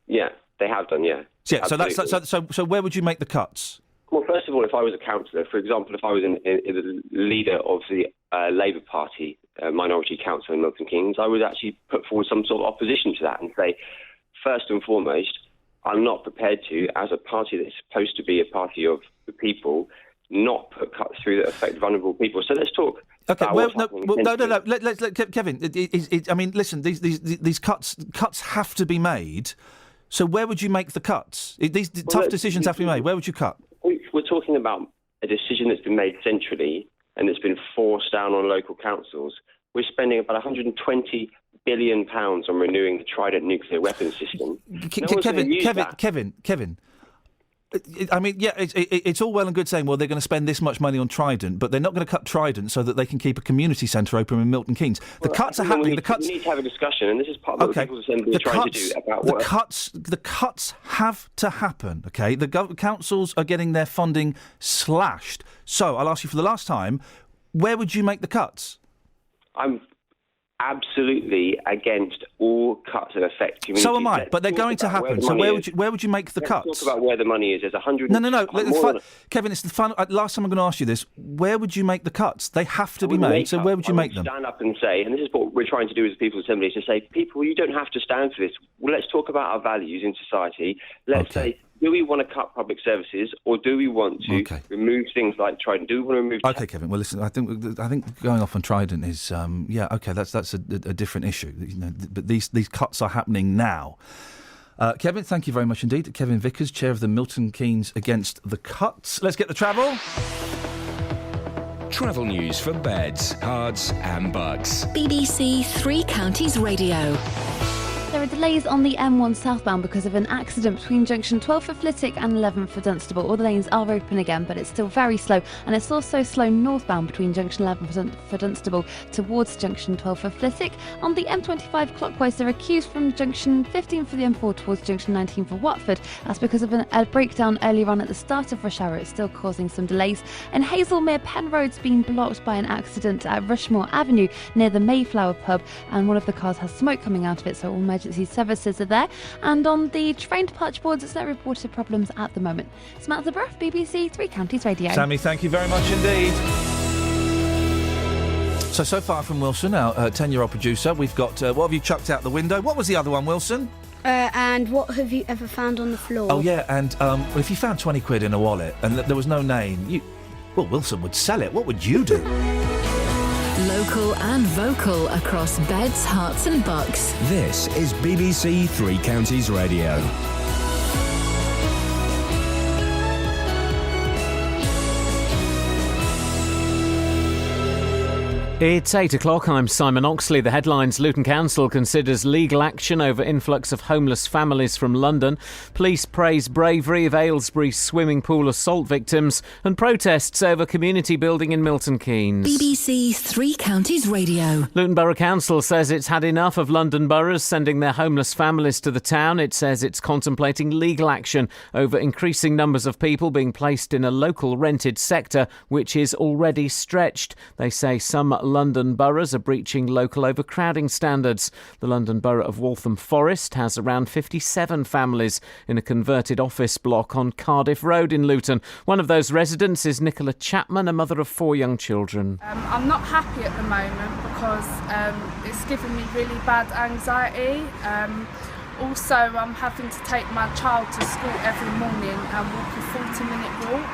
Yeah, they have done. Yeah. Yeah. So where would you make the cuts? Well, first of all, if I was a councillor, for example, if I was the leader of the Labour Party minority council in Milton Keynes, I would actually put forward some sort of opposition to that and say, first and foremost, I'm not prepared to, as a party that's supposed to be a party of the people, not put cuts through that affect vulnerable people. So let's talk. Okay. No. Let's Kevin. I mean, listen. These cuts have to be made. So where would you make the cuts? These tough decisions have to be made. Where would you cut? We're talking about a decision that's been made centrally and that's been forced down on local councils. We're spending about £120 billion on renewing the Trident nuclear weapons system. Kevin. I mean, yeah, it's all well and good saying, well, they're going to spend this much money on Trident, but they're not going to cut Trident so that they can keep a community centre open in Milton Keynes. The cuts are happening. We need to have a discussion, and this is part of what the People's Assembly are trying to do about the cuts have to happen. Okay, the councils are getting their funding slashed. So I'll ask you for the last time: where would you make the cuts? I'm absolutely against all cuts that affect communities. So am I, but they're going to happen. So where would you make the cuts? Let's talk about where the money is. There's 100. No. Kevin, it's the fun. Last time I'm going to ask you this: where would you make the cuts? They have to be made. So where would you make them? Stand up and say, and this is what we're trying to do as the People's Assembly, is to say, people, you don't have to stand for this. Well, let's talk about our values in society. Let's say, do we want to cut public services, or do we want to remove things like Trident? Do we want to remove? Okay, Kevin. Well, listen. I think going off on Trident is that's a different issue. You know, but these cuts are happening now. Kevin, thank you very much indeed. Kevin Vickers, chair of the Milton Keynes Against the Cuts. Let's get the travel. Travel news for beds, cards and bugs. BBC Three Counties Radio. There are delays on the M1 southbound because of an accident between junction 12 for Flitwick and 11 for Dunstable. All the lanes are open again, but it's still very slow, and it's also slow northbound between junction 11 for Dunstable towards junction 12 for Flitwick. On the M25 clockwise, there are queues from junction 15 for the M4 towards junction 19 for Watford. That's because of a breakdown earlier on at the start of rush hour. It's still causing some delays. And Hazelmere Penn Road's been blocked by an accident at Rushmore Avenue near the Mayflower pub, and one of the cars has smoke coming out of it, so all emergency services are there. And on the train departure boards, it's no reported problems at the moment. Samantha Bruff, BBC Three Counties Radio. Sammy, thank you very much indeed. So far from Wilson, our 10-year-old producer, we've got, what have you chucked out the window? What was the other one, Wilson? And what have you ever found on the floor? Oh, yeah, and if you found 20 quid in a wallet and there was no name, Wilson would sell it. What would you do? Local and vocal across Beds, Herts and Bucks. This is BBC Three Counties Radio. It's 8 o'clock. I'm Simon Oxley. The headlines: Luton Council considers legal action over influx of homeless families from London. Police praise bravery of Aylesbury swimming pool assault victims. And protests over community building in Milton Keynes. BBC Three Counties Radio. Luton Borough Council says it's had enough of London boroughs sending their homeless families to the town. It says it's contemplating legal action over increasing numbers of people being placed in a local rented sector which is already stretched. They say some London boroughs are breaching local overcrowding standards. The London Borough of Waltham Forest has around 57 families in a converted office block on Cardiff Road in Luton. One of those residents is Nicola Chapman, a mother of 4 young children. I'm not happy at the moment because it's given me really bad anxiety. Also, I'm having to take my child to school every morning and walk a 40-minute walk.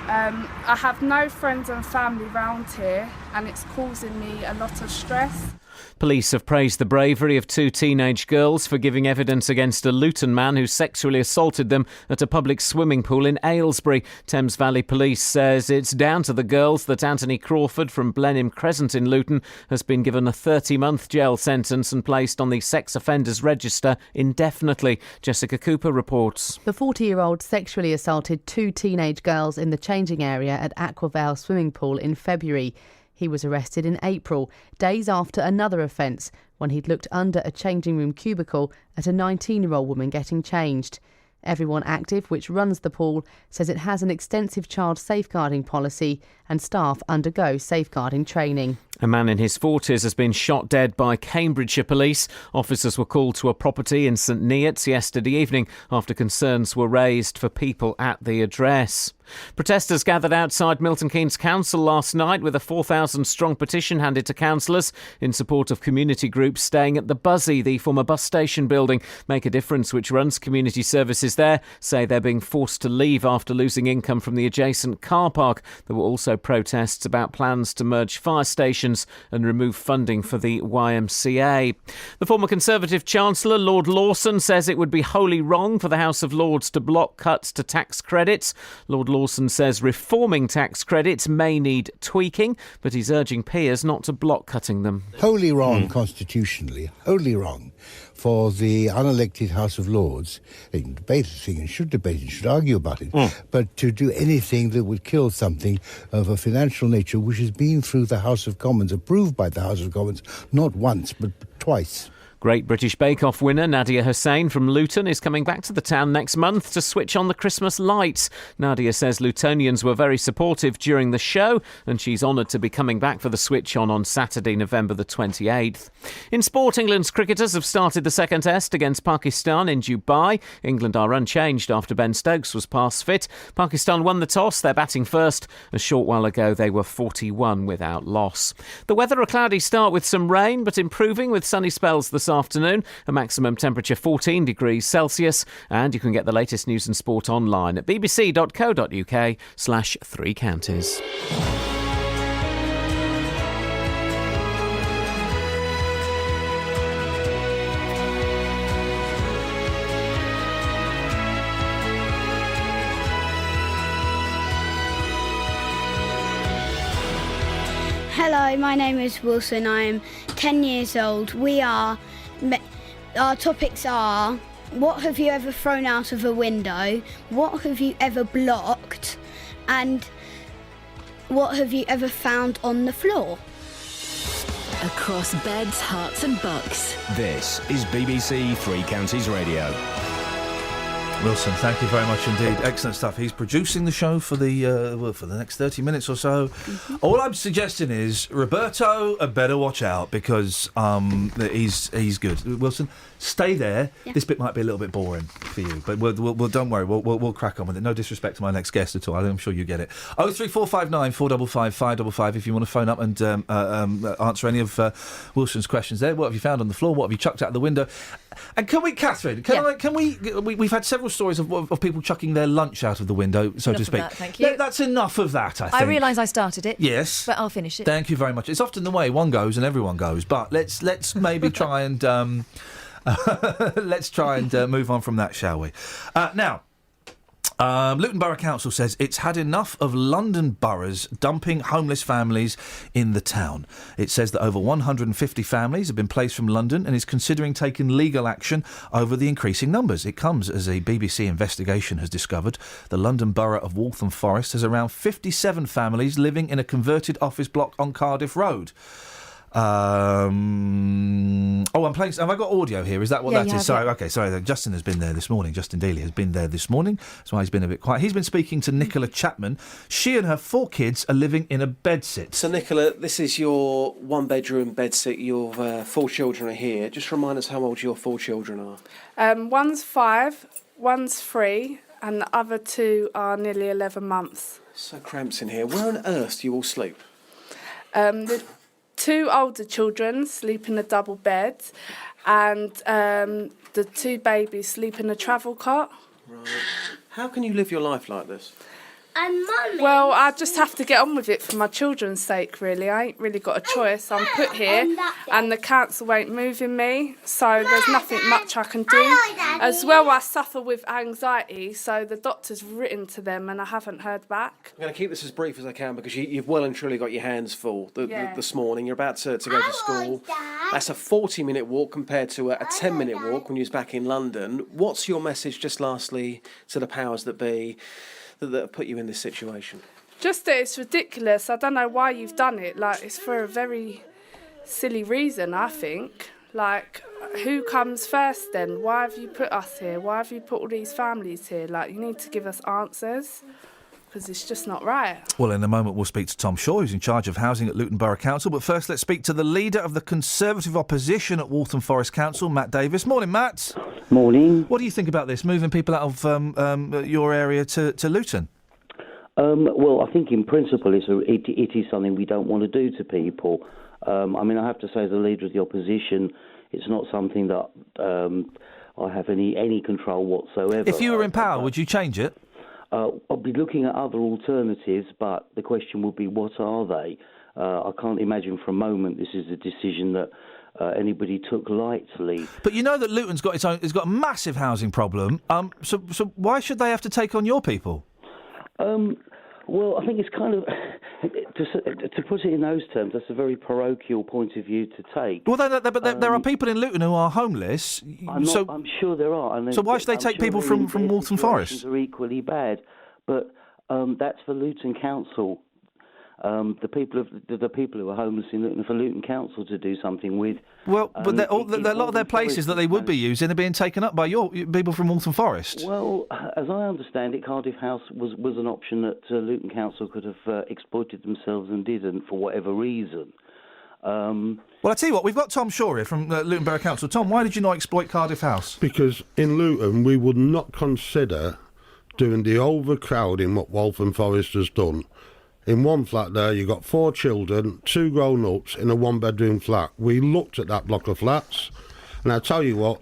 I have no friends and family round here, and it's causing me a lot of stress. Police have praised the bravery of 2 teenage girls for giving evidence against a Luton man who sexually assaulted them at a public swimming pool in Aylesbury. Thames Valley Police says it's down to the girls that Anthony Crawford from Blenheim Crescent in Luton has been given a 30-month jail sentence and placed on the sex offenders register indefinitely. Jessica Cooper reports. The 40-year-old sexually assaulted 2 teenage girls in the changing area at Aquavale swimming pool in February. He was arrested in April, days after another offence, when he'd looked under a changing room cubicle at a 19-year-old woman getting changed. Everyone Active, which runs the pool, says it has an extensive child safeguarding policy and staff undergo safeguarding training. A man in his 40s has been shot dead by Cambridgeshire police. Officers were called to a property in St Neots yesterday evening after concerns were raised for people at the address. Protesters gathered outside Milton Keynes Council last night with a 4,000-strong petition handed to councillors in support of community groups staying at the Buzzy, the former bus station building. Make a Difference, which runs community services there, say they're being forced to leave after losing income from the adjacent car park. There were also protests about plans to merge fire stations and remove funding for the YMCA. The former Conservative Chancellor, Lord Lawson, says it would be wholly wrong for the House of Lords to block cuts to tax credits. Lord Lawson says reforming tax credits may need tweaking, but he's urging peers not to block cutting them. Wholly wrong constitutionally, wholly wrong for the unelected House of Lords. They can debate the thing and should debate it, should argue about it, but to do anything that would kill something of a financial nature which has been through the House of Commons, approved by the House of Commons, not once but twice. Great British Bake Off winner Nadia Hussain from Luton is coming back to the town next month to switch on the Christmas lights. Nadia says Lutonians were very supportive during the show and she's honoured to be coming back for the switch on Saturday, November the 28th. In sport, England's cricketers have started the second test against Pakistan in Dubai. England are unchanged after Ben Stokes was past fit. Pakistan won the toss. They're batting first. A short while ago they were 41 without loss. The weather, a cloudy start with some rain, but improving with sunny spells this afternoon. A maximum temperature 14 degrees Celsius. And you can get the latest news and sport online at bbc.co.uk/3 counties. Hello, my name is Wilson. I am 10 years old. We are our topics are: what have you ever thrown out of a window? What have you ever blocked? And what have you ever found on the floor? Across beds, hearts and bucks. This is BBC Three Counties Radio. Wilson, thank you very much indeed. Excellent stuff. He's producing the show for the next 30 minutes or so. Mm-hmm. All I'm suggesting is Roberto had better watch out because he's good. Wilson, stay there. Yeah. This bit might be a little bit boring for you, but we'll don't worry. We'll crack on with it. No disrespect to my next guest at all. I'm sure you get it. 03459 455 555 if you want to phone up and answer any of Wilson's questions there. What have you found on the floor? What have you chucked out the window? And Catherine, we've had several stories of people chucking their lunch out of the window, so Enough to of speak. that, thank you. That's enough of that, I think. I realise I started it. Yes. But I'll finish it. Thank you very much. It's often the way one goes and everyone goes, but let's maybe try and let's try and move on from that, shall we? Now. Luton Borough Council says it's had enough of London boroughs dumping homeless families in the town. It says that over 150 families have been placed from London and is considering taking legal action over the increasing numbers. It comes as a BBC investigation has discovered the London Borough of Waltham Forest has around 57 families living in a converted office block on Cardiff Road. I'm playing. Have I got audio here? Is that what that is? Sorry. Okay. Sorry. Justin has been there this morning. Justin Dealey has been there this morning. That's why he's been a bit quiet. He's been speaking to Nicola Chapman. She and her 4 kids are living in a bedsit. So, Nicola, this is your one-bedroom bedsit. Your 4 children are here. Just remind us how old your 4 children are. One's 5, one's 3, and the other 2 are nearly 11 months. So cramped in here. Where on earth do you all sleep? The 2 older children sleep in a double bed, and the 2 babies sleep in a travel cot. Right. How can you live your life like this? And Mummy. Well, I just have to get on with it for my children's sake, really. I ain't really got a choice. I'm put here, and the council ain't moving me, so there's nothing much I can do. As well, I suffer with anxiety, so the doctor's written to them, and I haven't heard back. I'm going to keep this as brief as I can because you've well and truly got your hands full this morning. You're about to go to school. That's a 40-minute walk compared to a 10-minute walk when you was back in London. What's your message, just lastly, to the powers that be that have put you in this situation? Just that it's ridiculous. I don't know why you've done it. Like, it's for a very silly reason, I think. Like, who comes first then? Why have you put us here? Why have you put all these families here? Like, you need to give us answers, because it's just not right. Well, in a moment we'll speak to Tom Shaw, who's in charge of housing at Luton Borough Council. But first, let's speak to the leader of the Conservative opposition at Waltham Forest Council, Matt Davis. Morning, Matt. Morning. What do you think about this, moving people out of your area to Luton? Well, I think in principle it is something we don't want to do to people. I mean, I have to say, as the leader of the opposition, it's not something that I have any control whatsoever. If you were in power, would you change it? I'll be looking at other alternatives, but the question would be, what are they? I can't imagine for a moment this is a decision that anybody took lightly. But you know that Luton's got its got a massive housing problem. So why should they have to take on your people? Well, I think it's kind of to put it in those terms. That's a very parochial point of view to take. Well, there are people in Luton who are homeless. I'm sure there are. And so why should they take people from Waltham Forest? Are equally bad, but that's for Luton Council. The people who are homeless in Luton, for Luton Council to do something with. Well, but a lot of their places that they would be using are being taken up by your people from Waltham Forest. Well, as I understand it, Cardiff House was an option that Luton Council could have exploited themselves and didn't for whatever reason. Well, I tell you what, we've got Tom Shaw here from Luton Borough Council. Tom, why did you not exploit Cardiff House? Because in Luton we would not consider doing the overcrowding what Waltham Forest has done. In one flat there, you got 4 children, 2 grown-ups in a 1-bedroom flat. We looked at that block of flats, and I tell you what,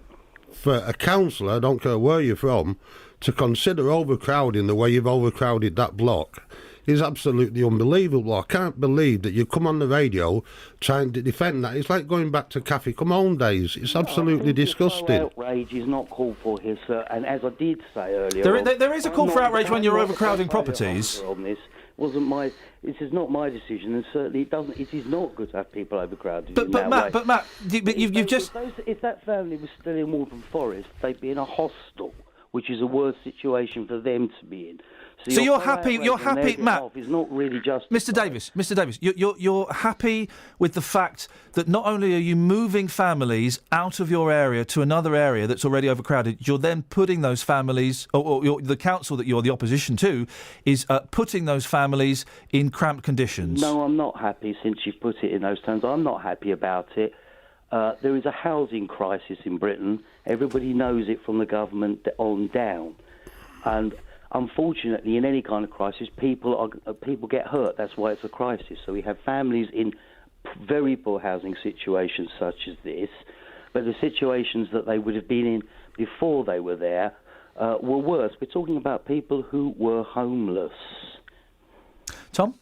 for a councillor, I don't care where you're from, to consider overcrowding the way you've overcrowded that block is absolutely unbelievable. I can't believe that you come on the radio trying to defend that. It's like going back to Cathy Come Home days. It's absolutely disgusting. Outrage is not called for here, sir, and as I did say earlier... There is a call for outrage when you're overcrowding proprities. On this, wasn't my. This is not my decision, and certainly it doesn't. It is not good to have people overcrowded. But Matt, you've just. If that family was still in Waltham Forest, they'd be in a hostel, which is a worse situation for them to be in. So you're happy, Matt? Is not really just. Mr. Davis, you're happy with the fact that not only are you moving families out of your area to another area that's already overcrowded, you're then putting those families, or the council that you're the opposition to, is putting those families in cramped conditions. No, I'm not happy. Since you've put it in those terms, I'm not happy about it. There is a housing crisis in Britain. Everybody knows it from the government on down, and. Unfortunately, in any kind of crisis, people get hurt. That's why it's a crisis. So we have families in very poor housing situations such as this, but the situations that they would have been in before they were there were worse. We're talking about people who were homeless. Tom?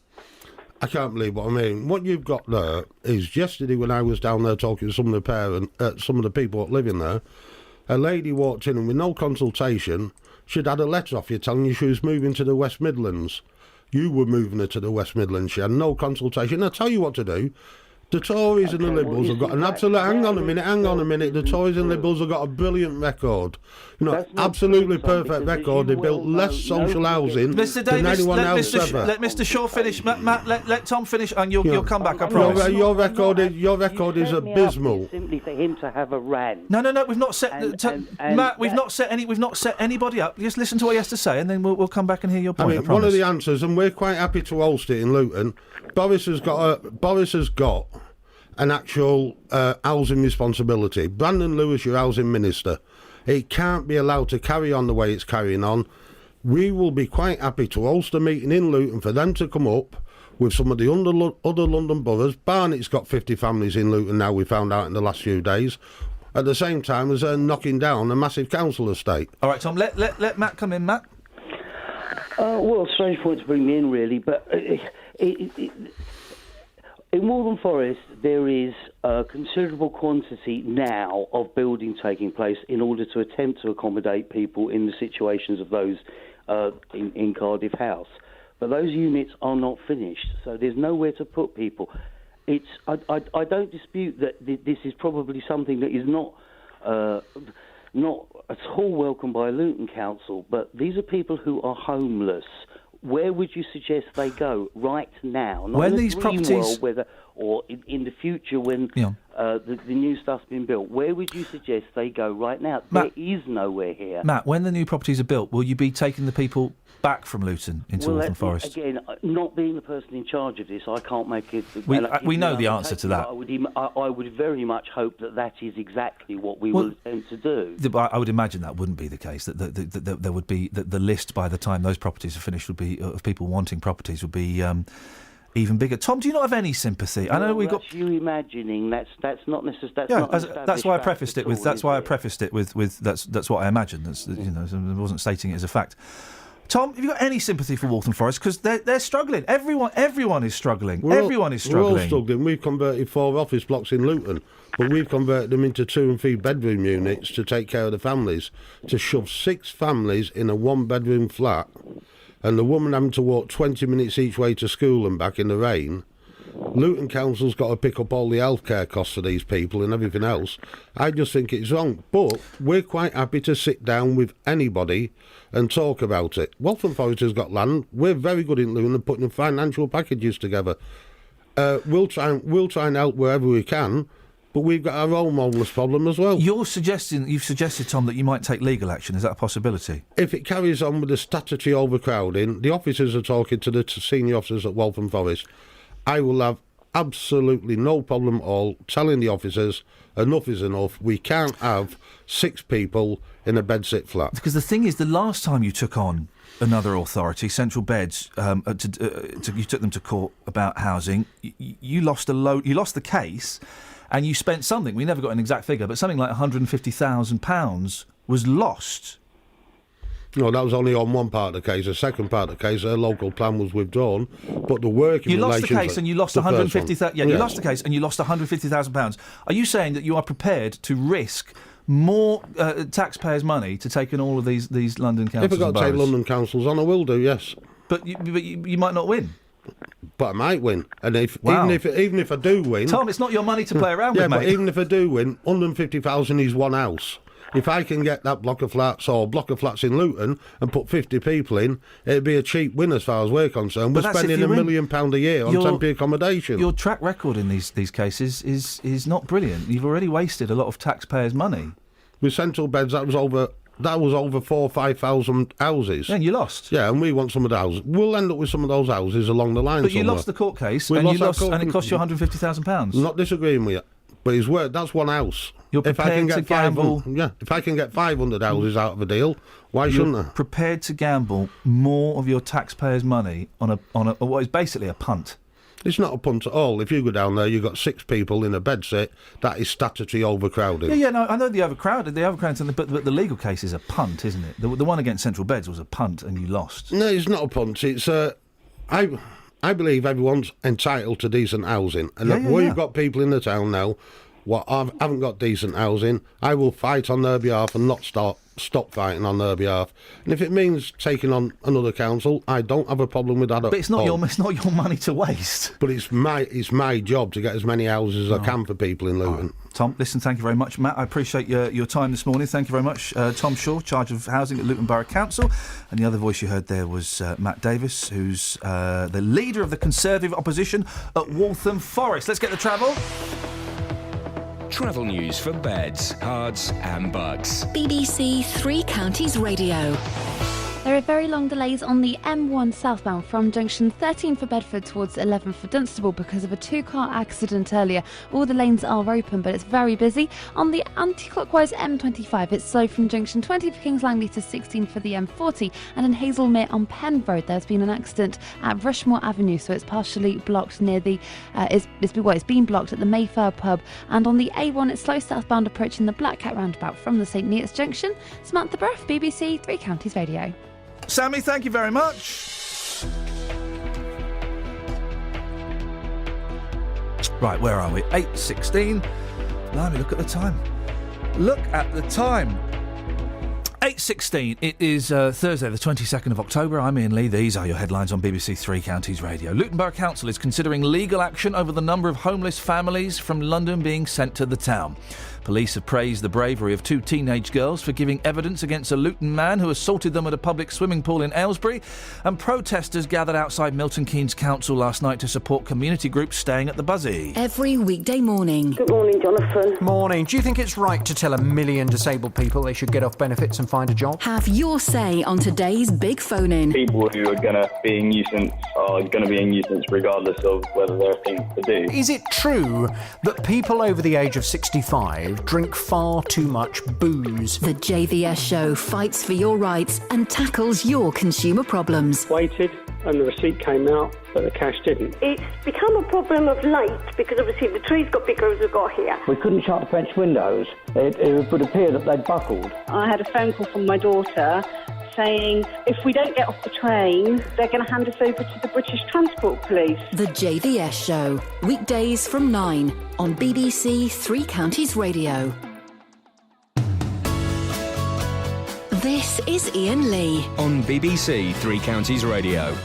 I can't believe what I mean. What you've got there is yesterday when I was down there talking to some of the people that live in there, a lady walked in and with no consultation, she'd had a letter off you telling you she was moving to the West Midlands. You were moving her to the West Midlands. She had no consultation. I'll tell you what to do. The Tories and the Liberals have got an absolute... Hang on a minute. The Tories and Liberals have got a brilliant record. You know, absolutely perfect record. They built less social housing than anyone else ever. Let Mr. Shaw finish. Matt, let Tom finish, and you'll come back. I promise. Your record is abysmal. Simply for him to have a rant. No. We've not set Matt. We've not set anybody up. Just listen to what he has to say, and then we'll come back and hear your point. I mean, one of the answers, and we're quite happy to host it in Luton. Boris has got an actual housing responsibility. Brandon Lewis, your housing minister, it can't be allowed to carry on the way it's carrying on. We will be quite happy to host a meeting in Luton for them to come up with some of the other London boroughs. Barnet's got 50 families in Luton now, we found out in the last few days, at the same time as they're knocking down a massive council estate. All right, Tom, let Matt come in. Matt? Well, strange point to bring me in, really, but... in Waltham Forest, there is a considerable quantity now of building taking place in order to attempt to accommodate people in the situations of those in Cardiff House. But those units are not finished, so there's nowhere to put people. I don't dispute that this is probably something that is not at all welcome by Luton Council, but these are people who are homeless. Where would you suggest they go right now? Not when in these properties, world, or in the future when the new stuff's been built. Where would you suggest they go right now? Matt, there is nowhere here. Matt, when the new properties are built, will you be taking the people back from Luton into Waltham Forest? Again, not being the person in charge of this, I can't make it. We know the answer to that. I would very much hope that is exactly what we will attempt to do. I would imagine that wouldn't be the case. That there would be the list by the time those properties are finished would be of people wanting properties would be even bigger. Tom, do you not have any sympathy? I know that's you imagining. That's not necessarily. That's why I prefaced it with. That's why I prefaced it with. That's what I imagine. I wasn't stating it as a fact. Tom, have you got any sympathy for Waltham Forest? Because they're struggling. Everyone is struggling. Everyone is struggling. We're all struggling. We've converted 4 office blocks in Luton, but we've converted them into 2 and 3 bedroom units to take care of the families. To shove 6 families in a 1-bedroom flat, and the woman having to walk 20 minutes each way to school and back in the rain. Luton Council's got to pick up all the healthcare costs of these people and everything else. I just think it's wrong. But we're quite happy to sit down with anybody and talk about it. Waltham Forest has got land. We're very good in Luton at putting financial packages together. We'll try and help wherever we can, but we've got our own homeless problem as well. You've suggested, Tom, that you might take legal action. Is that a possibility? If it carries on with the statutory overcrowding, the officers are talking to the senior officers at Waltham Forest. I will have absolutely no problem at all telling the officers enough is enough. We can't have 6 people in a bedsit flat. Because the thing is, the last time you took on another authority, Central Beds, you took them to court about housing, you lost the case, and you spent something, we never got an exact figure, but something like £150,000 was lost. No, that was only on one part of the case. The second part of the case, their local plan was withdrawn, but the working you relations... You lost the case and you lost £150,000. Yeah, you lost the case and you lost £150,000. Are you saying that you are prepared to risk more taxpayers' money to take in all of these London councils? If I've got to take London councils on, I will do, yes. But you might not win. But I might win, and Wow. even if I do win, Tom, it's not your money to play around yeah, with, but mate. even if I do win, 150,000 is one house. If I can get that block of flats or block of flats in Luton and put 50 people in, it'd be a cheap win as far as we're concerned. But We're that's if spending you £1 win. million a year on temporary accommodation. Your track record in these cases is not brilliant. You've already wasted a lot of taxpayers' money. With central beds, that was over 4,000 or 5,000 houses. Yeah, and you lost. Yeah, and we want some of the houses. We'll end up with some of those houses along the line. But you somewhere. lost the court case, We and lost and it cost you £150,000. I'm not disagreeing with you, but it's worth. That's one house. You're if I can prepared get to gamble. if I can get 500 houses out of a deal, why shouldn't I? Prepared to gamble more of your taxpayers' money on what is basically a punt. It's not a punt at all. If you go down there, you've got 6 people in a bed set. That is statutory overcrowding. Yeah, no, I know the overcrowding, but the legal case is a punt, isn't it? The one against Central Beds was a punt, and you lost. No, it's not a punt. It's I believe everyone's entitled to decent housing, and we've got people in the town now what haven't got decent housing. I will fight on their behalf and not stop fighting on their behalf. And if it means taking on another council, I don't have a problem with that. But it's not your money to waste. But it's my job to get as many houses as I can for people in Luton. Right. Tom, listen, thank you very much, Matt. I appreciate your time this morning. Thank you very much, Tom Shaw, charge of housing at Luton Borough Council, and the other voice you heard there was Matt Davis, who's the leader of the Conservative opposition at Waltham Forest. Let's get the travel. Travel news for beds, cards and bugs. BBC Three Counties Radio. There are very long delays on the M1 southbound from junction 13 for Bedford towards 11 for Dunstable because of a 2-car accident earlier. All the lanes are open, but it's very busy. On the anti-clockwise M25, it's slow from junction 20 for Kings Langley to 16 for the M40. And in Hazelmere on Penn Road, there's been an accident at Rushmore Avenue, so it's partially blocked near the... it's been blocked at the Mayfair pub. And on the A1, it's slow southbound approaching the Black Cat roundabout from the St Neots junction. Samantha Bruff, BBC Three Counties Radio. Sammy, thank you very much. Right, where are we? 8:16. Blimey, look at the time. Look at the time. 8:16. It is Thursday, the 22nd of October. I'm Iain Lee. These are your headlines on BBC Three Counties Radio. Luton Borough Council is considering legal action over the number of homeless families from London being sent to the town. Police have praised the bravery of 2 teenage girls for giving evidence against a Luton man who assaulted them at a public swimming pool in Aylesbury, and protesters gathered outside Milton Keynes Council last night to support community groups staying at the Buzzy. Every weekday morning. Good morning, Jonathan. Morning. Do you think it's right to tell 1 million disabled people they should get off benefits and find a job? Have your say on today's big phone-in. People who are going to be a nuisance are going to be a nuisance regardless of whether there are things to do. Is it true that people over the age of 65 drink far too much booze? The JVS show fights for your rights and tackles your consumer problems. Waited and the receipt came out, but the cash didn't. It's become a problem of late because obviously the trees got bigger as we got here. We couldn't shut the French windows. It would appear that they'd buckled. I had a phone call from my daughter saying if we don't get off the train, they're going to hand us over to the British Transport Police. The JVS show, weekdays from 9 on BBC Three Counties Radio. This is Iain Lee on BBC Three Counties Radio.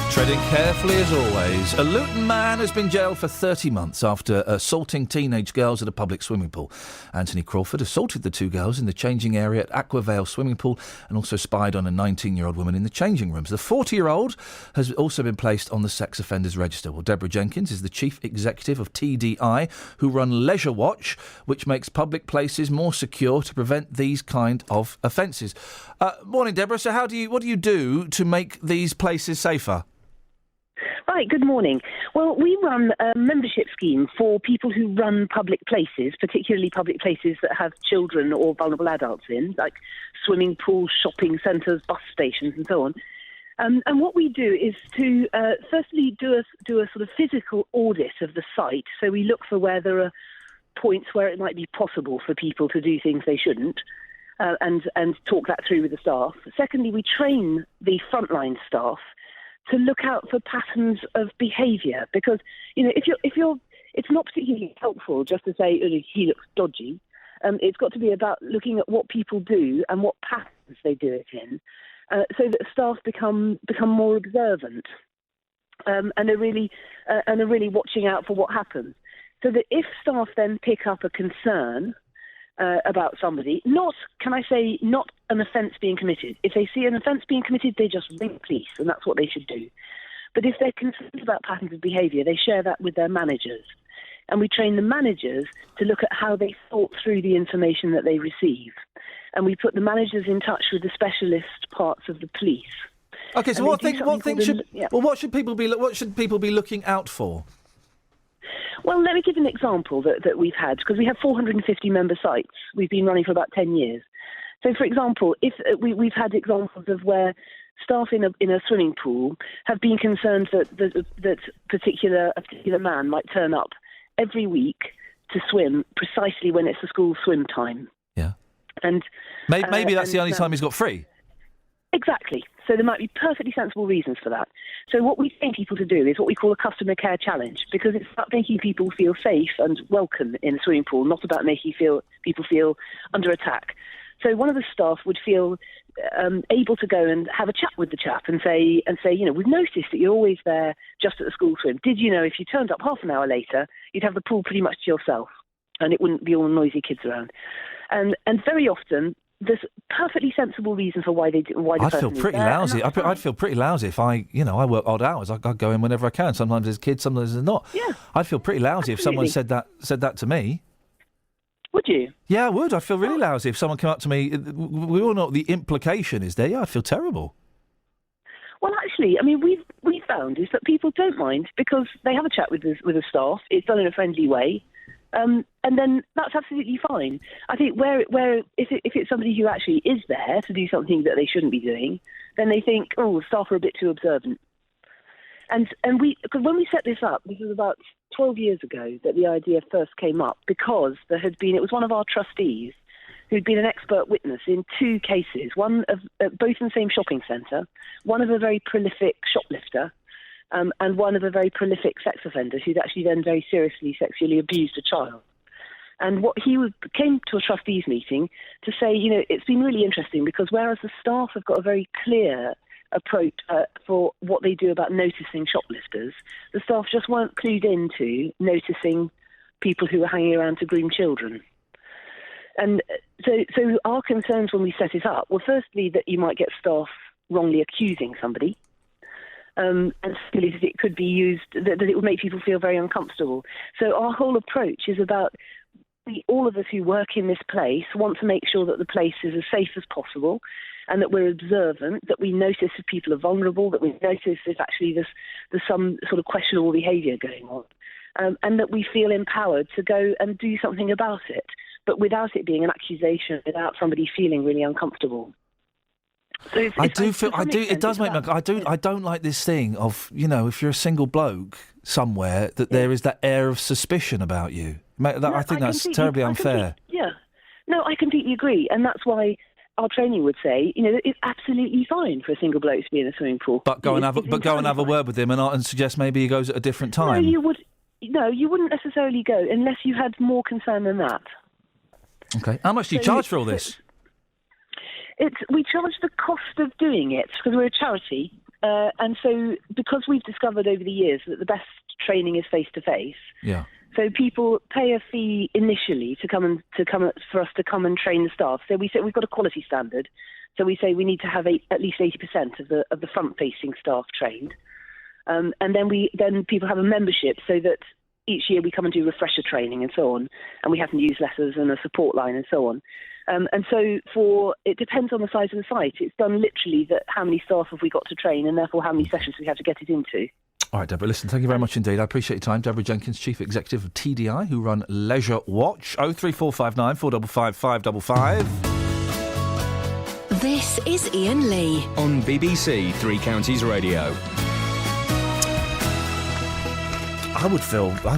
Treading carefully as always. A Luton man has been jailed for 30 months after assaulting teenage girls at a public swimming pool. Anthony Crawford assaulted the 2 girls in the changing area at Aquavale swimming pool and also spied on a 19-year-old woman in the changing rooms. The 40-year-old has also been placed on the sex offenders register. Well, Deborah Jenkins is the chief executive of TDI, who run Leisure Watch, which makes public places more secure to prevent these kind of offences. Morning, Deborah. So what do you do to make these places safer? Right, good morning. Well, we run a membership scheme for people who run public places, particularly public places that have children or vulnerable adults in, like swimming pools, shopping centres, bus stations and so on. And what we do is to firstly do a sort of physical audit of the site. So we look for where there are points where it might be possible for people to do things they shouldn't, and talk that through with the staff. Secondly, we train the frontline staff to look out for patterns of behaviour, because if you're, it's not particularly helpful just to say, oh, he looks dodgy. It's got to be about looking at what people do and what patterns they do it in, so that staff become more observant and are really watching out for what happens. So that if staff then pick up a concern about somebody, not an offence being committed. If they see an offence being committed, they just ring the police, and that's what they should do. But if they're concerned about patterns of behaviour, they share that with their managers. And we train the managers to look at how they thought through the information that they receive. And we put the managers in touch with the specialist parts of the police. Okay, so what should people be looking out for? Well, let me give an example that we've had, because we have 450 member sites. We've been running for about 10 years. So, for example, if we've had examples of where staff in a swimming pool have been concerned that a particular man might turn up every week to swim precisely when it's the school swim time. Yeah. And maybe that's the only time he's got free. Exactly. So there might be perfectly sensible reasons for that. So what we train people to do is what we call a customer care challenge, because it's about making people feel safe and welcome in a swimming pool, not about making people feel under attack. So one of the staff would feel able to go and have a chat with the chap and say, we've noticed that you're always there just at the school swim. Did you know if you turned up half an hour later, you'd have the pool pretty much to yourself, and it wouldn't be all noisy kids around? And very often there's perfectly sensible reason for why they do. I'd feel pretty lousy. I'd feel pretty lousy if I work odd hours. I'd go in whenever I can. Sometimes there's kids, sometimes there's not. Yeah. I'd feel pretty lousy if someone said that to me. Would you? Yeah, I would. I'd feel really lousy if someone came up to me. We all know what the implication is there. Yeah, I'd feel terrible. Well, actually, I mean, we've found is that people don't mind because they have a chat with the staff. It's done in a friendly way. And then that's absolutely fine. I think where if it's somebody who actually is there to do something that they shouldn't be doing, then they think, oh, staff are a bit too observant. And because when we set this up, this was about 12 years ago that the idea first came up, because it was one of our trustees who'd been an expert witness in two cases, one of both in the same shopping centre, one of a very prolific shoplifter, and one of a very prolific sex offender who'd actually then very seriously sexually abused a child. And what came to a trustees meeting to say, it's been really interesting because whereas the staff have got a very clear approach for what they do about noticing shoplifters, the staff just weren't clued into noticing people who were hanging around to groom children. And so our concerns when we set it up were firstly that you might get staff wrongly accusing somebody, and secondly that it could be used, that it would make people feel very uncomfortable. So our whole approach is about all of us who work in this place want to make sure that the place is as safe as possible, and that we're observant, that we notice if people are vulnerable, that we notice if actually there's some sort of questionable behaviour going on, and that we feel empowered to go and do something about it, but without it being an accusation, without somebody feeling really uncomfortable. So it does make me. I don't like this thing of, if you're a single bloke somewhere, that there is that air of suspicion about you. I think that's terribly unfair. No, I completely agree, and that's why our training would say, it's absolutely fine for a single bloke to be in a swimming pool. But go and have a word with him and suggest maybe he goes at a different time. No, you wouldn't necessarily go unless you had more concern than that. Okay. How much do you charge for all this? We charge the cost of doing it because we're a charity, and so because we've discovered over the years that the best training is face to face. Yeah. So people pay a fee initially for us to come and train the staff. So we say we've got a quality standard. So we say we need to have at least 80% of the front-facing staff trained, and then people have a membership so that each year we come and do refresher training and so on, and we have newsletters and a support line and so on. And so it depends on the size of the site. It's done literally that how many staff have we got to train, and therefore how many sessions we have to get it into. All right, Deborah, listen, thank you very much indeed. I appreciate your time. Deborah Jenkins, Chief Executive of TDI, who run Leisure Watch. 03459 455 555. This is Iain Lee. On BBC Three Counties Radio. I'd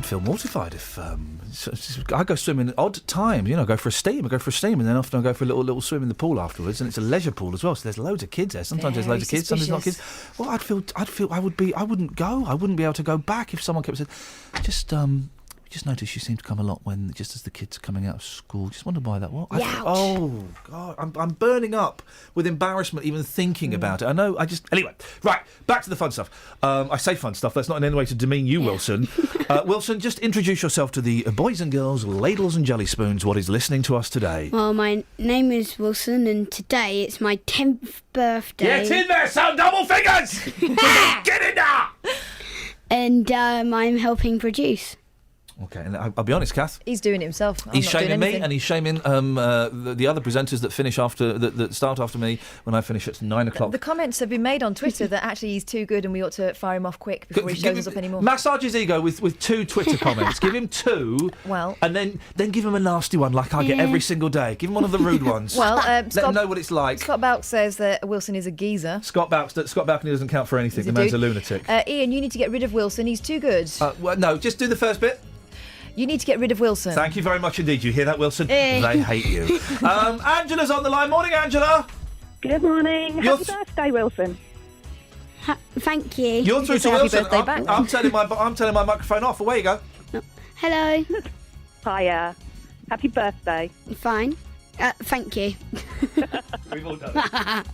feel mortified if I go swimming at odd times. I go for a steam, and then often I go for a little swim in the pool afterwards. And it's a leisure pool as well, so there's loads of kids there. Sometimes there's loads of kids, sometimes not kids. Well, I wouldn't go. I wouldn't be able to go back if someone kept saying, just Just noticed you seem to come a lot when, just as the kids are coming out of school. Just wonder why that was. Youch. Oh, God. I'm burning up with embarrassment even thinking about it. I know, Anyway, right, back to the fun stuff. I say fun stuff. That's not in any way to demean you, Wilson. Wilson, just introduce yourself to the boys and girls, ladles and jelly spoons, what is listening to us today. Well, my name is Wilson, and today it's my 10th birthday. Get in there, son! Double fingers! Get in there! And I'm helping produce. Okay, and I'll be honest, Kath. He's doing it himself. He's shaming me, and he's shaming the other presenters that finish after that start after me when I finish at 9 o'clock. The comments have been made on Twitter that actually he's too good and we ought to fire him off quick before he shows us up anymore. Massage his ego with 2 Twitter comments. Give him 2. Well, and then give him a nasty one like I get every single day. Give him one of the rude ones. Well, let him know what it's like. Scott Balk says that Wilson is a geezer. Scott Balcony doesn't count for anything. The man's a lunatic. Ian, you need to get rid of Wilson. He's too good. Well, no, just do the first bit. You need to get rid of Wilson. Thank you very much indeed. You hear that, Wilson? They hate you. Angela's on the line. Morning, Angela. Good morning. Happy birthday, Wilson. Thank you. You're through to Wilson. I'm turning my microphone off. Away you go. Hello. Hiya. Happy birthday. Fine. Thank you. We've all done it.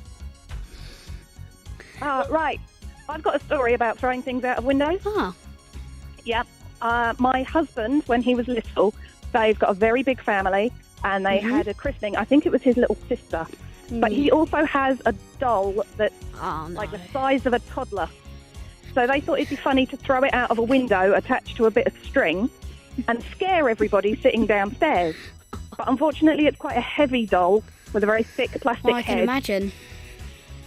Right. I've got a story about throwing things out of windows. Yep. My husband, when he was little, they've got a very big family, and they had a christening. I think it was his little sister. But he also has a doll that's like the size of a toddler. So they thought it'd be funny to throw it out of a window attached to a bit of string and scare everybody sitting downstairs. But unfortunately, it's quite a heavy doll with a very thick plastic head. I can imagine.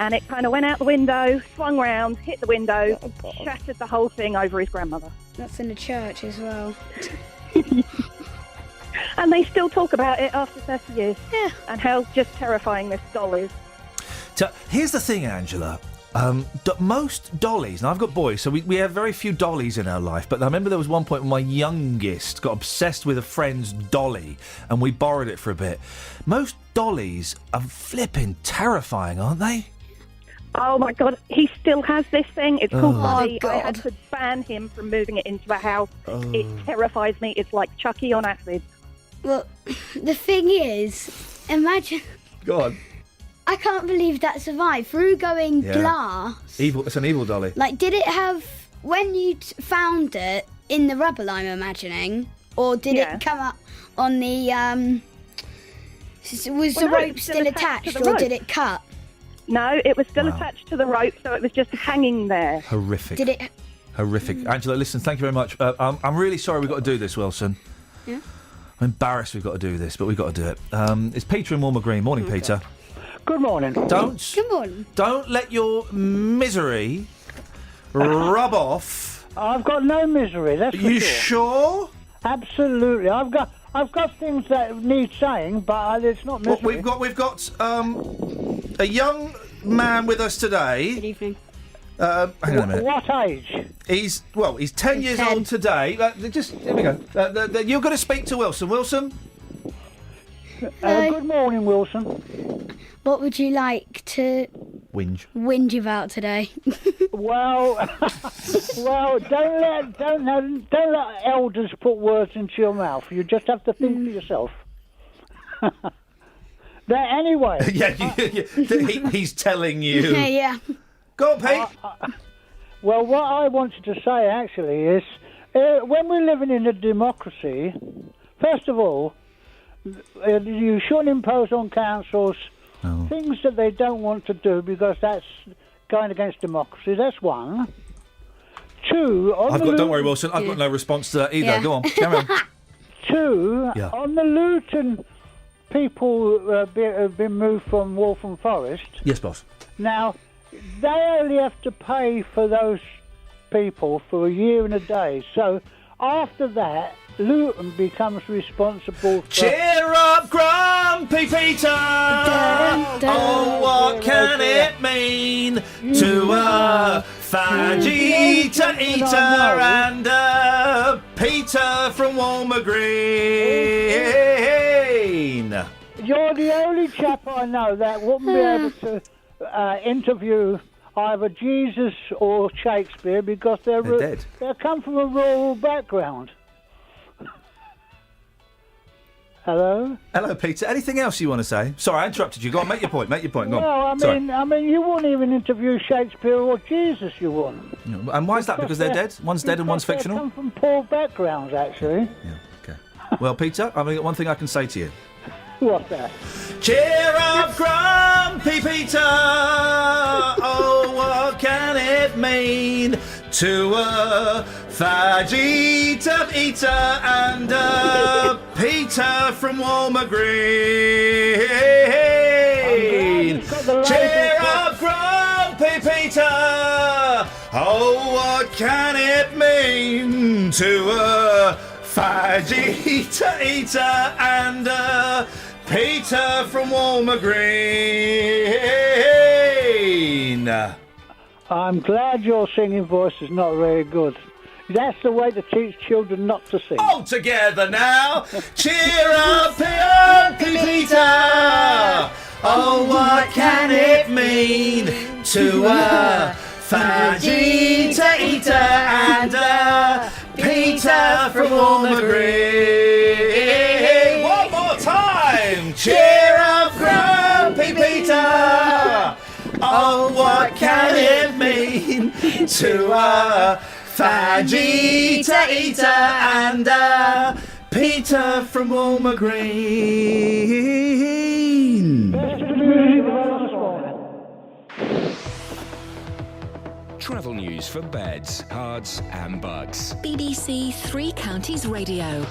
And it kind of went out the window, swung round, hit the window, shattered the whole thing over his grandmother. That's in the church as well. And they still talk about it after 30 years. Yeah. And how just terrifying this doll is. So, here's the thing, Angela. Most dollies, and I've got boys, so we have very few dollies in our life, but I remember there was one point when my youngest got obsessed with a friend's dolly, and we borrowed it for a bit. Most dollies are flipping terrifying, aren't they? Oh, my God. He still has this thing. It's called Buddy. I had to ban him from moving it into the house. It terrifies me. It's like Chucky on acid. Well, the thing is, imagine... Go on. I can't believe that survived. Through going glass... Evil. It's an evil dolly. Like, did it have... When you found it in the rubble, I'm imagining, or did it come up on the... Was the rope still attached, or did it cut? No, it was still attached to the rope, so it was just hanging there. Horrific. Did it... Horrific. Angela, listen, thank you very much. I'm really sorry we've got to do this, Wilson. Yeah? I'm embarrassed we've got to do this, but we've got to do it. It's Peter in Walmer Green. Morning, Peter. Good morning. Good morning. Don't let your misery rub off. I've got no misery, that's for sure. You sure? Absolutely. I've got things that need saying, but it's not misery. Well, we've got a young man with us today. Good evening. Hang on a minute. What age? He's 10 years old today. Here we go. You're going to speak to Wilson. Wilson? Good morning, Wilson. What would you like to whinge about today? Well, don't let elders put words into your mouth. You just have to think for yourself. Anyway. He's telling you. Yeah. Go on, Pete. Well, what I wanted to say actually is, when we're living in a democracy, first of all, you shouldn't impose on councils things that they don't want to do, because that's going against democracy. That's one. Two. Don't worry, Wilson. I've got no response to that either. Yeah. Go on, carry on. Two. On the Luton people have been moved from Waltham Forest. Yes, boss. Now, they only have to pay for those people for a year and a day. So after that, Luton becomes responsible for... Cheer up, Grumpy Peter! Oh, what can it mean to a Fajita eater and a Peter from Walmer Green? You're the only chap I know that wouldn't be able to interview either Jesus or Shakespeare, because they're dead. They come from a rural background. Hello? Hello, Peter. Anything else you want to say? Sorry, I interrupted you. Go on, make your point. Go on. Well, Sorry. I mean, you wouldn't even interview Shakespeare or Jesus, you wouldn't. Yeah, and why is that? Because they're dead? One's dead and one's They fictional? come from poor backgrounds, actually. Well, Peter, I've only got one thing I can say to you. What's that? Cheer up, grumpy Peter! Oh, what can it mean to a fajita eater and a Peter from Walmer Green? Cheer up, grumpy Peter! Oh, what can it mean to a fajita eater and a Peter from Walmer Green? I'm glad your singing voice is not very good. That's the way to teach children not to sing. All together now! Cheer up, Peter! Oh, what can it mean to a fajita eater and a Peter from Walmer Green? One more time! Cheer up, grumpy Peter! Oh, what can it mean to a fajita eater and a Peter from Walmer Green? Travel news for beds, cards and bugs. BBC Three Counties Radio.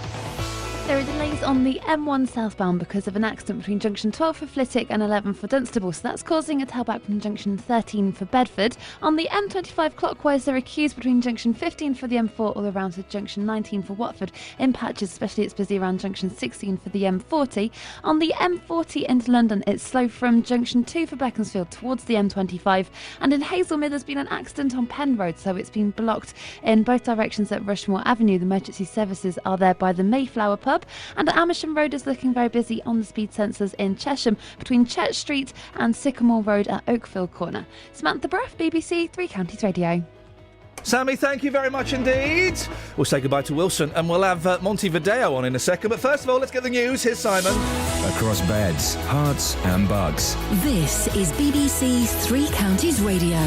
There are delays on the M1 southbound because of an accident between junction 12 for Flitwick and 11 for Dunstable, so that's causing a tailback from junction 13 for Bedford. On the M25 clockwise, there are queues between junction 15 for the M4 all around to junction 19 for Watford. In patches, especially it's busy around junction 16 for the M40. On the M40 into London, it's slow from junction 2 for Beaconsfield towards the M25. And in Hazelmere, there's been an accident on Penn Road, so it's been blocked in both directions at Rushmore Avenue. The emergency services are there by the Mayflower pub. And Amersham Road is looking very busy on the speed sensors in Chesham between Church Street and Sycamore Road at Oakfield Corner. Samantha Bruff, BBC Three Counties Radio. Sammy, thank you very much indeed. We'll say goodbye to Wilson and we'll have Montevideo on in a second. But first of all, let's get the news. Here's Simon. Across beds, hearts and bugs. This is BBC Three Counties Radio.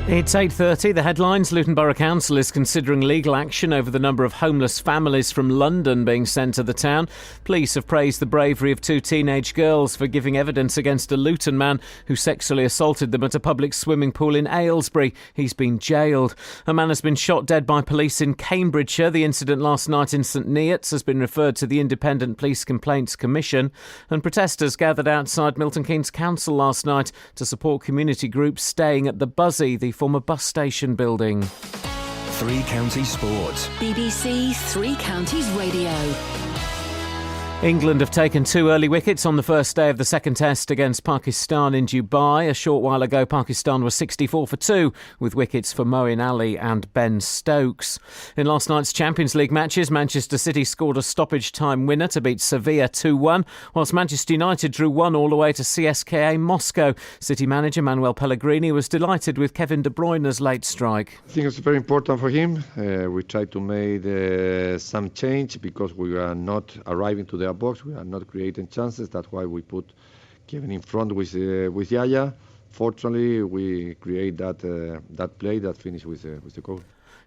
It's 8:30. The headlines. Luton Borough Council is considering legal action over the number of homeless families from London being sent to the town. Police have praised the bravery of two teenage girls for giving evidence against a Luton man who sexually assaulted them at a public swimming pool in Aylesbury. He's been jailed. A man has been shot dead by police in Cambridgeshire. The incident last night in St Neots has been referred to the Independent Police Complaints Commission. And protesters gathered outside Milton Keynes Council last night to support community groups staying at the Buzzy, the former bus station building. Three Counties Sports. BBC Three Counties Radio. England have taken 2 early wickets on the first day of the second test against Pakistan in Dubai. A short while ago, Pakistan was 64 for 2, with wickets for Moeen Ali and Ben Stokes. In last night's Champions League matches, Manchester City scored a stoppage time winner to beat Sevilla 2-1, whilst Manchester United drew 1 all the way to CSKA Moscow. City manager Manuel Pellegrini was delighted with Kevin De Bruyne's late strike. I think it's very important for him. We tried to make some change because we are not arriving to their box. We are not creating chances. That's why we put Kevin in front with Yaya. Fortunately, we create that play that finished with the goal.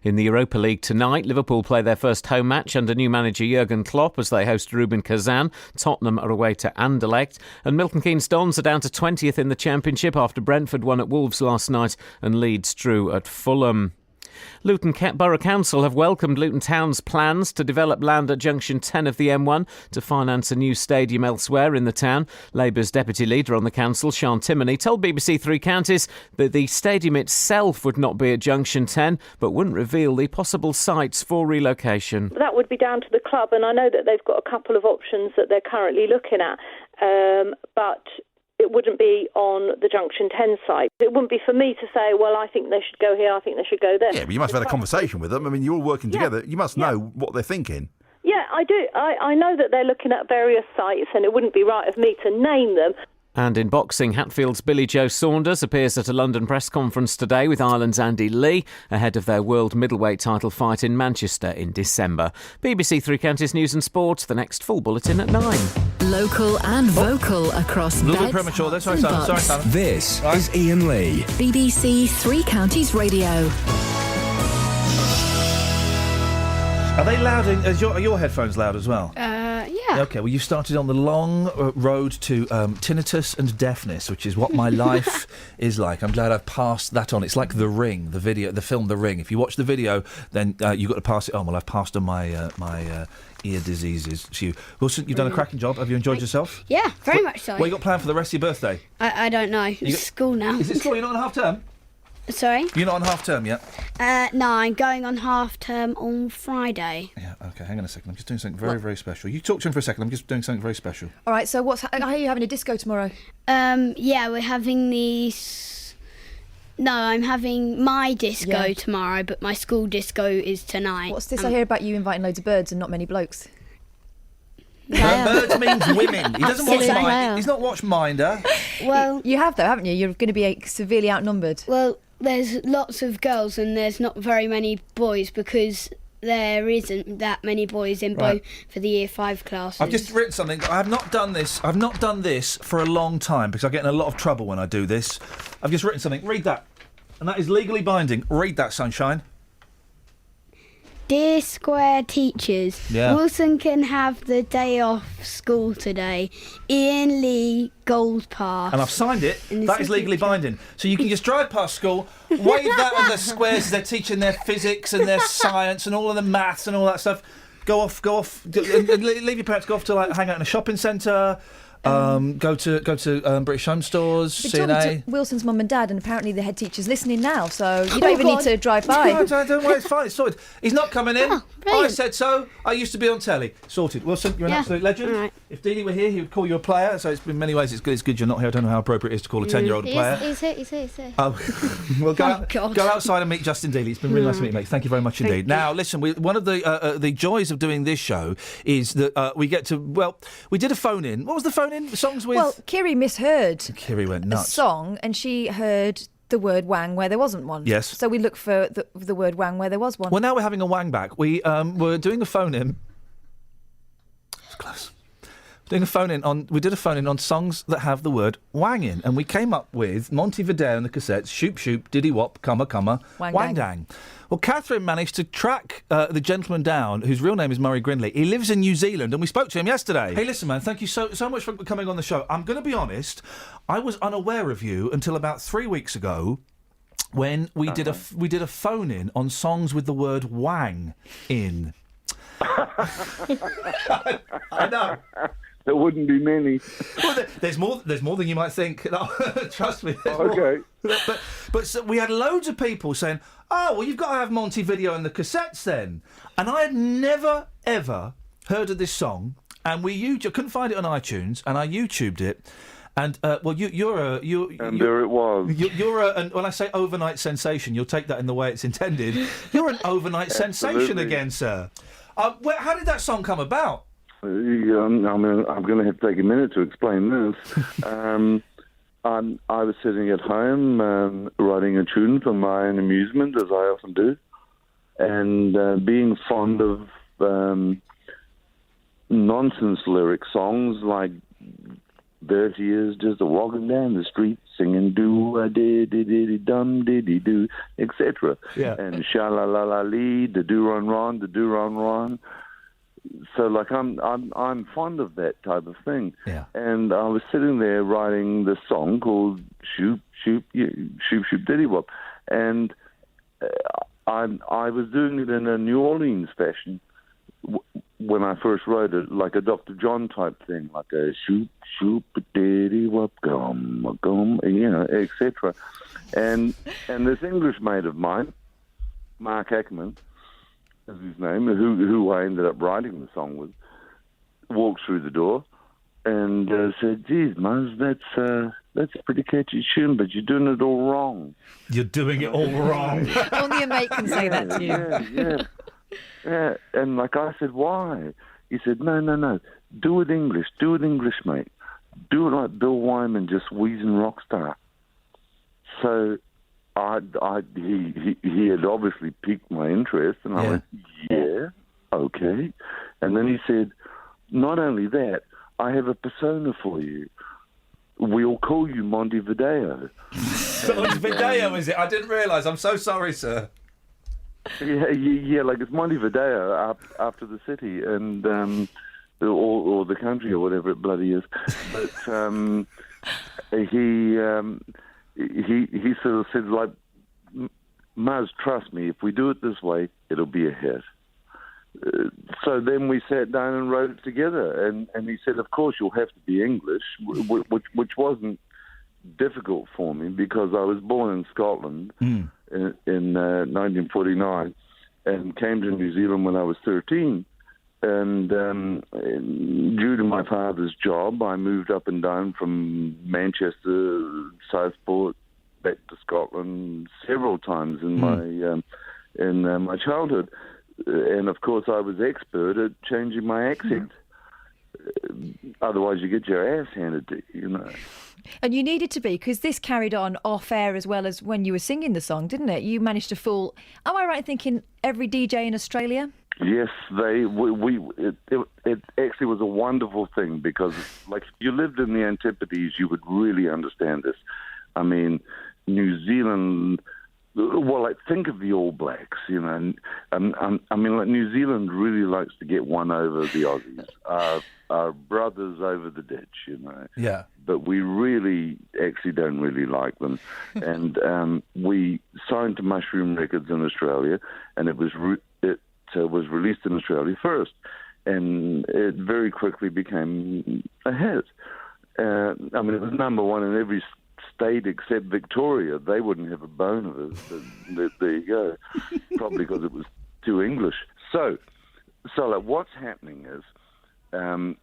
In the Europa League tonight, Liverpool play their first home match under new manager Jurgen Klopp as they host Rubin Kazan. Tottenham are away to Anderlecht. And Milton Keynes Dons are down to 20th in the Championship after Brentford won at Wolves last night and Leeds drew at Fulham. Luton Borough Council have welcomed Luton Town's plans to develop land at Junction 10 of the M1 to finance a new stadium elsewhere in the town. Labour's deputy leader on the council, Sian Timoney, told BBC Three Counties that the stadium itself would not be at Junction 10 but wouldn't reveal the possible sites for relocation. That would be down to the club, and I know that they've got a couple of options that they're currently looking at, but it wouldn't be on the Junction 10 site. It wouldn't be for me to say, well, I think they should go here, I think they should go there. Yeah, but you must have had a conversation with them. I mean, you're all working together. You must know what they're thinking. Yeah, I do. I know that they're looking at various sites, and it wouldn't be right of me to name them. And in boxing, Hatfield's Billy Joe Saunders appears at a London press conference today with Ireland's Andy Lee ahead of their world middleweight title fight in Manchester in December. BBC Three Counties News and Sport, the next full bulletin at 9. Local and vocal across A little beds, bit premature there. Sorry, Herts Simon. and Sorry, bucks. Simon. This is Iain Lee. BBC Three Counties Radio. Are they loud? Are your headphones loud as well? Yeah. Okay, well, you've started on the long road to tinnitus and deafness, which is what my life is like. I'm glad I've passed that on. It's like The Ring, the film The Ring. If you watch the video, then you've got to pass it on. Well, I've passed on my ear diseases to you. Wilson, you've done a cracking job. Have you enjoyed yourself? Yeah, very much so. What you got planned for the rest of your birthday? I don't know. It's school now. Is it school? You're not on half term? Sorry? You're not on half term yet? No, I'm going on half term on Friday. Yeah, okay, hang on a second. I'm just doing something very, very special. You talk to him for a second. I'm just doing something very special. All right, so are you having a disco tomorrow? Yeah, we're having these... No, I'm having my disco tomorrow, but my school disco is tonight. What's this I hear about you inviting loads of birds and not many blokes? Birds means women. He doesn't watch Minder. He's not watched Minder. Well, you have though, haven't you? You're going to be severely outnumbered. Well, there's lots of girls and there's not very many boys because there isn't that many boys in both for the Year 5 classes. I've just written something. I've not done this for a long time because I get in a lot of trouble when I do this. I've just written something. Read that. And that is legally binding. Read that, Sunshine. Dear Square teachers, Wilson can have the day off school today. Iain Lee Gold Pass. And I've signed it. That is legally binding. So you can just drive past school, wave that at the squares as they're teaching their physics and their science and all of the maths and all that stuff. Go off, and leave your parents, go off to hang out in a shopping centre. Go to British Home Stores, Been talking CNA. to Wilson's mum and dad, and apparently the head teacher's listening now, so you don't even need to drive by. No, don't worry, it's fine, it's sorted. He's not coming in. I said so. I used to be on telly. Sorted. Wilson, you're an absolute legend. Right. If Dee Dee were here, he would call you a player, so it's in many ways it's good you're not here. I don't know how appropriate it is to call a 10-year-old a player. He's here. Well, go outside and meet Justin Dealey. It's been really nice to meet you, mate. Thank you very much indeed. Now, listen, one of the joys of doing this show is that we get to, we did a phone-in. What was the phone-in? Songs with... Well, Kiri misheard Kiri went nuts. a song, and she heard the word wang where there wasn't one. Yes. So we looked for the word wang where there was one. Well, now we're having a wang back. We were doing a phone-in. It's close. We did a phone-in on songs that have the word wang in, and we came up with Monty Vidal and the cassettes, Shoop Shoop, Diddy Wop, Comma, Wang Dang. Well, Catherine managed to track the gentleman down, whose real name is Murray Grindley. He lives in New Zealand, and we spoke to him yesterday. Hey, listen, man, thank you so much for coming on the show. I'm going to be honest, I was unaware of you until about 3 weeks ago, when we did a phone-in on songs with the word wang in. I know. There wouldn't be many. Well, there's more than you might think. Trust me. Okay. But so we had loads of people saying, "Oh, well, you've got to have Monty Video and the cassettes then." And I had never ever heard of this song, and I couldn't find it on iTunes, and I YouTubed it. And there it was. When I say overnight sensation, you'll take that in the way it's intended. You're an overnight sensation again, sir. How did that song come about? I'm going to have to take a minute to explain this. I was sitting at home writing a tune for my own amusement, as I often do, and being fond of nonsense lyric songs like "Dirty is just a walking down the street singing do-a-dee-dee-dee-dum-dee-dee-do," etc. Yeah. And sha-la-la-la-lee, the do-run-ron, the do-run-ron. So, I'm fond of that type of thing. Yeah. And I was sitting there writing this song called Shoop Shoop Shoop Shoop Diddy Wop, and I was doing it in a New Orleans fashion when I first wrote it, like a Dr. John type thing, like a shoop shoop diddy wop gum, etc. And this English mate of mine, Mark Ackerman, is his name, who I ended up writing the song with, walked through the door and said, "Geez, Muzz, that's a pretty catchy tune, but you're doing it all wrong." You're doing it all wrong. Only a mate can say that to you. Yeah. And I said, "Why?" He said, No. Do it English, mate. do it like Bill Wyman, just wheezing rock star. So he had obviously piqued my interest, and I went, yeah, okay. And then he said, not only that, I have a persona for you. We'll call you Montevideo. Montevideo, is it? I didn't realise. I'm so sorry, sir. Yeah, like it's Montevideo after the city, and or the country, or whatever it bloody is. But he sort of said, like, Muzz, trust me, if we do it this way, it'll be a hit. So then we sat down and wrote it together, and he said, of course, you'll have to be English, which wasn't difficult for me because I was born in Scotland in 1949 and came to New Zealand when I was 13. And due to my father's job, I moved up and down from Manchester, Southport, back to Scotland several times in my childhood. And of course, I was expert at changing my accent. Otherwise, you get your ass handed to you, you know. And you needed to be, because this carried on off air as well as when you were singing the song, didn't it? You managed to fool, am I right in thinking, every DJ in Australia? Yes, it actually was a wonderful thing because, like, if you lived in the Antipodes, you would really understand this. I mean, New Zealand, well, like, think of the All Blacks, you know. I mean, like, New Zealand really likes to get one over the Aussies. Our brothers over the ditch, you know. Yeah. But we really actually don't really like them. And we signed to Mushroom Records in Australia, and it was released in Australia first. And it very quickly became a hit. I mean, it was number one in every state except Victoria. They wouldn't have a bone of it. But there you go. Probably because it was too English. So like, what's happening is I'm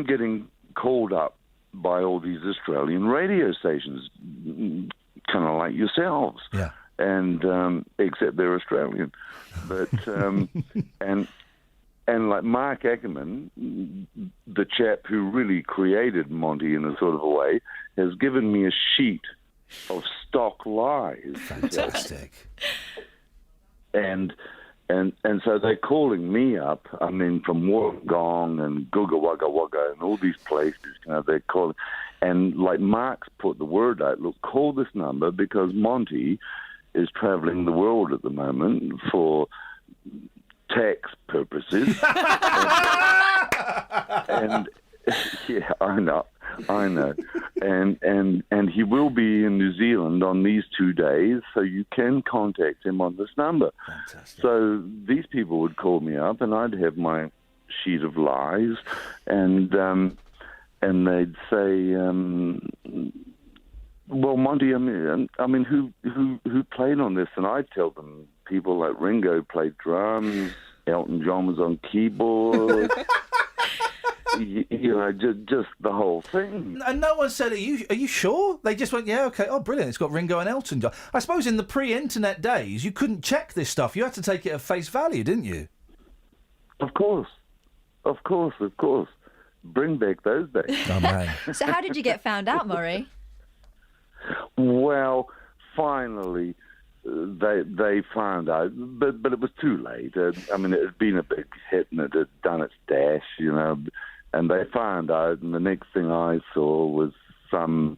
getting called up by all these Australian radio stations, kind of like yourselves. Yeah. And except they're Australian. But and like Mark Ackerman, the chap who really created Monty in a sort of a way, has given me a sheet of stock lies. Fantastic. And so they're calling me up, I mean, from Wollongong and Googa Wugga Wugga and all these places, you know, they're calling. And like Mark's put the word out, look, call this number because Monty is travelling the world at the moment for tax purposes. and yeah, I know. And he will be in New Zealand on these 2 days, so you can contact him on this number. Fantastic. So these people would call me up, and I'd have my sheet of lies, and they'd say, well, Monty, I mean, who played on this? And I'd tell them people like Ringo played drums, Elton John was on keyboard. You know, just the whole thing. And no one said, are you sure? They just went, yeah, okay, oh, brilliant, it's got Ringo and Elton John. I suppose in the pre-internet days, you couldn't check this stuff. You had to take it at face value, didn't you? Of course. Bring back those days. Oh, man. So how did you get found out, Murray? Well, finally, they found out, but it was too late. I mean, it had been a big hit and it had done its dash, you know, and they found out, and the next thing I saw was some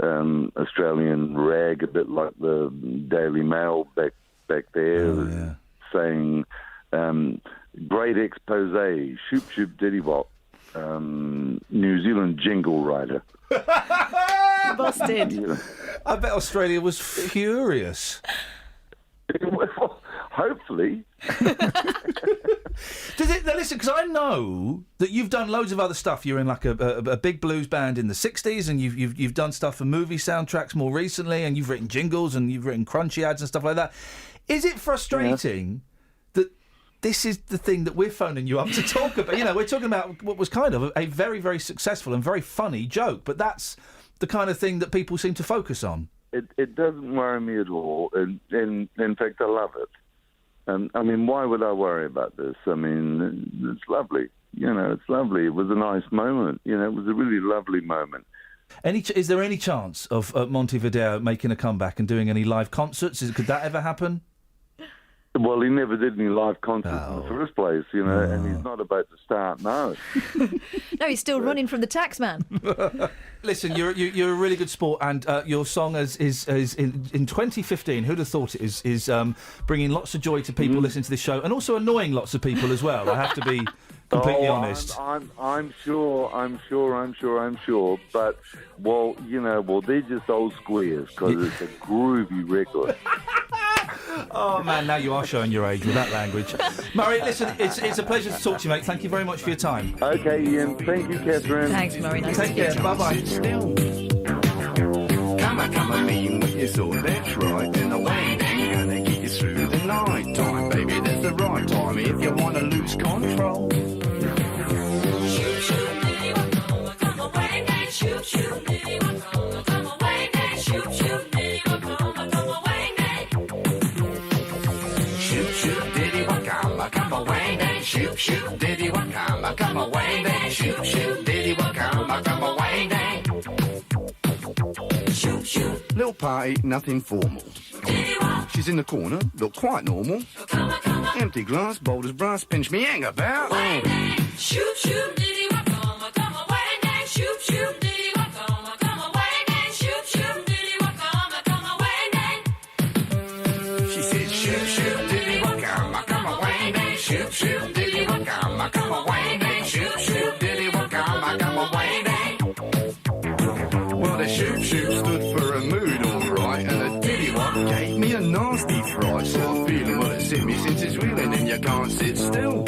Australian rag, a bit like the Daily Mail back there, saying, great expose, shoop shoop diddy wop, New Zealand jingle writer. Busted. Yeah. I bet Australia was furious. Well, hopefully. Does it? Now listen, because I know that you've done loads of other stuff. You're in like a big blues band in the '60s, and you've done stuff for movie soundtracks more recently, and you've written jingles and you've written crunchy ads and stuff like that. Is it frustrating that this is the thing that we're phoning you up to talk about? You know, we're talking about what was kind of a very, very successful and very funny joke, but that's the kind of thing that people seem to focus on. It doesn't worry me at all, and in fact, I love it. I mean, why would I worry about this? I mean, it's lovely. it's lovely. It was a nice moment. It was a really lovely moment. Is there any chance of Montevideo making a comeback and doing any live concerts? Could that ever happen? Well, he never did any live concerts in the first place, and he's not about to start now. No, he's still running from the tax man. Listen, you're a really good sport, and your song is in 2015. Who'd have thought it is bringing lots of joy to people listening to this show, and also annoying lots of people as well. I have to be completely honest. I'm sure. But they're just old squares because it's a groovy record. Oh man, now you are showing your age with that language. Murray, listen, it's a pleasure to talk to you, mate. Thank you very much for your time. Okay, Ian. Thank you, Catherine. Thanks, Murray. Nice Take care. Bye bye. Come on, mean what you thought. That's right. And the wind ain't gonna get you through the night time, baby. That's the right time if you want to lose control. Shoot, shoot, diddy, come away, and shoot, shoot, diddy, come away, and shoot, shoot, diddy, come away, shoot, shoot, diddy, come away, and shoot, shoot, diddy, come away, and shoot, shoot, diddy, come away, shoot, shoot. Little party, nothing formal. She's in the corner, look quite normal. Empty glass, bold as brass, pinch me hang about. Shoot, shoot, diddy, come away, shoot, shoot, diddy, come away, shoot, shoot, diddy, come away. She said, shoot, shoot, diddy, come away, shoot, shoot, diddy, come away, shoot, shoot, diddy, come away. Well, the shoot, shoot stood for a mood, alright, and the diddy gave me a nasty fright. Sort of feeling, well, it's hit me since it's reeling and you can't sit still.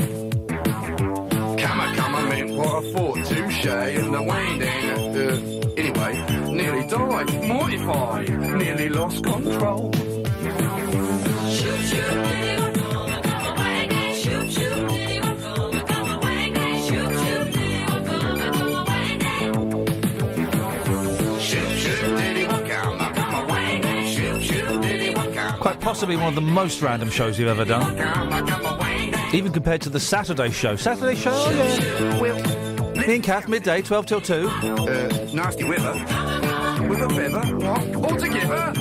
Come on, meant what I thought, touche, and the winding, anyway, nearly died, mortified, nearly lost control. Shoot, shoot, diddy, come away, shoot, shoot, diddy, come away, shoot, shoot, diddy, come away, shoot, shoot, diddy, come away, shoot, shoot, diddy, Quite possibly one of the most random shows you've ever done. Even compared to the Saturday show. Saturday show? Yeah. Well, Ian Cath, midday, 12 till 2. Nasty weather. With a feather. What? All together.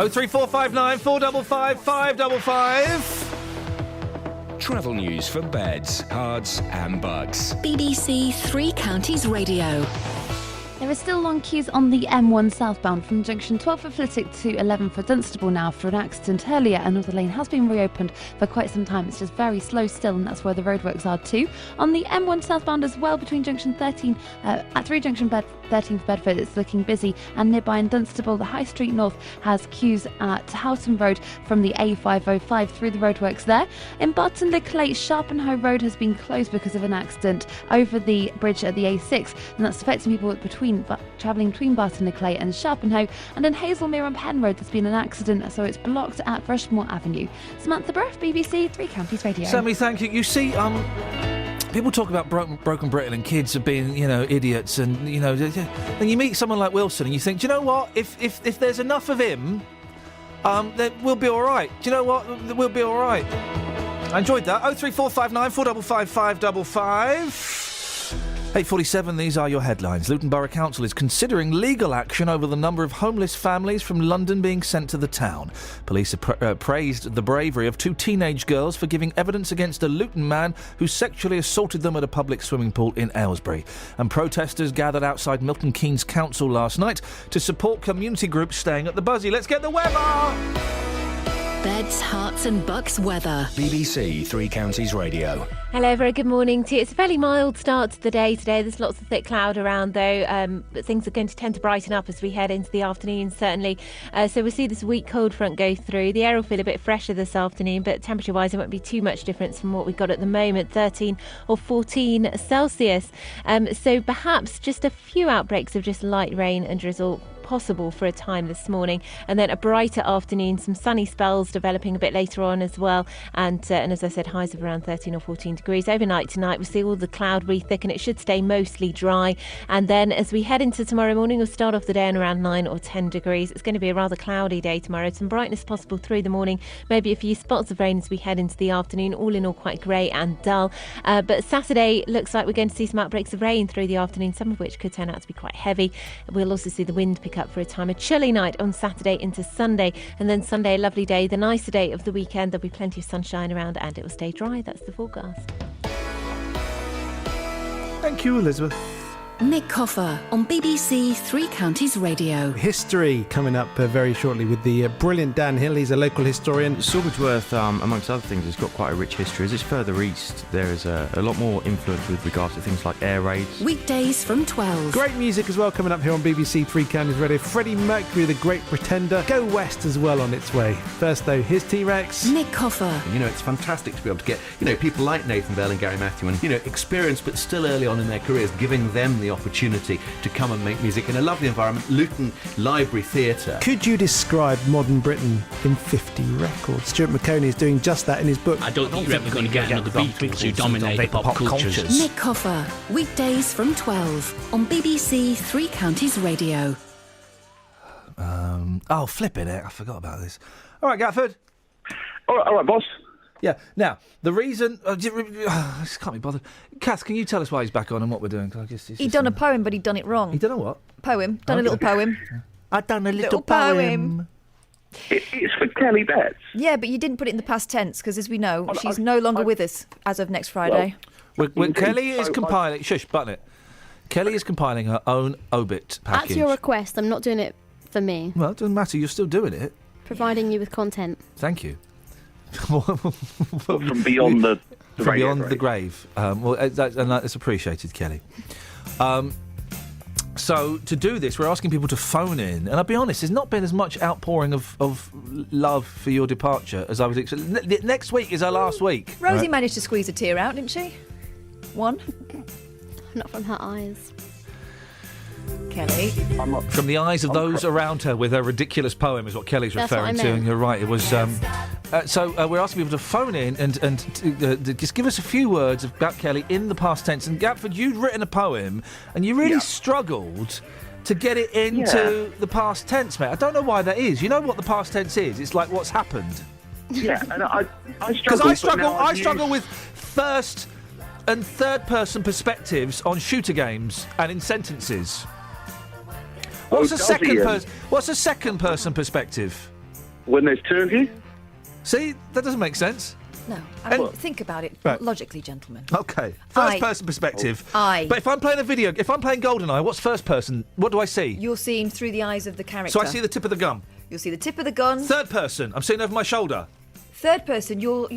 03459 455 555. Travel news for beds, cards and bugs. BBC Three Counties Radio. There are still long queues on the M1 southbound from junction 12 for Flitwick to 11 for Dunstable now for an accident earlier. Another lane has been reopened for quite some time. It's just very slow still, and that's where the roadworks are too. On the M1 southbound as well, between junction 13 at 3 junction 13 for Bedford, it's looking busy, and nearby in Dunstable, the High Street North has queues at Houghton Road from the A505 through the roadworks there. In Barton Le Clay, Sharpenhoe Road has been closed because of an accident over the bridge at the A6, and that's affecting people travelling between Barton Le Clay and Sharpenhoe. And in Hazelmere on Penn Road, there's been an accident, so it's blocked at Rushmore Avenue. Samantha Bruff, BBC Three Counties Radio. Sammy, thank you. You see, people talk about broken Britain and kids are being, idiots, and then you meet someone like Wilson and you think, do you know what? If there's enough of him, then we'll be all right. Do you know what? We'll be all right. I enjoyed that. 03459 455 555. 8:47, these are your headlines. Luton Borough Council is considering legal action over the number of homeless families from London being sent to the town. Police have praised the bravery of 2 teenage girls for giving evidence against a Luton man who sexually assaulted them at a public swimming pool in Aylesbury. And protesters gathered outside Milton Keynes Council last night to support community groups staying at the Buzzy. Let's get the weather! Beds, Herts and Bucks weather. BBC Three Counties Radio. Hello, very good morning to you. It's a fairly mild start to the day today. There's lots of thick cloud around though, but things are going to tend to brighten up as we head into the afternoon, certainly. So we'll see this weak cold front go through. The air will feel a bit fresher this afternoon, but temperature-wise it won't be too much difference from what we've got at the moment, 13 or 14 Celsius. So perhaps just a few outbreaks of just light rain and drizzle possible for a time this morning. And then a brighter afternoon, some sunny spells developing a bit later on as well. And as I said, highs of around 13 or 14 degrees. Overnight tonight, we see all the cloud re-thicken. It should stay mostly dry. And then as we head into tomorrow morning, we'll start off the day on around 9 or 10 degrees. It's going to be a rather cloudy day tomorrow. Some brightness possible through the morning. Maybe a few spots of rain as we head into the afternoon. All in all, quite grey and dull. But Saturday looks like we're going to see some outbreaks of rain through the afternoon, some of which could turn out to be quite heavy. We'll also see the wind pick up for a time. A chilly night on Saturday into Sunday. And then Sunday, a lovely day, the nicer day of the weekend. There'll be plenty of sunshine around and it will stay dry. That's the forecast. Thank you, Elizabeth. Nick Coffer on BBC Three Counties Radio. History coming up very shortly with the brilliant Dan Hill. He's a local historian. Silversworth, amongst other things, has got quite a rich history. As it's further east, there is a lot more influence with regards to things like air raids. Weekdays from 12. Great music as well coming up here on BBC Three Counties Radio. Freddie Mercury, The Great Pretender. Go West as well on its way. First though, here's T-Rex. Nick Coffer. It's fantastic to be able to get, people like Nathan Bell and Gary Matthew and, experienced but still early on in their careers, giving them the opportunity to come and make music in a lovely environment. Luton Library Theatre. Could you describe modern Britain in 50 records? Stuart McConey is doing just that in his book. I don't think you're ever going to get another Beatles who dominate the pop cultures. Nick Coffer, weekdays from 12 on BBC Three Counties Radio. Flipping it. I forgot about this. All right, Gatford. All right, boss. Yeah. Now, the reason... I just can't be bothered. Kath, can you tell us why he's back on and what we're doing? He'd done a poem, but he'd done it wrong. He'd done a what? Poem. Done a little poem. I've done a little poem. It's for Kelly Betts. Yeah, but you didn't put it in the past tense, because as we know, she's no longer with us as of next Friday. Kelly is compiling... Shush, button it. Kelly is compiling her own obit package. That's your request. I'm not doing it for me. Well, it doesn't matter. You're still doing it. Providing you with content. Thank you. From beyond the grave. That's appreciated, Kelly. So to do this, we're asking people to phone in, and I'll be honest, there's not been as much outpouring of love for your departure as I was expecting. Next week is our last week. Rosie managed to squeeze a tear out, didn't she? One. Not from her eyes. Kelly. From the eyes of those around her with her ridiculous poem is what Kelly's That's referring what I to. meant. And you're right, it was... So we're asking people to phone in and just give us a few words about Kelly in the past tense. And Gatford, you'd written a poem and you really struggled to get it into the past tense, mate. I don't know why that is. You know what the past tense is? It's like what's happened. Yeah, and I struggle. I struggle with first and third person perspectives on shooter games and in sentences. What's a second person perspective? When there's two of you? See, that doesn't make sense. No, think about it logically, gentlemen. Okay, first person perspective. But if I'm playing if I'm playing GoldenEye, what's first person? What do I see? You're seeing through the eyes of the character. So I see the tip of the gun. You'll see the tip of the gun. Third person, I'm seeing over my shoulder. Third person, you're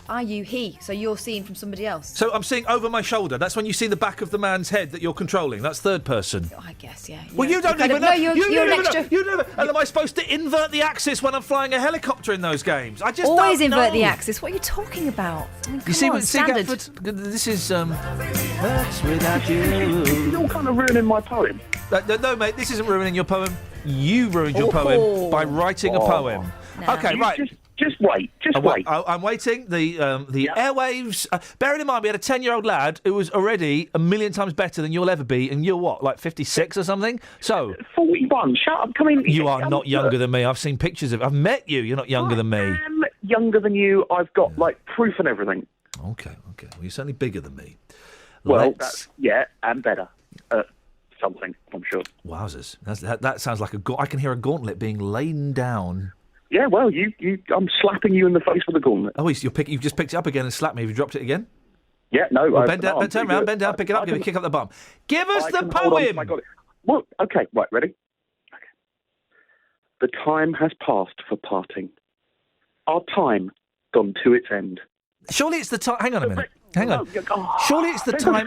he? So you're seeing from somebody else. So I'm seeing over my shoulder. That's when you see the back of the man's head that you're controlling. That's third person. I guess, yeah. Well, you don't even know. You're an extra. And am I supposed to invert the axis when I'm flying a helicopter in those games? I just always don't invert know. the axis. What are you talking about? I mean, You see, standard. this is Hurts Without You. You're kind of ruining my poem. No, mate, this isn't ruining your poem. You ruined your poem by writing a poem. No. Okay, right. Just wait. I'm waiting. The airwaves. Bearing in mind, we had a 10-year-old lad who was already a million times better than you'll ever be, and you're what, like 56 or something? So 41. Shut up. Come in. You are not younger than me. I've seen pictures of. I've met you. You're not younger than me. I'm younger than you. I've got proof and everything. Okay. Well, you're certainly bigger than me. Well, and better. Something, I'm sure. Wowzers. That sounds like I can hear a gauntlet being lain down. Yeah, well, I'm slapping you in the face with a gauntlet. Oh, you've just picked it up again and slapped me. Have you dropped it again? Yeah, no. Well, bend down, turn around, bend down, pick it up, give it a kick up the bum. Give us the poem! I got it. Well, okay, right, ready? Okay. The time has passed for parting. Our time gone to its end. Surely it's the time... Hang on a minute. Hang on. Surely it's the time...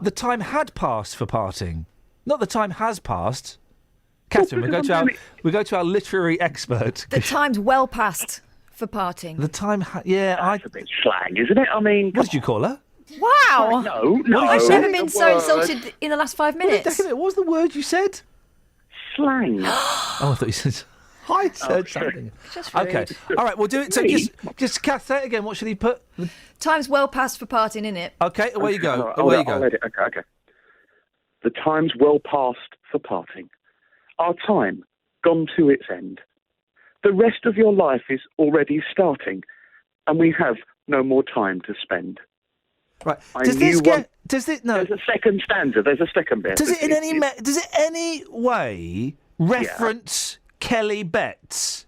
The time had passed for parting. Not the time has passed. Catherine, we go to our literary expert. The time's well past for parting. The time, That's a bit slang, isn't it? I mean, what did you call her? Wow. No. I've never been so insulted in the last 5 minutes. What was the word you said? slang. Oh, I thought you said... I said something. Just Okay. rude. All right, we'll do it. So just Kath, say it again. What should he put? Time's well past for partying, innit? Okay, away you go. I'll Away you go. let it. Okay. The time's well past for parting. Our time gone to its end. The rest of your life is already starting, and we have no more time to spend. Right. No. There's a second stanza. There's a second bit. Does it in any way reference Kelly Betts?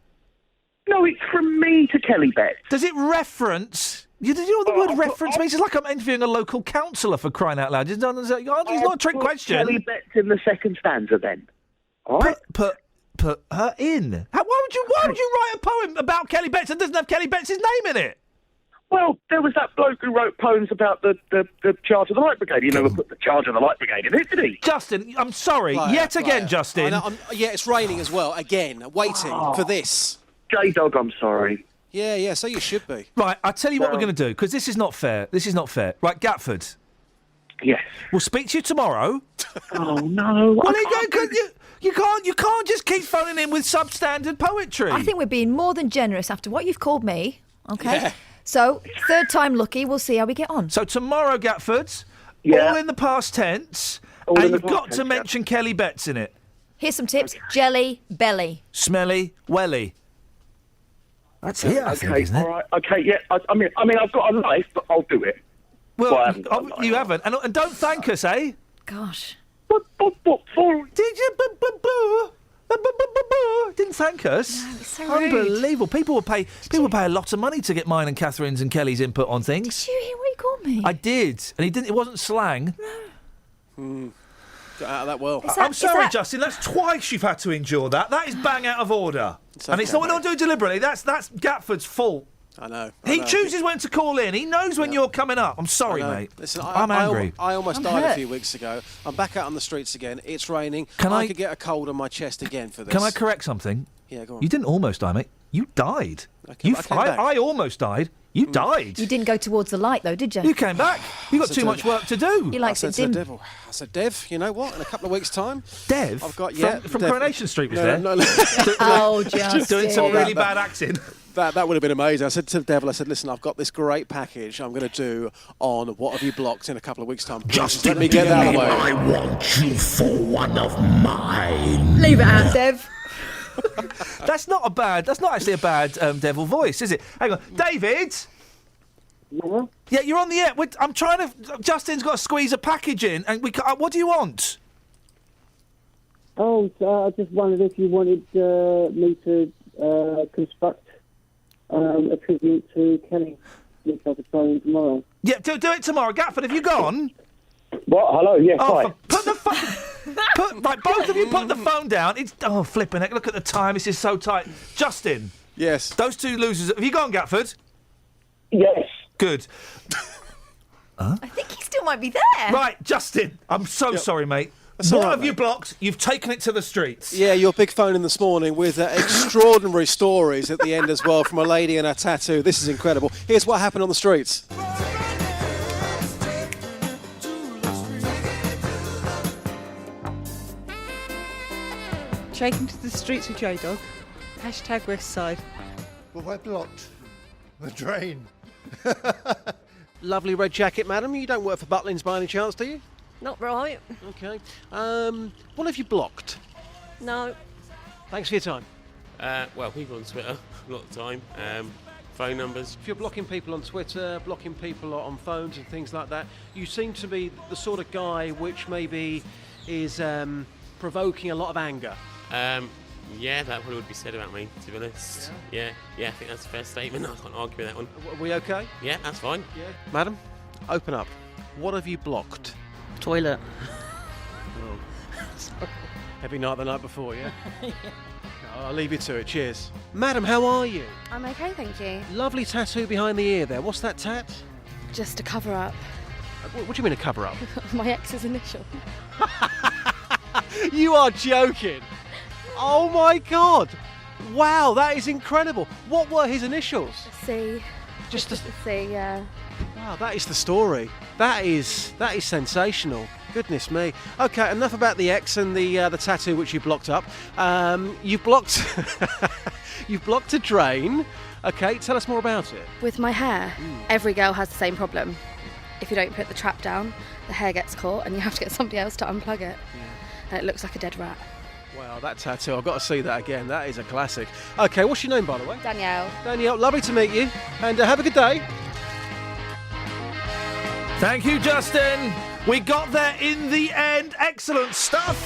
No, it's from me to Kelly Betts. Does it reference? You know what the word reference means? It's like I'm interviewing a local councillor, for crying out loud. It's not a trick question. Kelly Betts in the second stanza, then. All right. Put her in. Why would you write a poem about Kelly Betts that doesn't have Kelly Betts' name in it? Well, there was that bloke who wrote poems about the charge of the Light Brigade. He never put the charge of the Light Brigade in it, did he? Justin, I'm sorry. Again, Justin. Yeah, it's raining as well. Again, waiting for this. J-Dog, I'm sorry. Yeah, so you should be. Right, I'll tell you what we're going to do, because this is not fair. Right, Gatford. Yes. We'll speak to you tomorrow. Oh, no. Well, you can't just keep phoning in with substandard poetry. I think we're being more than generous after what you've called me. Okay. Yeah. So, third time lucky, we'll see how we get on. So tomorrow, Gatford, all in the past tense, and you've got to mention Kelly Betts in it. Here's some tips. Jelly belly. Smelly welly. That's it, I think, isn't it? All right. Okay, yeah. I mean, I've got a life, but I'll do it. Well, you haven't. And don't thank us, eh? Gosh. What for? Did you? Didn't thank us. No, it's so unbelievable. People will pay a lot of money to get mine and Catherine's and Kelly's input on things. Did you hear what he called me? I did, and he didn't. It wasn't slang. Got out of that well. I'm sorry, Justin. That's twice you've had to endure that. That is bang out of order, and it's not we're not doing deliberately. That's Gatford's fault. I know. He chooses when to call in. He knows when you're coming up. I'm sorry, mate. Listen, I'm angry. I almost died a few weeks ago. I'm back out on the streets again. It's raining. I could get a cold on my chest again for this. Can I correct something? Yeah, go on. You didn't almost die, mate. You died. I almost died. You died. You didn't go towards the light, though, did you? You came back. You got too much work to do. You liked it dim. I said, Dev, you know what? In a couple of weeks' time... Dev? I've got, from Coronation Street was there? No. Oh, just doing some really bad acting. That would have been amazing. I said to the devil, listen, I've got this great package I'm going to do on What Have You Blocked in a couple of weeks' time. Just let me get that out of the way. I want you for one of mine. Leave it out, Dev. That's not actually a bad devil voice, is it? Hang on. David? Yeah, you're on the air. I'm trying to... Justin's got to squeeze a package in, and what do you want? Oh, I just wondered if you wanted me to construct a tribute to Kelly, which I'll be trying tomorrow. Yeah, do it tomorrow. Gatford, have you gone? What? Hello? Yes, hi. Put the phone... Right, both of you put the phone down. Flipping it. Look at the time. This is so tight. Justin. Yes. Those two losers... Have you gone, Gatford? Yes. Good. I think he still might be there. Right, Justin. I'm so sorry, mate. What have you blocked? You've taken it to the streets. Yeah, your big phone in this morning with extraordinary stories at the end as well from a lady and her tattoo. This is incredible. Here's what happened on the streets. Taken to the streets with J-Dog. # West Side. Well, I blocked the drain. Lovely red jacket, madam. You don't work for Butlins by any chance, do you? Not right. Okay. What have you blocked? No. Thanks for your time. Well, people on Twitter a lot of the time. Phone numbers. If you're blocking people on Twitter, blocking people on phones and things like that, you seem to be the sort of guy which maybe is provoking a lot of anger. Yeah, that probably would be said about me, to be honest. Yeah, I think that's a fair statement. I can't argue with that one. Are we okay? Yeah, that's fine. Yeah. Madam, open up. What have you blocked? Toilet. Oh. Heavy night the night before, yeah? Yeah. I'll leave you to it. Cheers. Madam, how are you? I'm okay, thank you. Lovely tattoo behind the ear there. What's that tat? Just a cover up. What do you mean a cover up? My ex's initial. You are joking. Oh my God. Wow, that is incredible. What were his initials? C. Just a C, yeah. Wow, that is the story. That is sensational. Goodness me. OK, enough about the X and the tattoo which you blocked up. You've blocked you've blocked a drain. OK, tell us more about it. With my hair, every girl has the same problem. If you don't put the trap down, the hair gets caught and you have to get somebody else to unplug it. And it looks like a dead rat. Wow, that tattoo, I've got to see that again. That is a classic. OK, what's your name, by the way? Danielle. Danielle, lovely to meet you. And have a good day. Thank you, Justin. We got there in the end. Excellent stuff.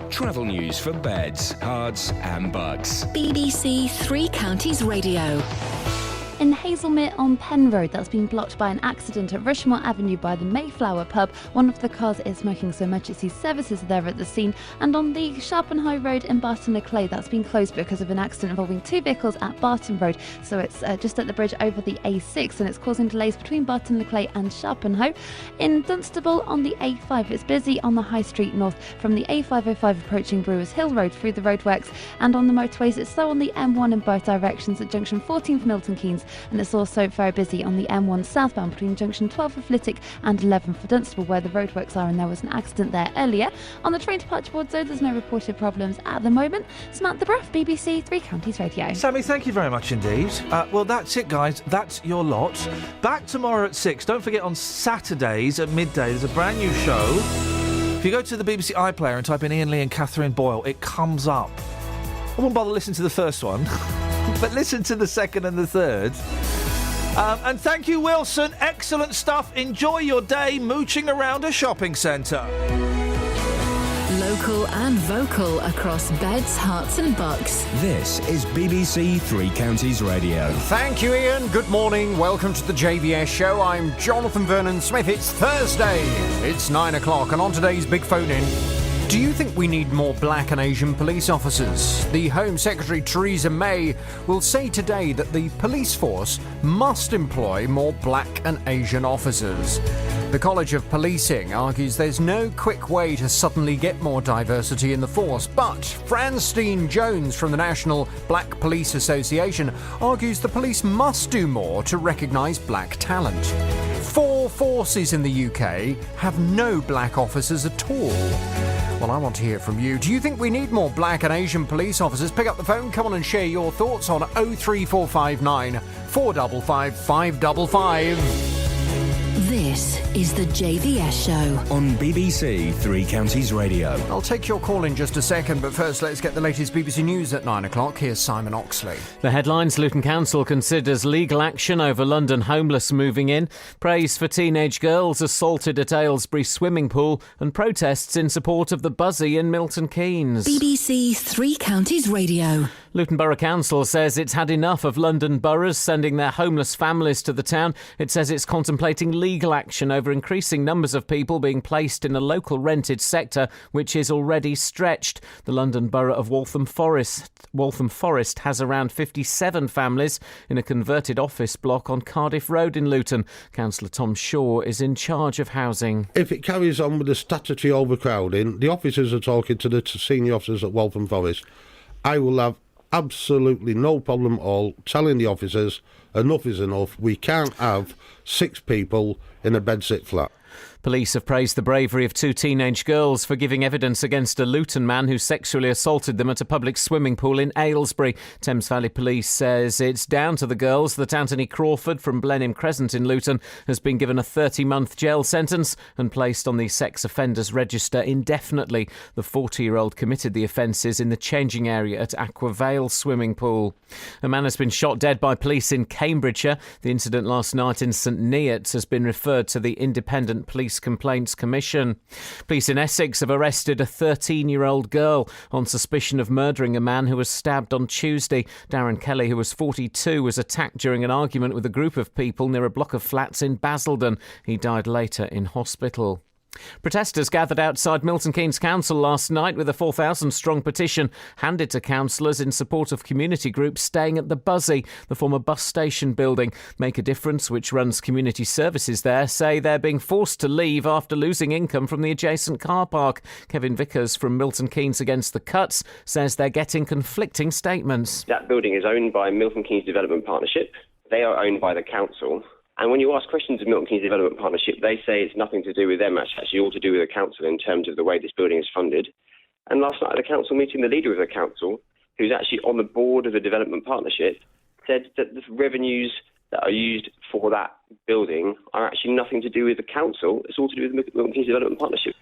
Travel news for beds, cards and bugs. BBC Three Counties Radio. In Hazelmere on Penn Road, that's been blocked by an accident at Rushmore Avenue by the Mayflower pub. One of the cars is smoking, so emergency services are there at the scene. And on the Sharpen High Road in Barton-le-Clay, that's been closed because of an accident involving two vehicles at Barton Road. So it's just at the bridge over the A6, and it's causing delays between Barton-le-Clay and Sharpenhoe. In Dunstable on the A5, it's busy on the High Street North from the A505 approaching Brewers Hill Road through the roadworks. And on the motorways, it's slow on the M1 in both directions at junction 14 for Milton Keynes. And it's also very busy on the M1 southbound between junction 12 for Flitwick and 11 for Dunstable, where the roadworks are, and there was an accident there earlier. On the train departure board, though, there's no reported problems at the moment. Samantha Bruff, BBC Three Counties Radio. Sammy, thank you very much indeed. Well, that's it, guys. That's your lot. Back tomorrow at 6. Don't forget, on Saturdays at midday, there's a brand new show. If you go to the BBC iPlayer and type in Iain Lee and Catherine Boyle, it comes up. I won't bother listening to the first one. But listen to the second and the third. And thank you, Wilson. Excellent stuff. Enjoy your day mooching around a shopping centre. Local and vocal across beds, hearts and bucks. This is BBC Three Counties Radio. Thank you, Ian. Good morning. Welcome to the JVS show. I'm Jonathan Vernon Smith. It's Thursday. It's 9 o'clock, and on today's Big Phone In, do you think we need more black and Asian police officers? The Home Secretary Theresa May will say today that the police force must employ more black and Asian officers. The College of Policing argues there's no quick way to suddenly get more diversity in the force, but Francine Jones from the National Black Police Association argues the police must do more to recognise black talent. 4 forces in the UK have no black officers at all. Well, I want to hear from you. Do you think we need more black and Asian police officers? Pick up the phone, come on and share your thoughts on 03459 455 555. This is the JVS show on BBC Three Counties Radio. I'll take your call in just a second, but first let's get the latest BBC News at 9 o'clock. Here's Simon Oxley. The headlines: Luton Council considers legal action over London homeless moving in, praise for teenage girls assaulted at Aylesbury swimming pool, and protests in support of the Buzzy in Milton Keynes. BBC Three Counties Radio. Luton Borough Council says it's had enough of London boroughs sending their homeless families to the town. It says it's contemplating legal action over increasing numbers of people being placed in a local rented sector which is already stretched. The London Borough of Waltham Forest has around 57 families in a converted office block on Cardiff Road in Luton. Councillor Tom Shaw is in charge of housing. If it carries on with the statutory overcrowding, the officers are talking to the senior officers at Waltham Forest. I will have absolutely no problem at all telling the officers enough is enough. We can't have 6 people in a bedsit flat. Police have praised the bravery of 2 teenage girls for giving evidence against a Luton man who sexually assaulted them at a public swimming pool in Aylesbury. Thames Valley Police says it's down to the girls that Anthony Crawford from Blenheim Crescent in Luton has been given a 30-month jail sentence and placed on the sex offenders register indefinitely. The 40-year-old committed the offences in the changing area at Aqua Vale swimming pool. A man has been shot dead by police in Cambridgeshire. The incident last night in St Neots has been referred to the Independent Police Complaints Commission. Police in Essex have arrested a 13-year-old girl on suspicion of murdering a man who was stabbed on Tuesday. Darren Kelly, who was 42, was attacked during an argument with a group of people near a block of flats in Basildon. He died later in hospital. Protesters gathered outside Milton Keynes Council last night with a 4,000-strong petition handed to councillors in support of community groups staying at the Buzzy, the former bus station building. Make a Difference, which runs community services there, say they're being forced to leave after losing income from the adjacent car park. Kevin Vickers from Milton Keynes Against the Cuts says they're getting conflicting statements. That building is owned by Milton Keynes Development Partnership. They are owned by the council. And when you ask questions of Milton Keynes Development Partnership, they say it's nothing to do with them, it's actually all to do with the council in terms of the way this building is funded. And last night at the council meeting, the leader of the council, who's actually on the board of the development partnership, said that the revenues that are used for that building are actually nothing to do with the council. It's all to do with the Milton Keynes Development Partnership.